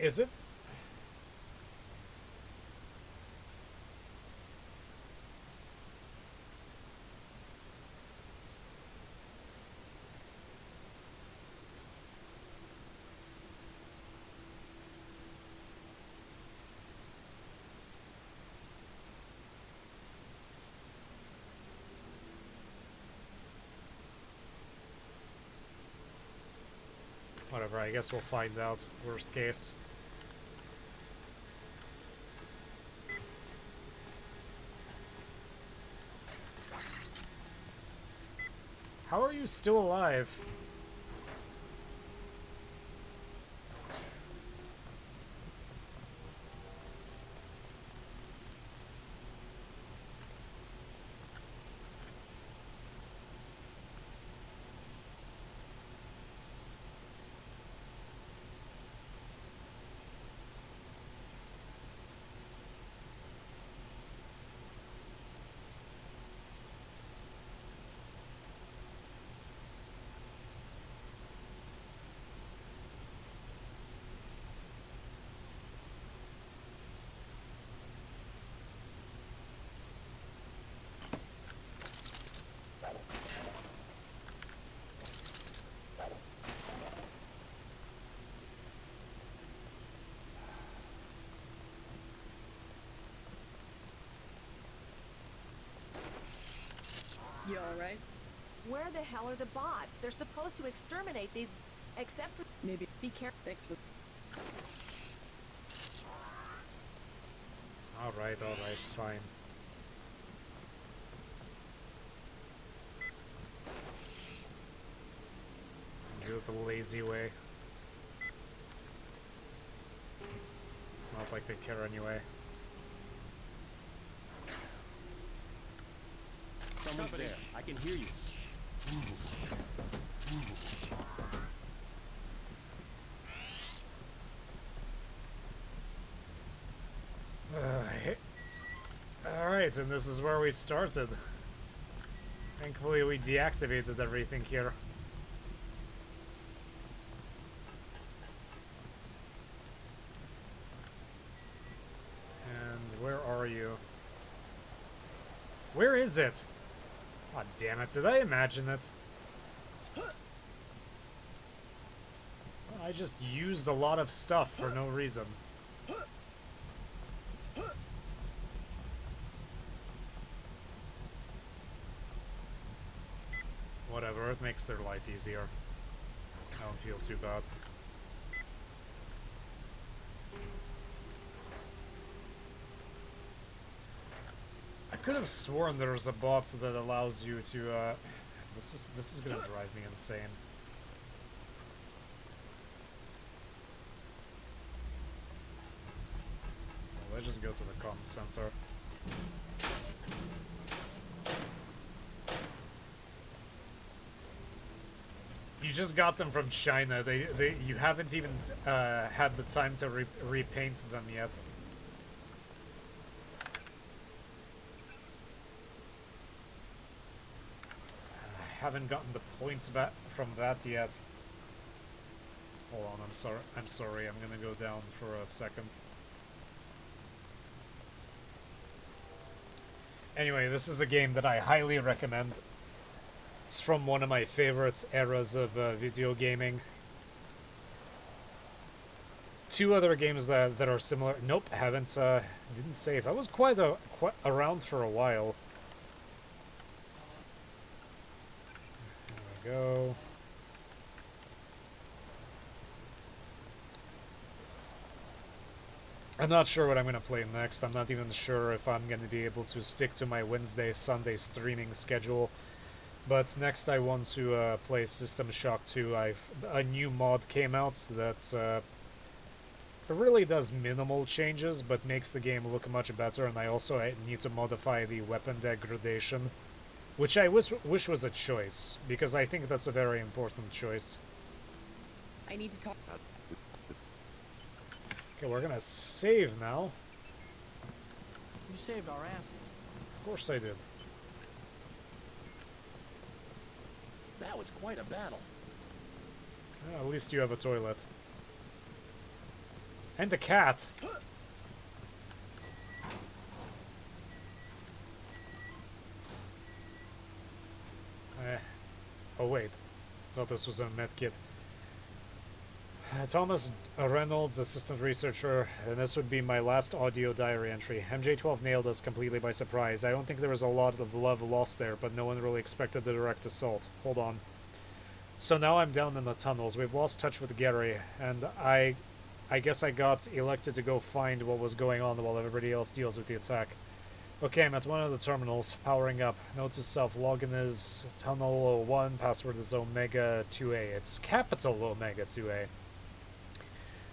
Whatever, I guess we'll find out, worst case. How are you still alive? You alright? Where the hell are the bots? They're supposed to exterminate these, except for... Maybe. Be careful. Thanks for... Alright, fine. Do it the lazy way. It's not like they care anyway. Someone's there. I can hear you. Alright, and this is where we started. Thankfully we deactivated everything here. Where is it? Oh, damn it. Did I imagine it? I just used a lot of stuff for no reason. Whatever, it makes their life easier. I don't feel too bad. I could have sworn there was a bot that allows you to, this is gonna drive me insane. Well, let's just go to the comm center. You just got them from China. You haven't even had the time to repaint them yet. I haven't gotten the points back from that yet. Hold on, I'm sorry. I'm gonna go down for a second. Anyway, this is a game that I highly recommend. It's from one of my favorite eras of video gaming. Two other games that are similar. Nope, haven't. Didn't save. That was quite around for a while. There we go. I'm not sure what I'm gonna play next. I'm not even sure if I'm gonna be able to stick to my Wednesday, Sunday streaming schedule. But next I want to play System Shock 2. A new mod came out that really does minimal changes, but makes the game look much better. And I also need to modify the weapon degradation, which I wish was a choice, because I think that's a very important choice. I need to talk. Okay, we're gonna save now. You saved our asses. Of course I did. That was quite a battle. Well, at least you have a toilet. And a cat. Oh wait. Thought this was a medkit. Thomas Reynolds, assistant researcher, and this would be my last audio diary entry. MJ12 nailed us completely by surprise. I don't think there was a lot of love lost there, but no one really expected the direct assault. Hold on. So now I'm down in the tunnels. We've lost touch with Gary, and I guess I got elected to go find what was going on while everybody else deals with the attack. Okay, I'm at one of the terminals, powering up. Note to self, login is Tunnel 01, password is Omega 2A. It's capital Omega 2A.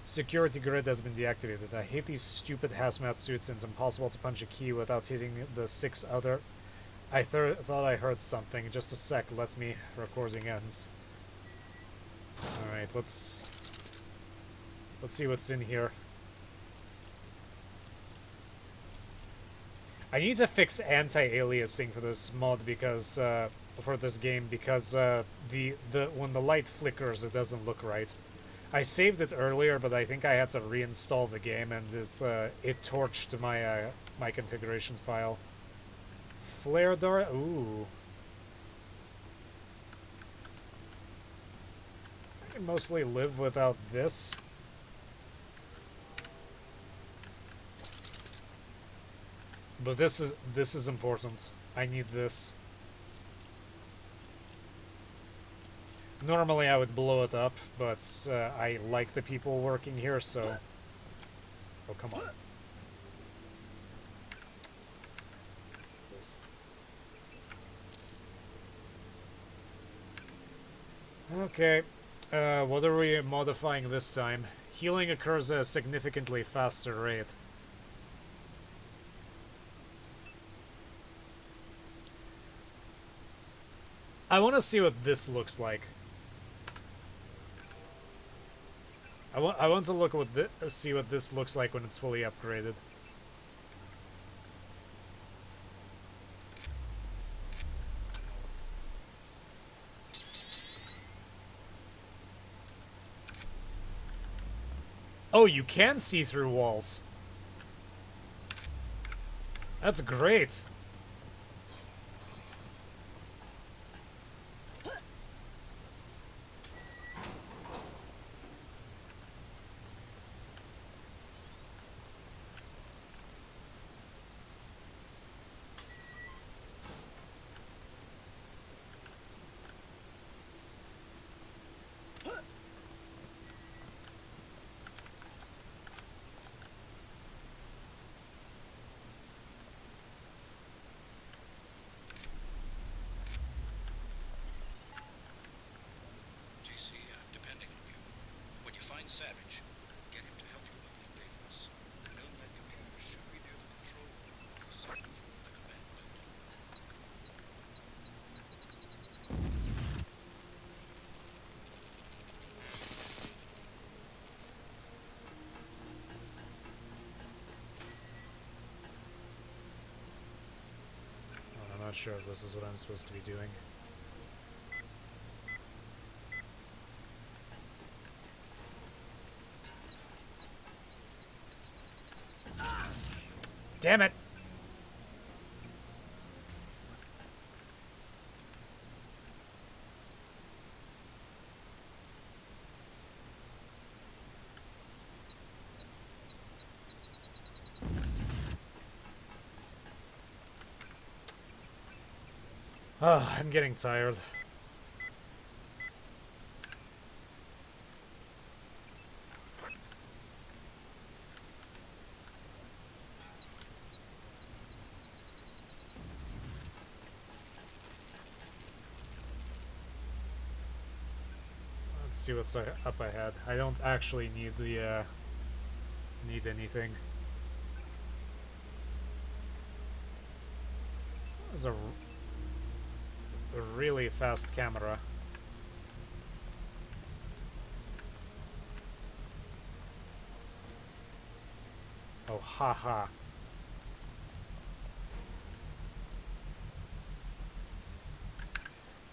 Security grid has been deactivated. I hate these stupid hazmat suits, and it's impossible to punch a key without hitting the 6 other... I thought I heard something. Just a sec, let me... Recording ends. Alright, let's see what's in here. I need to fix anti-aliasing for this mod because, for this game, because, when the light flickers, it doesn't look right. I saved it earlier, but I think I had to reinstall the game, and it torched my my configuration file. Flare dart. Ooh. I can mostly live without this. But this is important. I need this. Normally I would blow it up, but I like the people working here, so... Oh, come on. Okay, what are we modifying this time? Healing occurs at a significantly faster rate. I want to see what this looks like. I want to look see what this looks like when it's fully upgraded. Oh, you can see through walls. That's great. Savage. Get him to help you locate Daedalus. The Nomad computer should be near the control room on the south floor of the command building. I'm not sure if this is what I'm supposed to be doing. Damn it! Oh, I'm getting tired. Let's see what's up ahead. I don't actually need the need anything. There's a really fast camera. Oh, haha.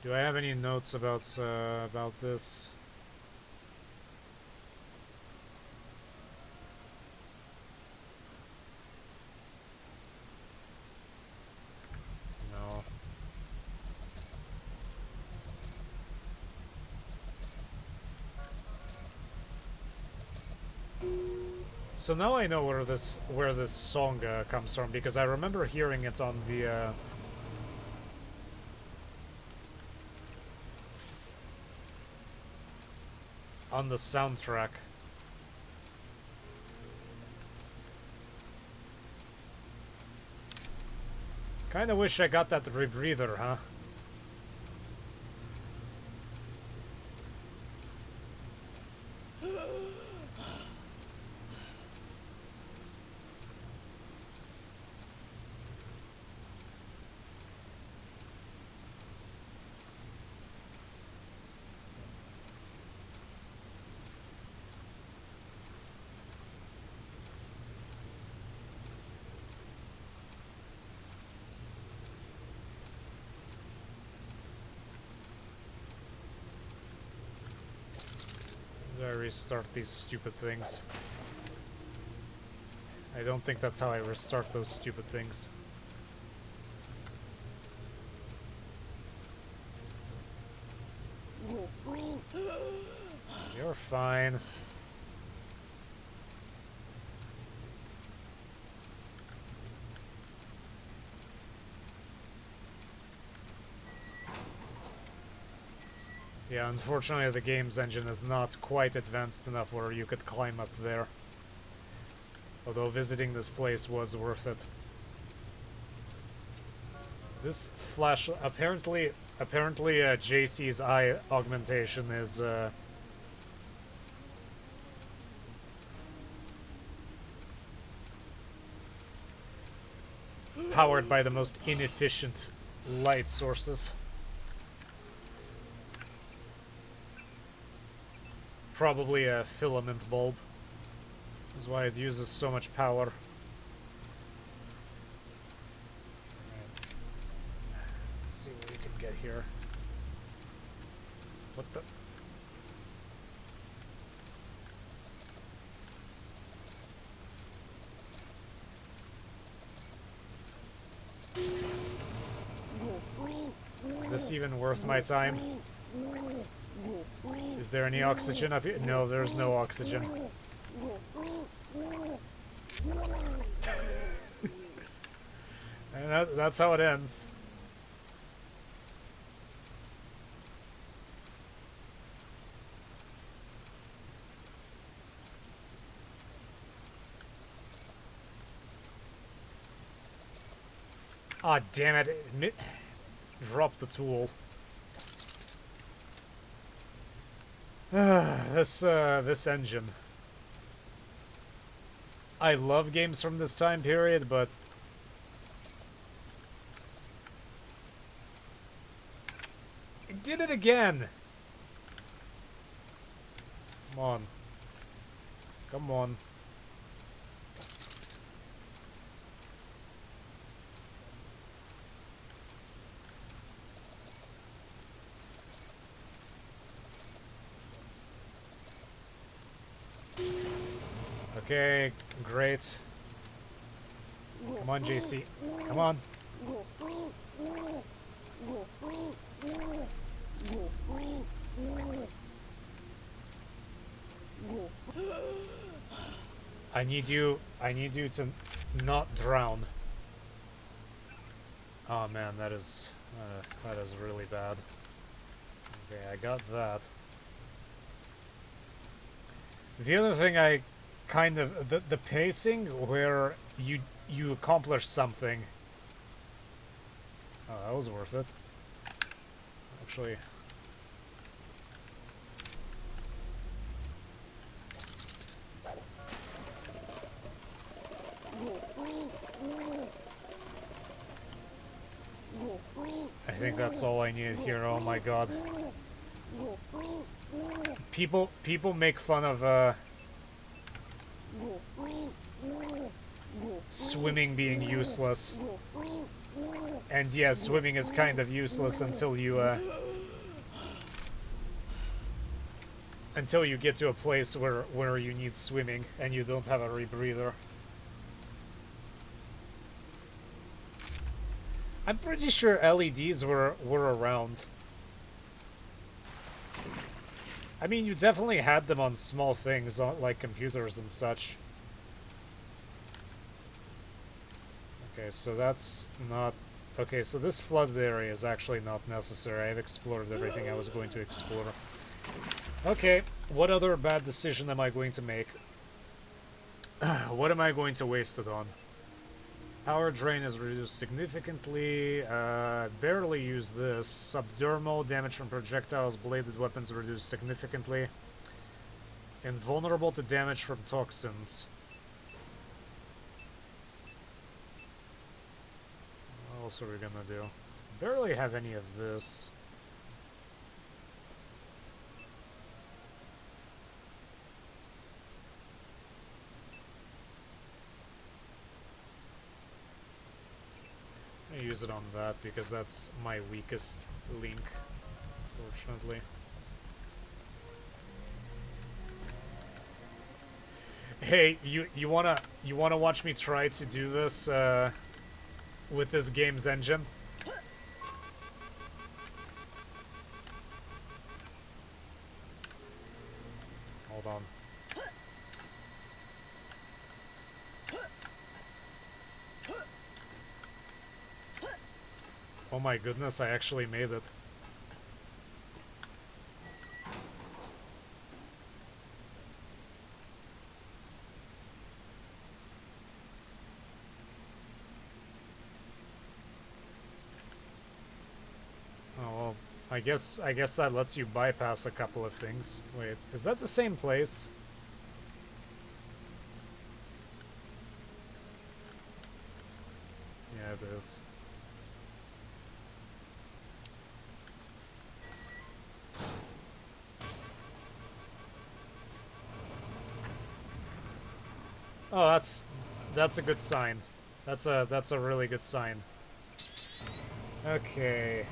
Do I have any notes about this? No. So now I know where this song comes from, because I remember hearing it on the soundtrack. Kinda wish I got that rebreather, huh? Do I restart these stupid things? I don't think that's how I restart those stupid things. You're fine. Yeah, unfortunately the game's engine is not quite advanced enough where you could climb up there. Although visiting this place was worth it. This flash, apparently JC's eye augmentation is powered by the most inefficient light sources. Probably a filament bulb. That's why it uses so much power. Right. Let's see what we can get here. What the? Is this even worth my time? Is there any oxygen up here? No, there's no oxygen. And that's how it ends. Ah, damn it. Drop the tool. This engine. I love games from this time period, but it did it again. Come on. Come on. Okay, great. Come on, JC. Come on. I need you to not drown. Oh man, that is really bad. Okay, I got that. The other thing I kind of the pacing where you accomplish something. Oh, that was worth it. Actually. I think that's all I need here. Oh my god. People make fun of swimming being useless. And yeah, swimming is kind of useless until you get to a place where you need swimming and you don't have a rebreather. I'm pretty sure LEDs were around. I mean, you definitely had them on small things, like computers and such. Okay, so that's not... Okay, so this flooded area is actually not necessary. I've explored everything I was going to explore. Okay, what other bad decision am I going to make? What am I going to waste it on? Power drain is reduced significantly. Barely use this. Subdermal damage from projectiles, bladed weapons reduced significantly. Invulnerable to damage from toxins. What else are we gonna do? Barely have any of this. I use it on that because that's my weakest link, fortunately. Hey, you wanna watch me try to do this with this game's engine? Hold on. Oh my goodness, I actually made it. Oh well, I guess that lets you bypass a couple of things. Wait, is that the same place? Yeah, it is. Oh, that's a good sign. That's a really good sign. Okay.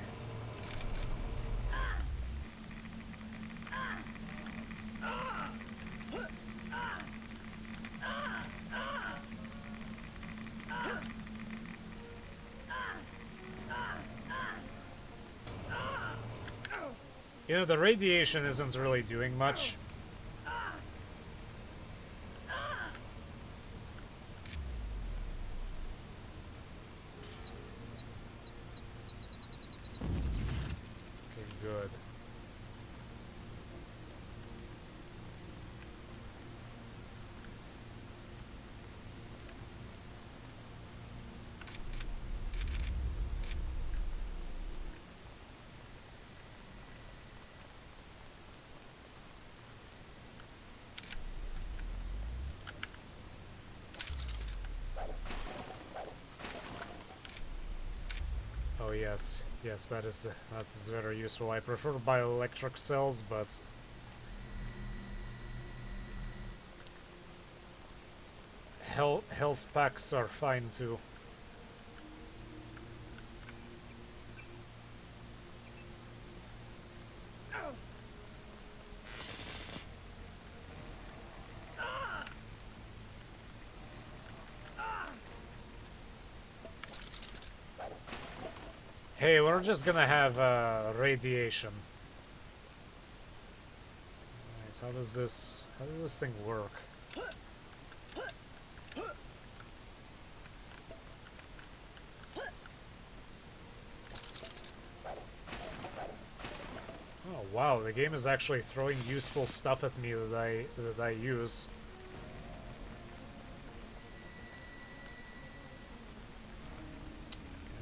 You know, the radiation isn't really doing much. Good. yes. Yes, that is very useful. I prefer bioelectric cells, but health packs are fine too. Hey, we're just gonna have radiation. Nice. How does this thing work? Oh wow, the game is actually throwing useful stuff at me that I use.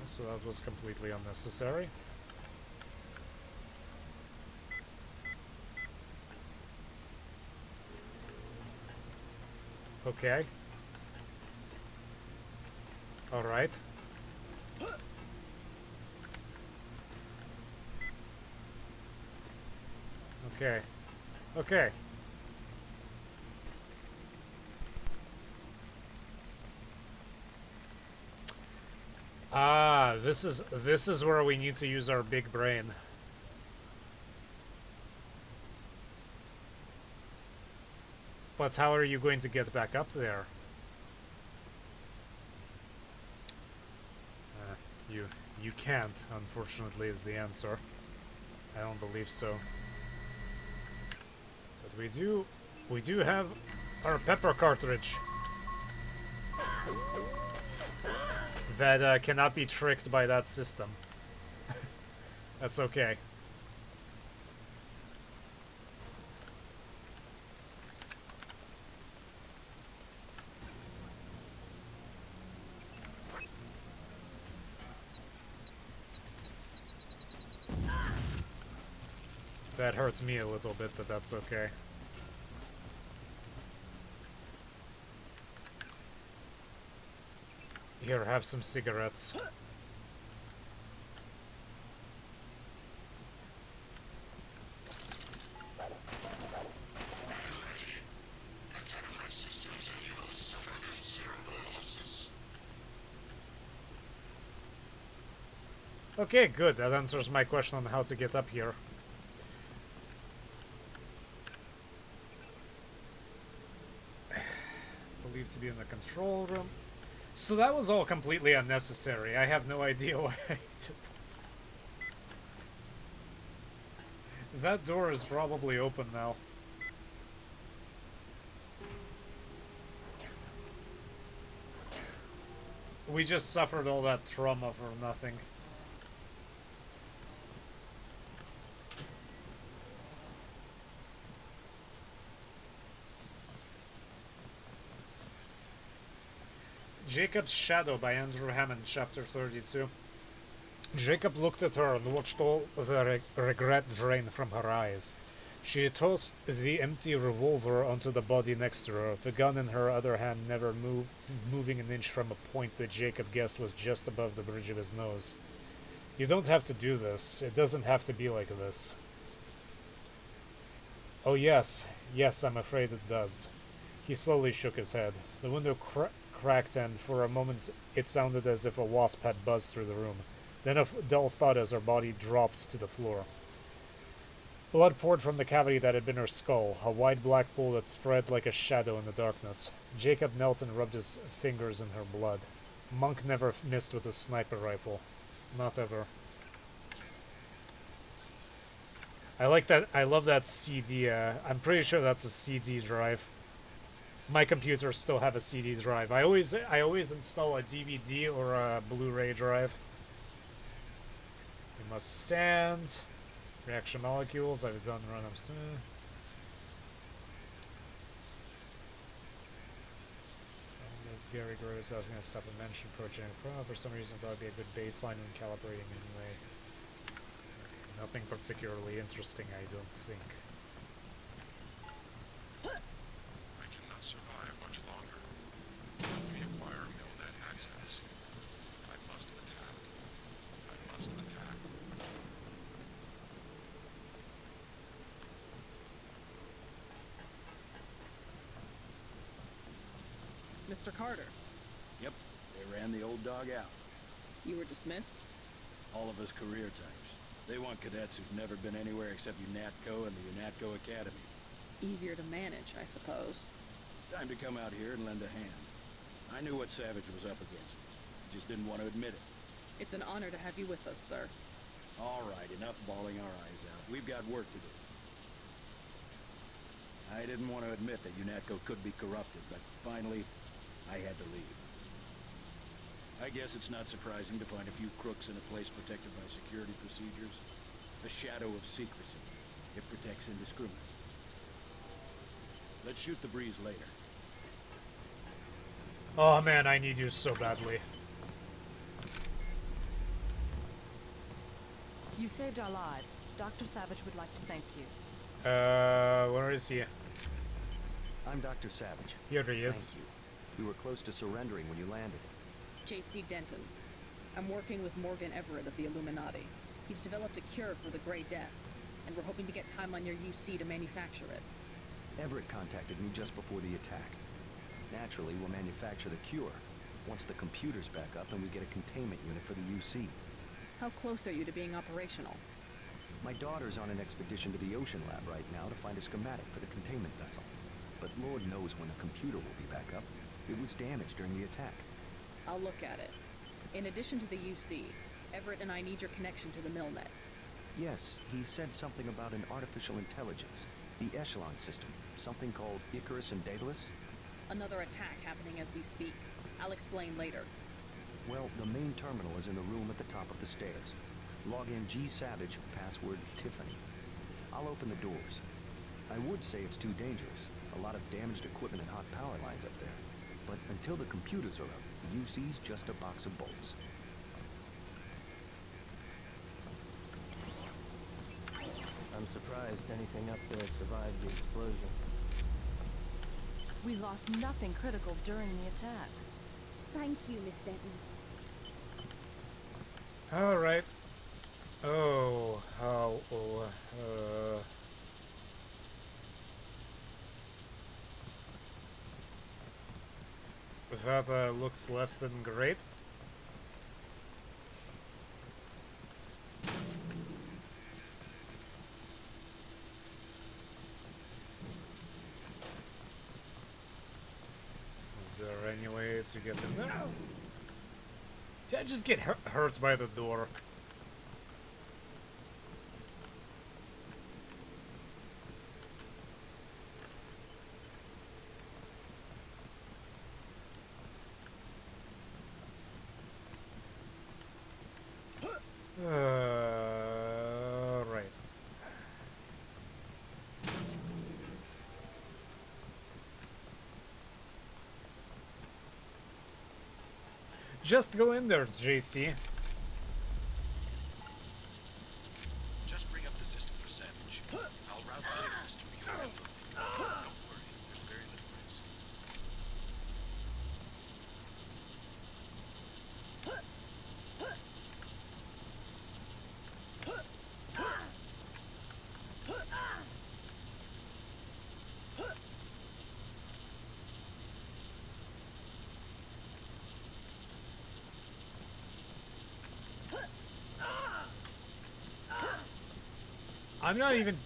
So that was completely unnecessary. Okay. Alright. Okay. Okay. Ah, this is where we need to use our big brain. But how are you going to get back up there? You can't, unfortunately, is the answer. I don't believe so. But we do have our pepper cartridge. That cannot be tricked by that system. That's okay. That hurts me a little bit, but that's okay. Here, have some cigarettes. Okay, good. That answers my question on how to get up here. Believed to be in the control room. So that was all completely unnecessary. I have no idea why I did that. That door is probably open now. We just suffered all that trauma for nothing. Jacob's Shadow by Andrew Hammond, Chapter 32. Jacob looked at her and watched all the regret drain from her eyes. She tossed the empty revolver onto the body next to her, the gun in her other hand never moving an inch from a point that Jacob guessed was just above the bridge of his nose. You don't have to do this. It doesn't have to be like this. Oh yes, yes, I'm afraid it does. He slowly shook his head. The window cracked and for a moment it sounded as if a wasp had buzzed through the room. Then a dull thud as her body dropped to the floor. Blood poured from the cavity that had been her skull, a wide black pool that spread like a shadow in the darkness. Jacob knelt and rubbed his fingers in her blood. Monk never missed with a sniper rifle. Not ever. I like that. I love that CD. I'm pretty sure that's a CD drive. My computers still have a CD drive. I always install a DVD or a Blu-ray drive. We must stand. Reaction molecules. I was done run them soon. Gary Gross, I was going to stop and mention Project Pro. For some reason, I thought it would be a good baseline when calibrating anyway. Nothing particularly interesting, I don't think. I cannot survive much longer. Help me acquire Milnet access. I must attack. I must Mr. Carter. Yep, they ran the old dog out. You were dismissed? All of us career types. They want cadets who've never been anywhere except UNATCO and the UNATCO Academy. Easier to manage, I suppose. Time to come out here and lend a hand. I knew what Savage was up against. Just didn't want to admit it. It's an honor to have you with us, sir. All right, enough bawling our eyes out. We've got work to do. I didn't want to admit that UNATCO could be corrupted, but finally, I had to leave. I guess it's not surprising to find a few crooks in a place protected by security procedures. A shadow of secrecy. It protects indiscriminately. Let's shoot the breeze later. Oh man, I need you so badly. You saved our lives. Dr. Savage would like to thank you. Where is he? I'm Dr. Savage. Here he is. Thank you. You were close to surrendering when you landed. J.C. Denton. I'm working with Morgan Everett of the Illuminati. He's developed a cure for the Grey Death, and we're hoping to get time on your UC to manufacture it. Everett contacted me just before the attack. Naturally, we'll manufacture the cure once the computer's back up and we get a containment unit for the UC. How close are you to being operational? My daughter's on an expedition to the ocean lab right now to find a schematic for the containment vessel. But Lord knows when the computer will be back up. It was damaged during the attack. I'll look at it. In addition to the UC, Everett and I need your connection to the Milnet. Yes, he said something about an artificial intelligence. The Echelon system. Something called Icarus and Daedalus? Another attack happening as we speak. I'll explain later. Well, the main terminal is in the room at the top of the stairs. Log in G Savage, password Tiffany. I'll open the doors. I would say it's too dangerous. A lot of damaged equipment and hot power lines up there. But until the computers are up, the UC's just a box of bolts. I'm surprised anything up there survived the explosion. We lost nothing critical during the attack. Thank you, Miss Denton. Alright. That looks less than great. Is there any way to get in there? Did I just get hurt by the door? Right. Just go in there, JC. Just bring up the system for Savage. I'll route Daedalus through your info. Don't worry, there's very little risk. I'm not even...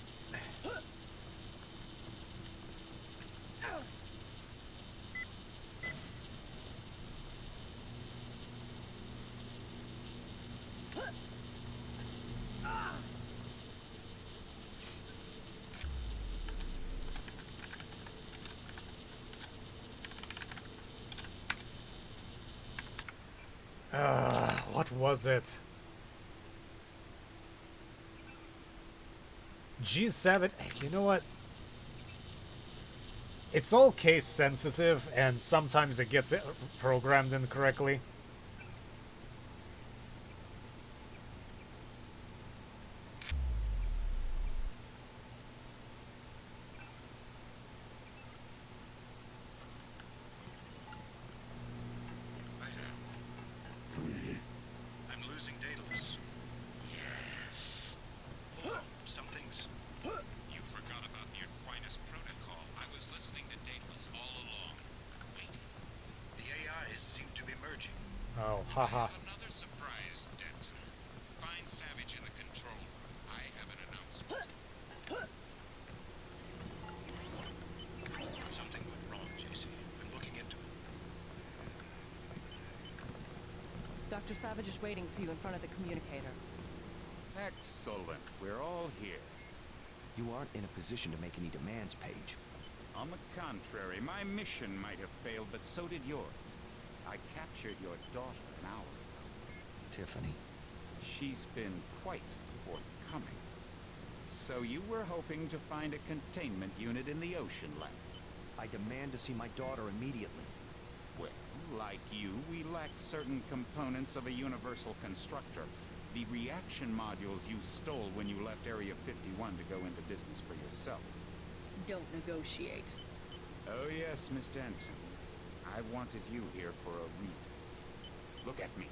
what was it? G7, you know what? It's all case sensitive, and sometimes it gets programmed incorrectly. I'm losing Daedalus. Yes. Hold on, something's... You forgot about the Aquinas protocol. I was listening to Daedalus all along. Wait. Haha. Another surprise, Denton. Find Savage in the control room. I have an announcement. Something went wrong, JC. I'm looking into it. Dr. Savage is waiting for you in front of the communicator. Excellent. We're all here. You aren't in a position to make any demands, Paige. On the contrary, my mission might have failed, but so did yours. I captured your daughter an hour ago. Tiffany. She's been quite forthcoming. So you were hoping to find a containment unit in the ocean lab? I demand to see my daughter immediately. Well, like you, we lack certain components of a universal constructor. The reaction modules you stole when you left Area 51 to go into business for yourself. Don't negotiate. Oh yes, Miss Denton. I wanted you here for a reason. Look at me.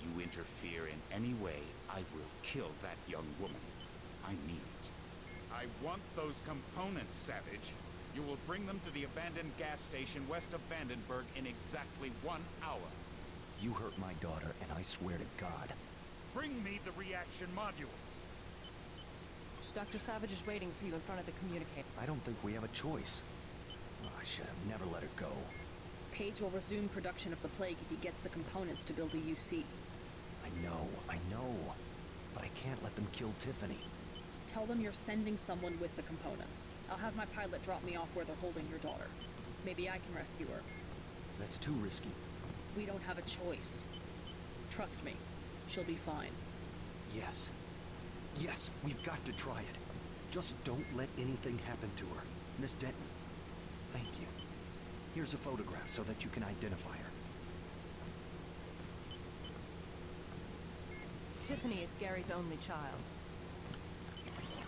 You interfere in any way, I will kill that young woman. I mean it. I want those components, Savage. You will bring them to the abandoned gas station west of Vandenburg in exactly 1 hour. You hurt my daughter, and I swear to God. Bring me the reaction modules. Dr. Savage is waiting for you in front of the communicator. I don't think we have a choice. Oh, I should have never let her go. Paige will resume production of the plague if he gets the components to build a UC. I know. But I can't let them kill Tiffany. Tell them you're sending someone with the components. I'll have my pilot drop me off where they're holding your daughter. Maybe I can rescue her. That's too risky. We don't have a choice. Trust me, she'll be fine. Yes. Yes, we've got to try it. Just don't let anything happen to her. Miss Denton, thank you. Here's a photograph so that you can identify her. Tiffany is Gary's only child.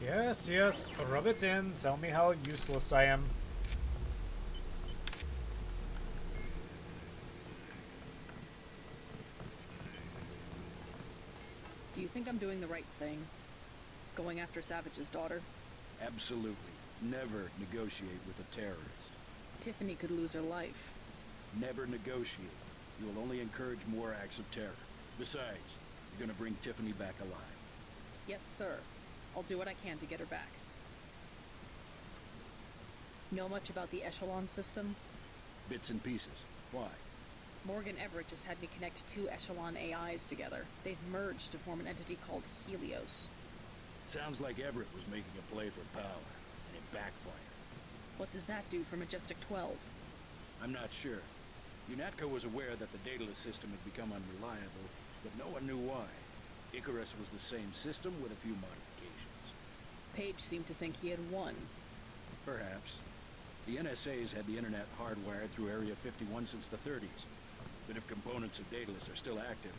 Yes, yes. Rub it in. Tell me how useless I am. Do you think I'm doing the right thing? Going after Savage's daughter? Absolutely. Never negotiate with a terrorist. Tiffany could lose her life. Never negotiate. You will only encourage more acts of terror. Besides, you're gonna bring Tiffany back alive. Yes, sir. I'll do what I can to get her back. Know much about the Echelon system? Bits and pieces. Why? Morgan Everett just had me connect 2 Echelon AIs together. They've merged to form an entity called Helios. Sounds like Everett was making a play for power, and it backfired. What does that do for Majestic 12? I'm not sure. UNATCO was aware that the dataless system had become unreliable, but no one knew why. Icarus was the same system with a few modifications. Page seemed to think he had won. Perhaps. The NSA's had the internet hardwired through Area 51 since the 30s. But if components of Daedalus are still active,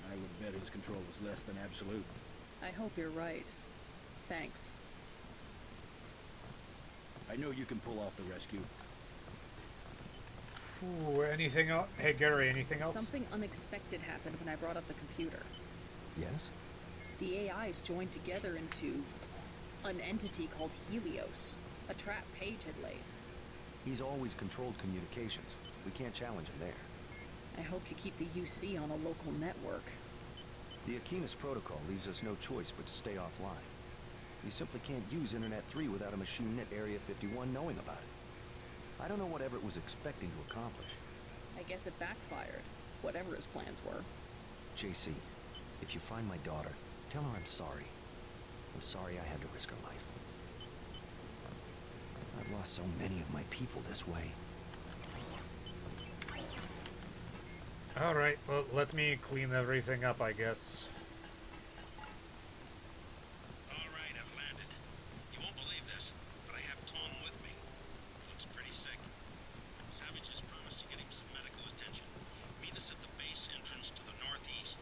I would bet his control is less than absolute. I hope you're right. Thanks. I know you can pull off the rescue. Ooh, anything else? Hey, Gary, anything else? Something unexpected happened when I brought up the computer. Yes? The AIs joined together into an entity called Helios. A trap Page had laid. He's always controlled communications. We can't challenge him there. I hope you keep the UC on a local network. The Aquinas protocol leaves us no choice but to stay offline. We simply can't use Internet 3 without a machine at Area 51 knowing about it. I don't know what Everett was expecting to accomplish. I guess it backfired, whatever his plans were. JC, if you find my daughter, tell her I'm sorry. I'm sorry I had to risk her life. I've lost so many of my people this way. Alright, well, let me clean everything up, I guess. Alright, I've landed. You won't believe this, but I have Tom with me. He looks pretty sick. Savage has promised to get him some medical attention. Meet us at the base entrance to the northeast.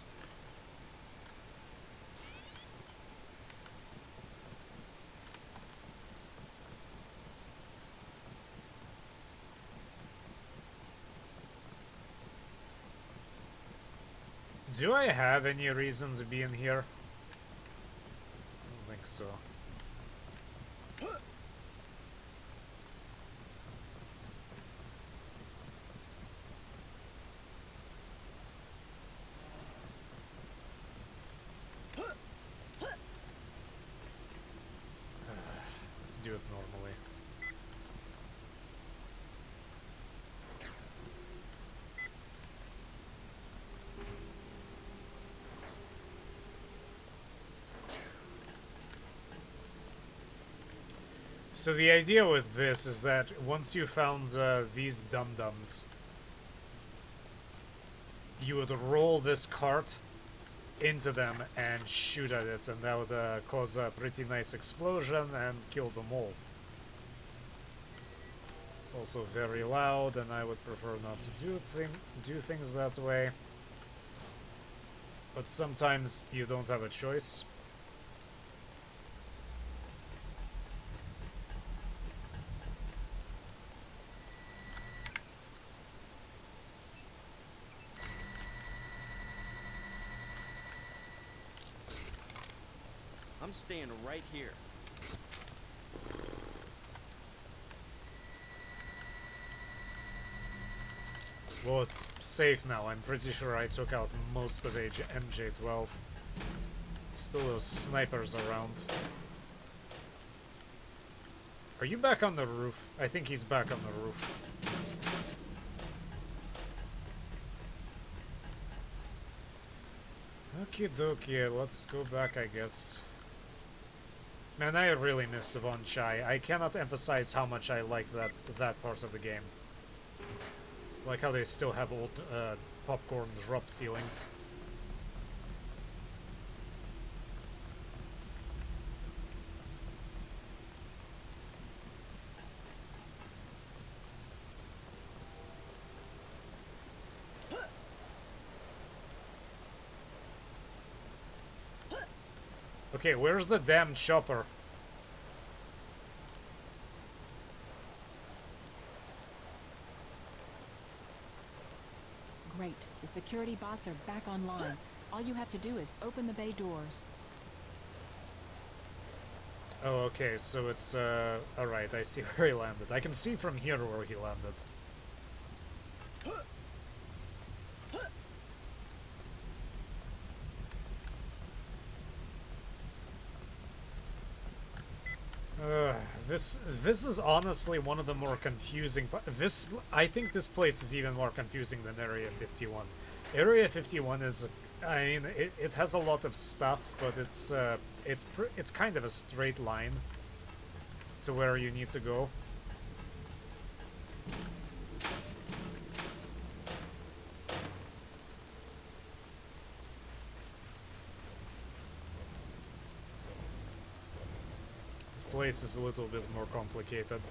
Do I have any reasons of being here? I don't think so. do it normally. So the idea with this is that once you found these dum-dums, you would roll this cart into them and shoot at it, and that would cause a pretty nice explosion and kill them all. It's also very loud, and I would prefer not to do things that way. But sometimes you don't have a choice. I'm staying right here. Well, it's safe now. I'm pretty sure I took out most of MJ12. Still those snipers around. Are you back on the roof? I think he's back on the roof. Okie dokie, let's go back, I guess. Man, I really miss Savon Chai. I cannot emphasize how much I like that part of the game. Like how they still have old popcorn drop ceilings. Okay, where's the damn chopper? Great. The security bots are back online. All you have to do is open the bay doors. Oh, okay, so it's, alright, I see where he landed. I can see from here where he landed. This is honestly one of the more confusing. I think this place is even more confusing than Area 51. Area 51 is, I mean, it has a lot of stuff, but it's kind of a straight line to where you need to go. Place is a little bit more complicated.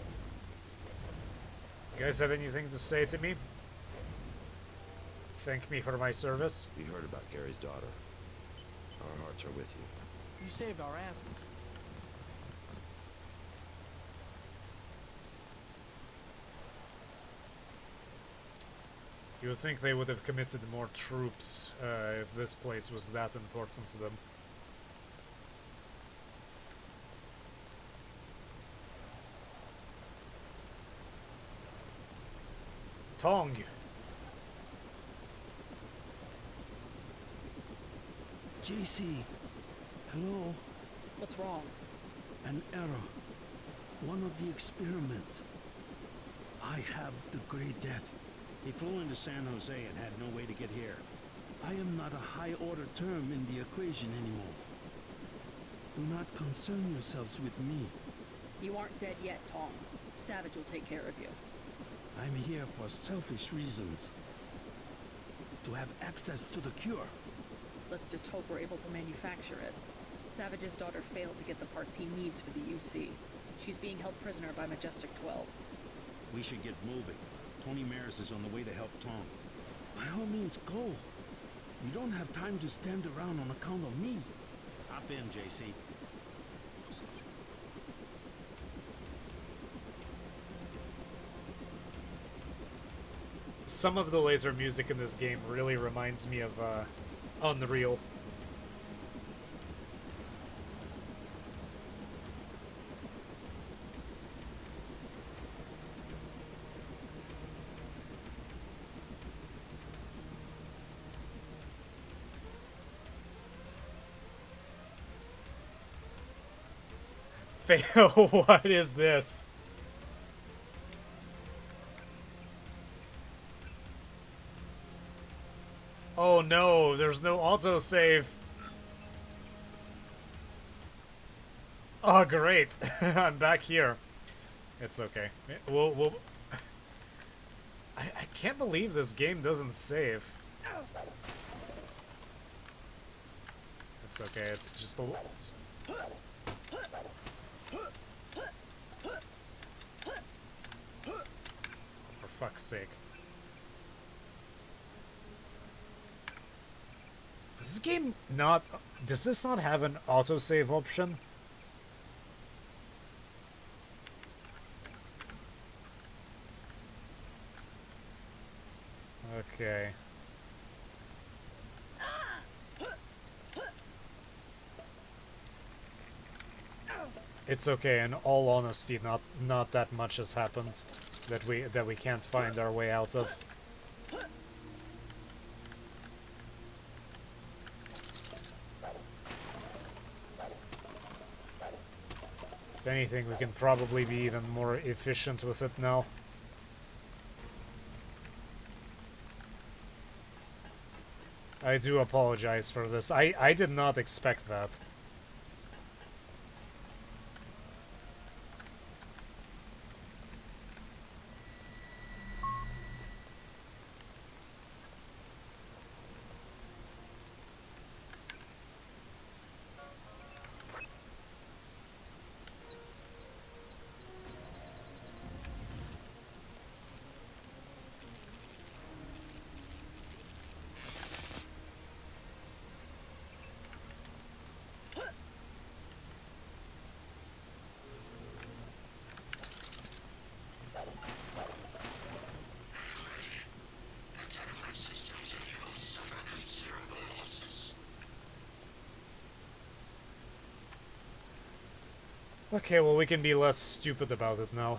You guys have anything to say to me? Thank me for my service? We heard about Gary's daughter. Our hearts are with you. You saved our asses. You would think they would have committed more troops if this place was that important to them. Tong. JC, hello? What's wrong? An error. One of the experiments. I have the Grey Death. He flew into San Jose and had no way to get here. I am not a high-order term in the equation anymore. Do not concern yourselves with me. You aren't dead yet, Tom. Savage will take care of you. I'm here for selfish reasons. To have access to the cure. Let's just hope we're able to manufacture it. Savage's daughter failed to get the parts he needs for the UC. She's being held prisoner by Majestic 12. We should get moving. Tony Maris is on the way to help Tom. By all means, go. You don't have time to stand around on account of me. Hop in, JC. Some of the laser music in this game really reminds me of Unreal. fail. What is this? Oh no, there's no autosave. Oh great, I'm back here. It's okay. We'll I can't believe this game doesn't save. It's okay, it's just a little... For fuck's sake. Does this game not... Does this not have an autosave option? Okay. It's okay, in all honesty, not that much has happened that we can't find our way out of. If anything, we can probably be even more efficient with it now. I do apologize for this. I did not expect that. Okay, well we can be less stupid about it now.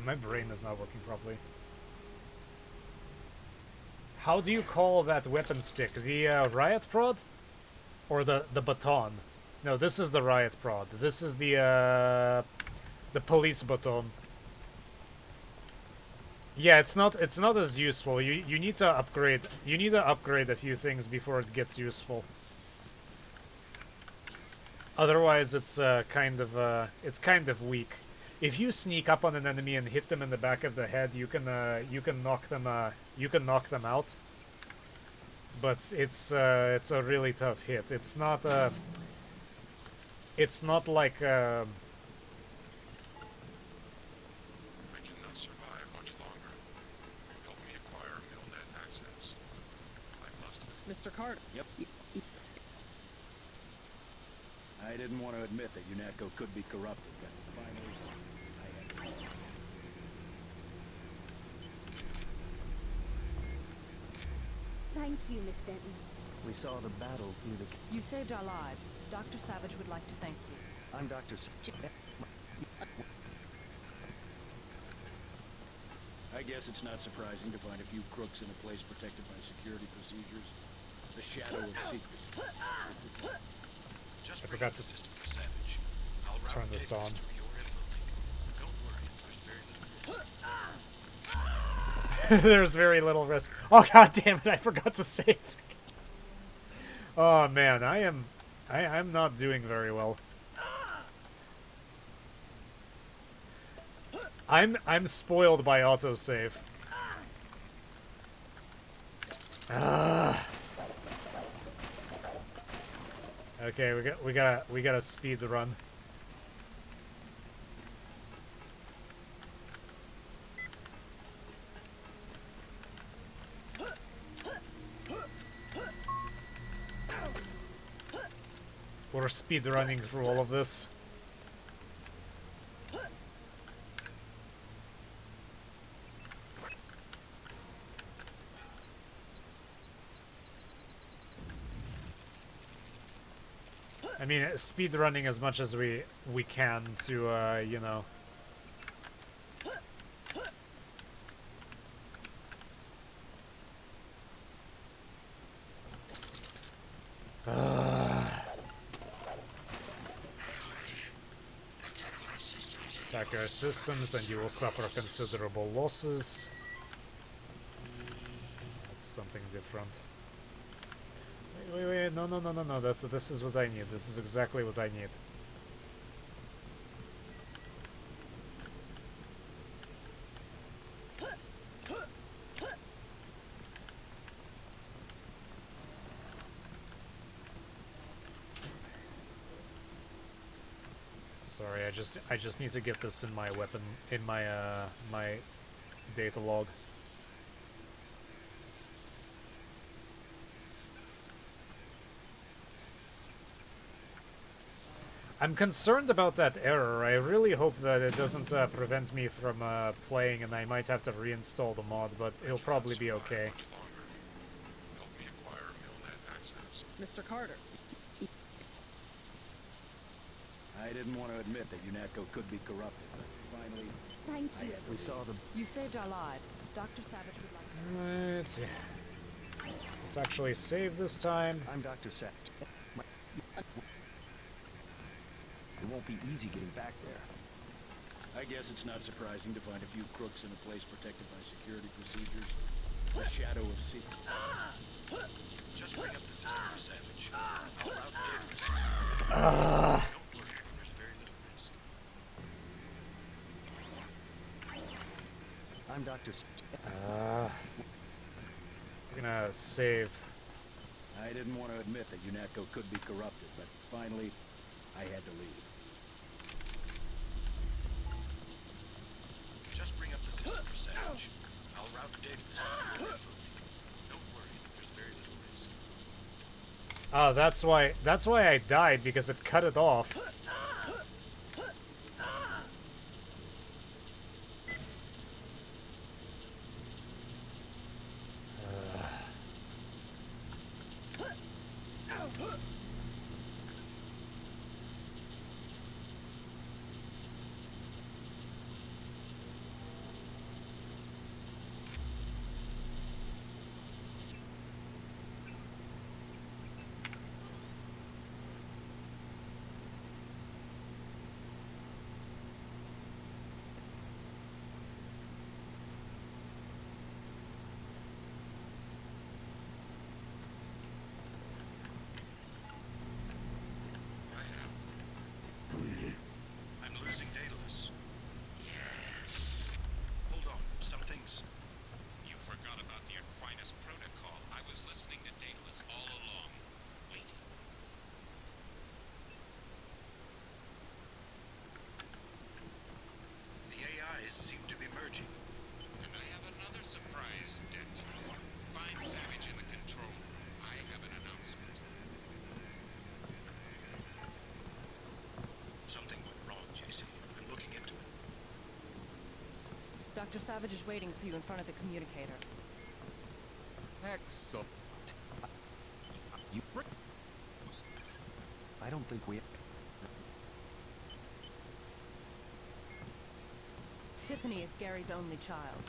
My brain is not working properly. How do you call that weapon stick? The riot prod? Or the baton? No, this is the riot prod. This is the police baton. Yeah, it's not as useful. You need to upgrade. You need to upgrade a few things before it gets useful. Otherwise, it's kind of weak. If you sneak up on an enemy and hit them in the back of the head, you can knock them out. But it's a really tough hit. It's not like I cannot survive much longer. Help me acquire MillNet access. I must. Mr. Carter. Yep. I didn't want to admit that UNATCO could be corrupted, but finally, I had to. Thank you, Miss Denton. We saw the battle near the... You saved our lives. Dr. Savage would like to thank you. I'm Dr. I guess it's not surprising to find a few crooks in a place protected by security procedures. The shadow of secrecy. Just I forgot to system for Savage. I'll turn this on. Don't worry, there's very little risk. There's very little risk. Oh god damn it! I forgot to save. Oh man, I'm not doing very well. I'm spoiled by autosave. Okay, we gotta speed the run. We're speed running through all of this. I mean, speed running as much as we can to, you know. Attack our systems and you will suffer considerable losses. That's something different. Wait, no, this is what I need. This is exactly what I need. Sorry, I just need to get this in my weapon, in my my data log. I'm concerned about that error. I really hope that it doesn't prevent me from playing, and I might have to reinstall the mod, but it'll probably be okay. Mr. Carter. I didn't want to admit that UNATCO could be corrupted, but finally... Thank you. We saw them. You saved our lives. Dr. Savage would like to... Let's actually save this time. I'm Dr. Savage. It won't be easy getting back there. I guess it's not surprising to find a few crooks in a place protected by security procedures. The shadow of secrets. Just bring up the system for Savage. I'll route Davis. Don't worry, there's very little risk. I'm Dr. We're gonna save. I didn't want to admit that UNATCO could be corrupted, but finally, I had to leave. Just bring up the system for Savage. I'll route Davis. Don't worry, there's very little risk. Oh, that's why I died, because it cut it off. I'm losing Daedalus. Yes. Hold on, some things. You forgot about the Aquinas protocol. I was listening to Daedalus all along, waiting. The AIs seem to be merging. And I have another surprise, Dent. Find Savage in the control room. I have an announcement. Something went wrong, JC. I'm looking into it. Dr. Savage is waiting for you in front of the communicator. Excellent. I don't think we... Tiffany is Gary's only child.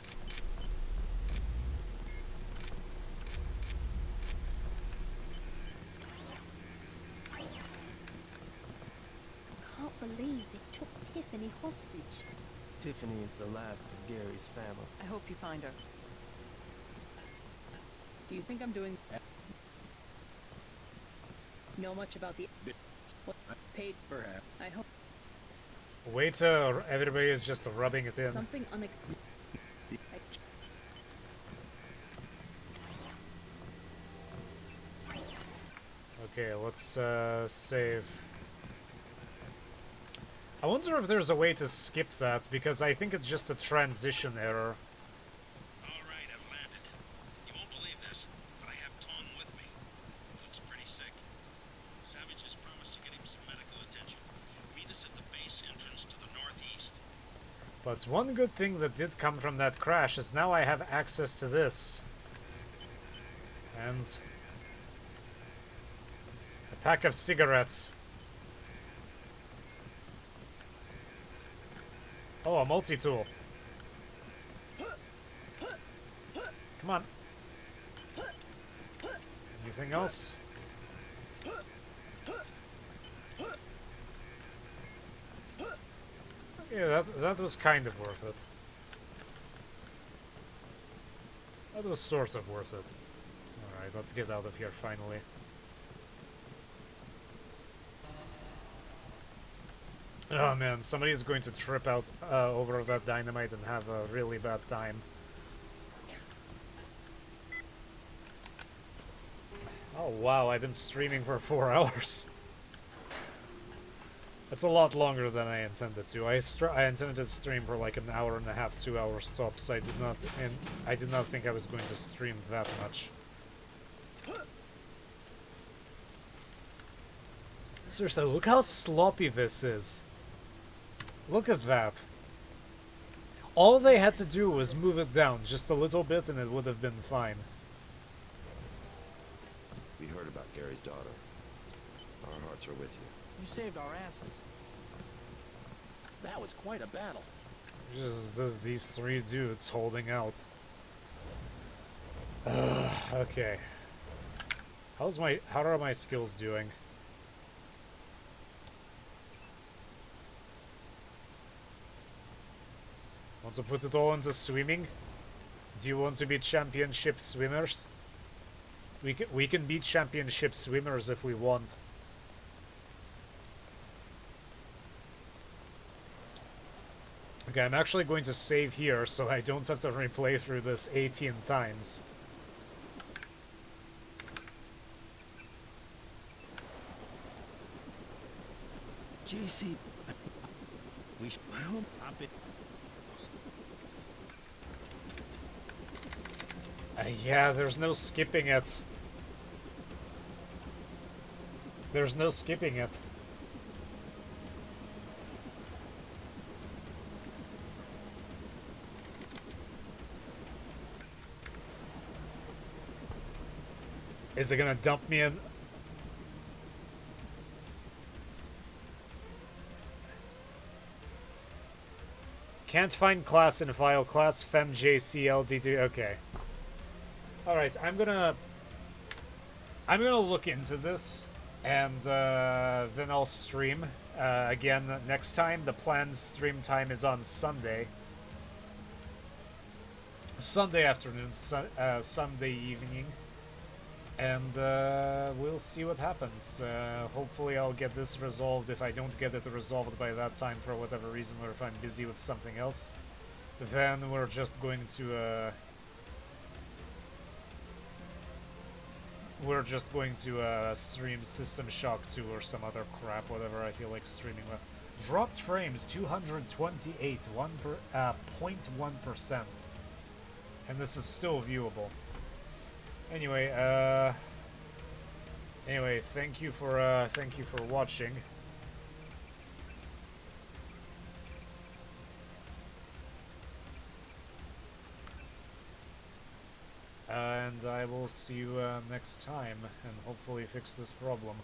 Can't believe they took Tiffany hostage. Tiffany is the last of Gary's family. I hope you find her. Do you think I'm doing... Know much about the... What paid for her? I hope Wait till everybody is just rubbing it in. something unexpected. Okay, let's save. I wonder if there's a way to skip that, because I think it's just a transition error. Alright, I've landed. You won't believe this, but I have Tom with me. He looks pretty sick. Savage has promised to get him some medical attention. Meet us at the base entrance to the northeast. But one good thing that did come from that crash is now I have access to this. And a pack of cigarettes. Oh, a multi-tool. Come on. Anything else? Yeah, that was kind of worth it. That was sort of worth it. Alright, let's get out of here finally. Oh man, somebody's going to trip out over that dynamite and have a really bad time. Oh wow, I've been streaming for 4 hours. That's a lot longer than I intended to. I intended to stream for like an hour and a half, 2 hours tops. I did not think I was going to stream that much. Seriously, look how sloppy this is. Look at that. All they had to do was move it down just a little bit and it would have been fine. We heard about Gary's daughter. Our hearts are with you. You saved our asses. That was quite a battle. Just these 3 dudes holding out. Okay. How are my skills doing? Want to put it all into swimming? Do you want to be championship swimmers? We can be championship swimmers if we want. Okay, I'm actually going to save here so I don't have to replay through this 18 times. JC, I hope I've been. Yeah, there's no skipping it. There's no skipping it. Is it gonna dump me in? Can't find class in file. Class FemJCLD2. Okay. Alright, I'm gonna look into this, and then I'll stream again next time. The planned stream time is on Sunday. Sunday afternoon, Sunday evening. And we'll see what happens. Hopefully I'll get this resolved. If I don't get it resolved by that time for whatever reason, or if I'm busy with something else, then we're just going to stream System Shock 2 or some other crap, whatever I feel like streaming with. Dropped frames 228, 0.1%, and this is still viewable. Anyway, thank you for watching. And I will see you next time, and hopefully fix this problem.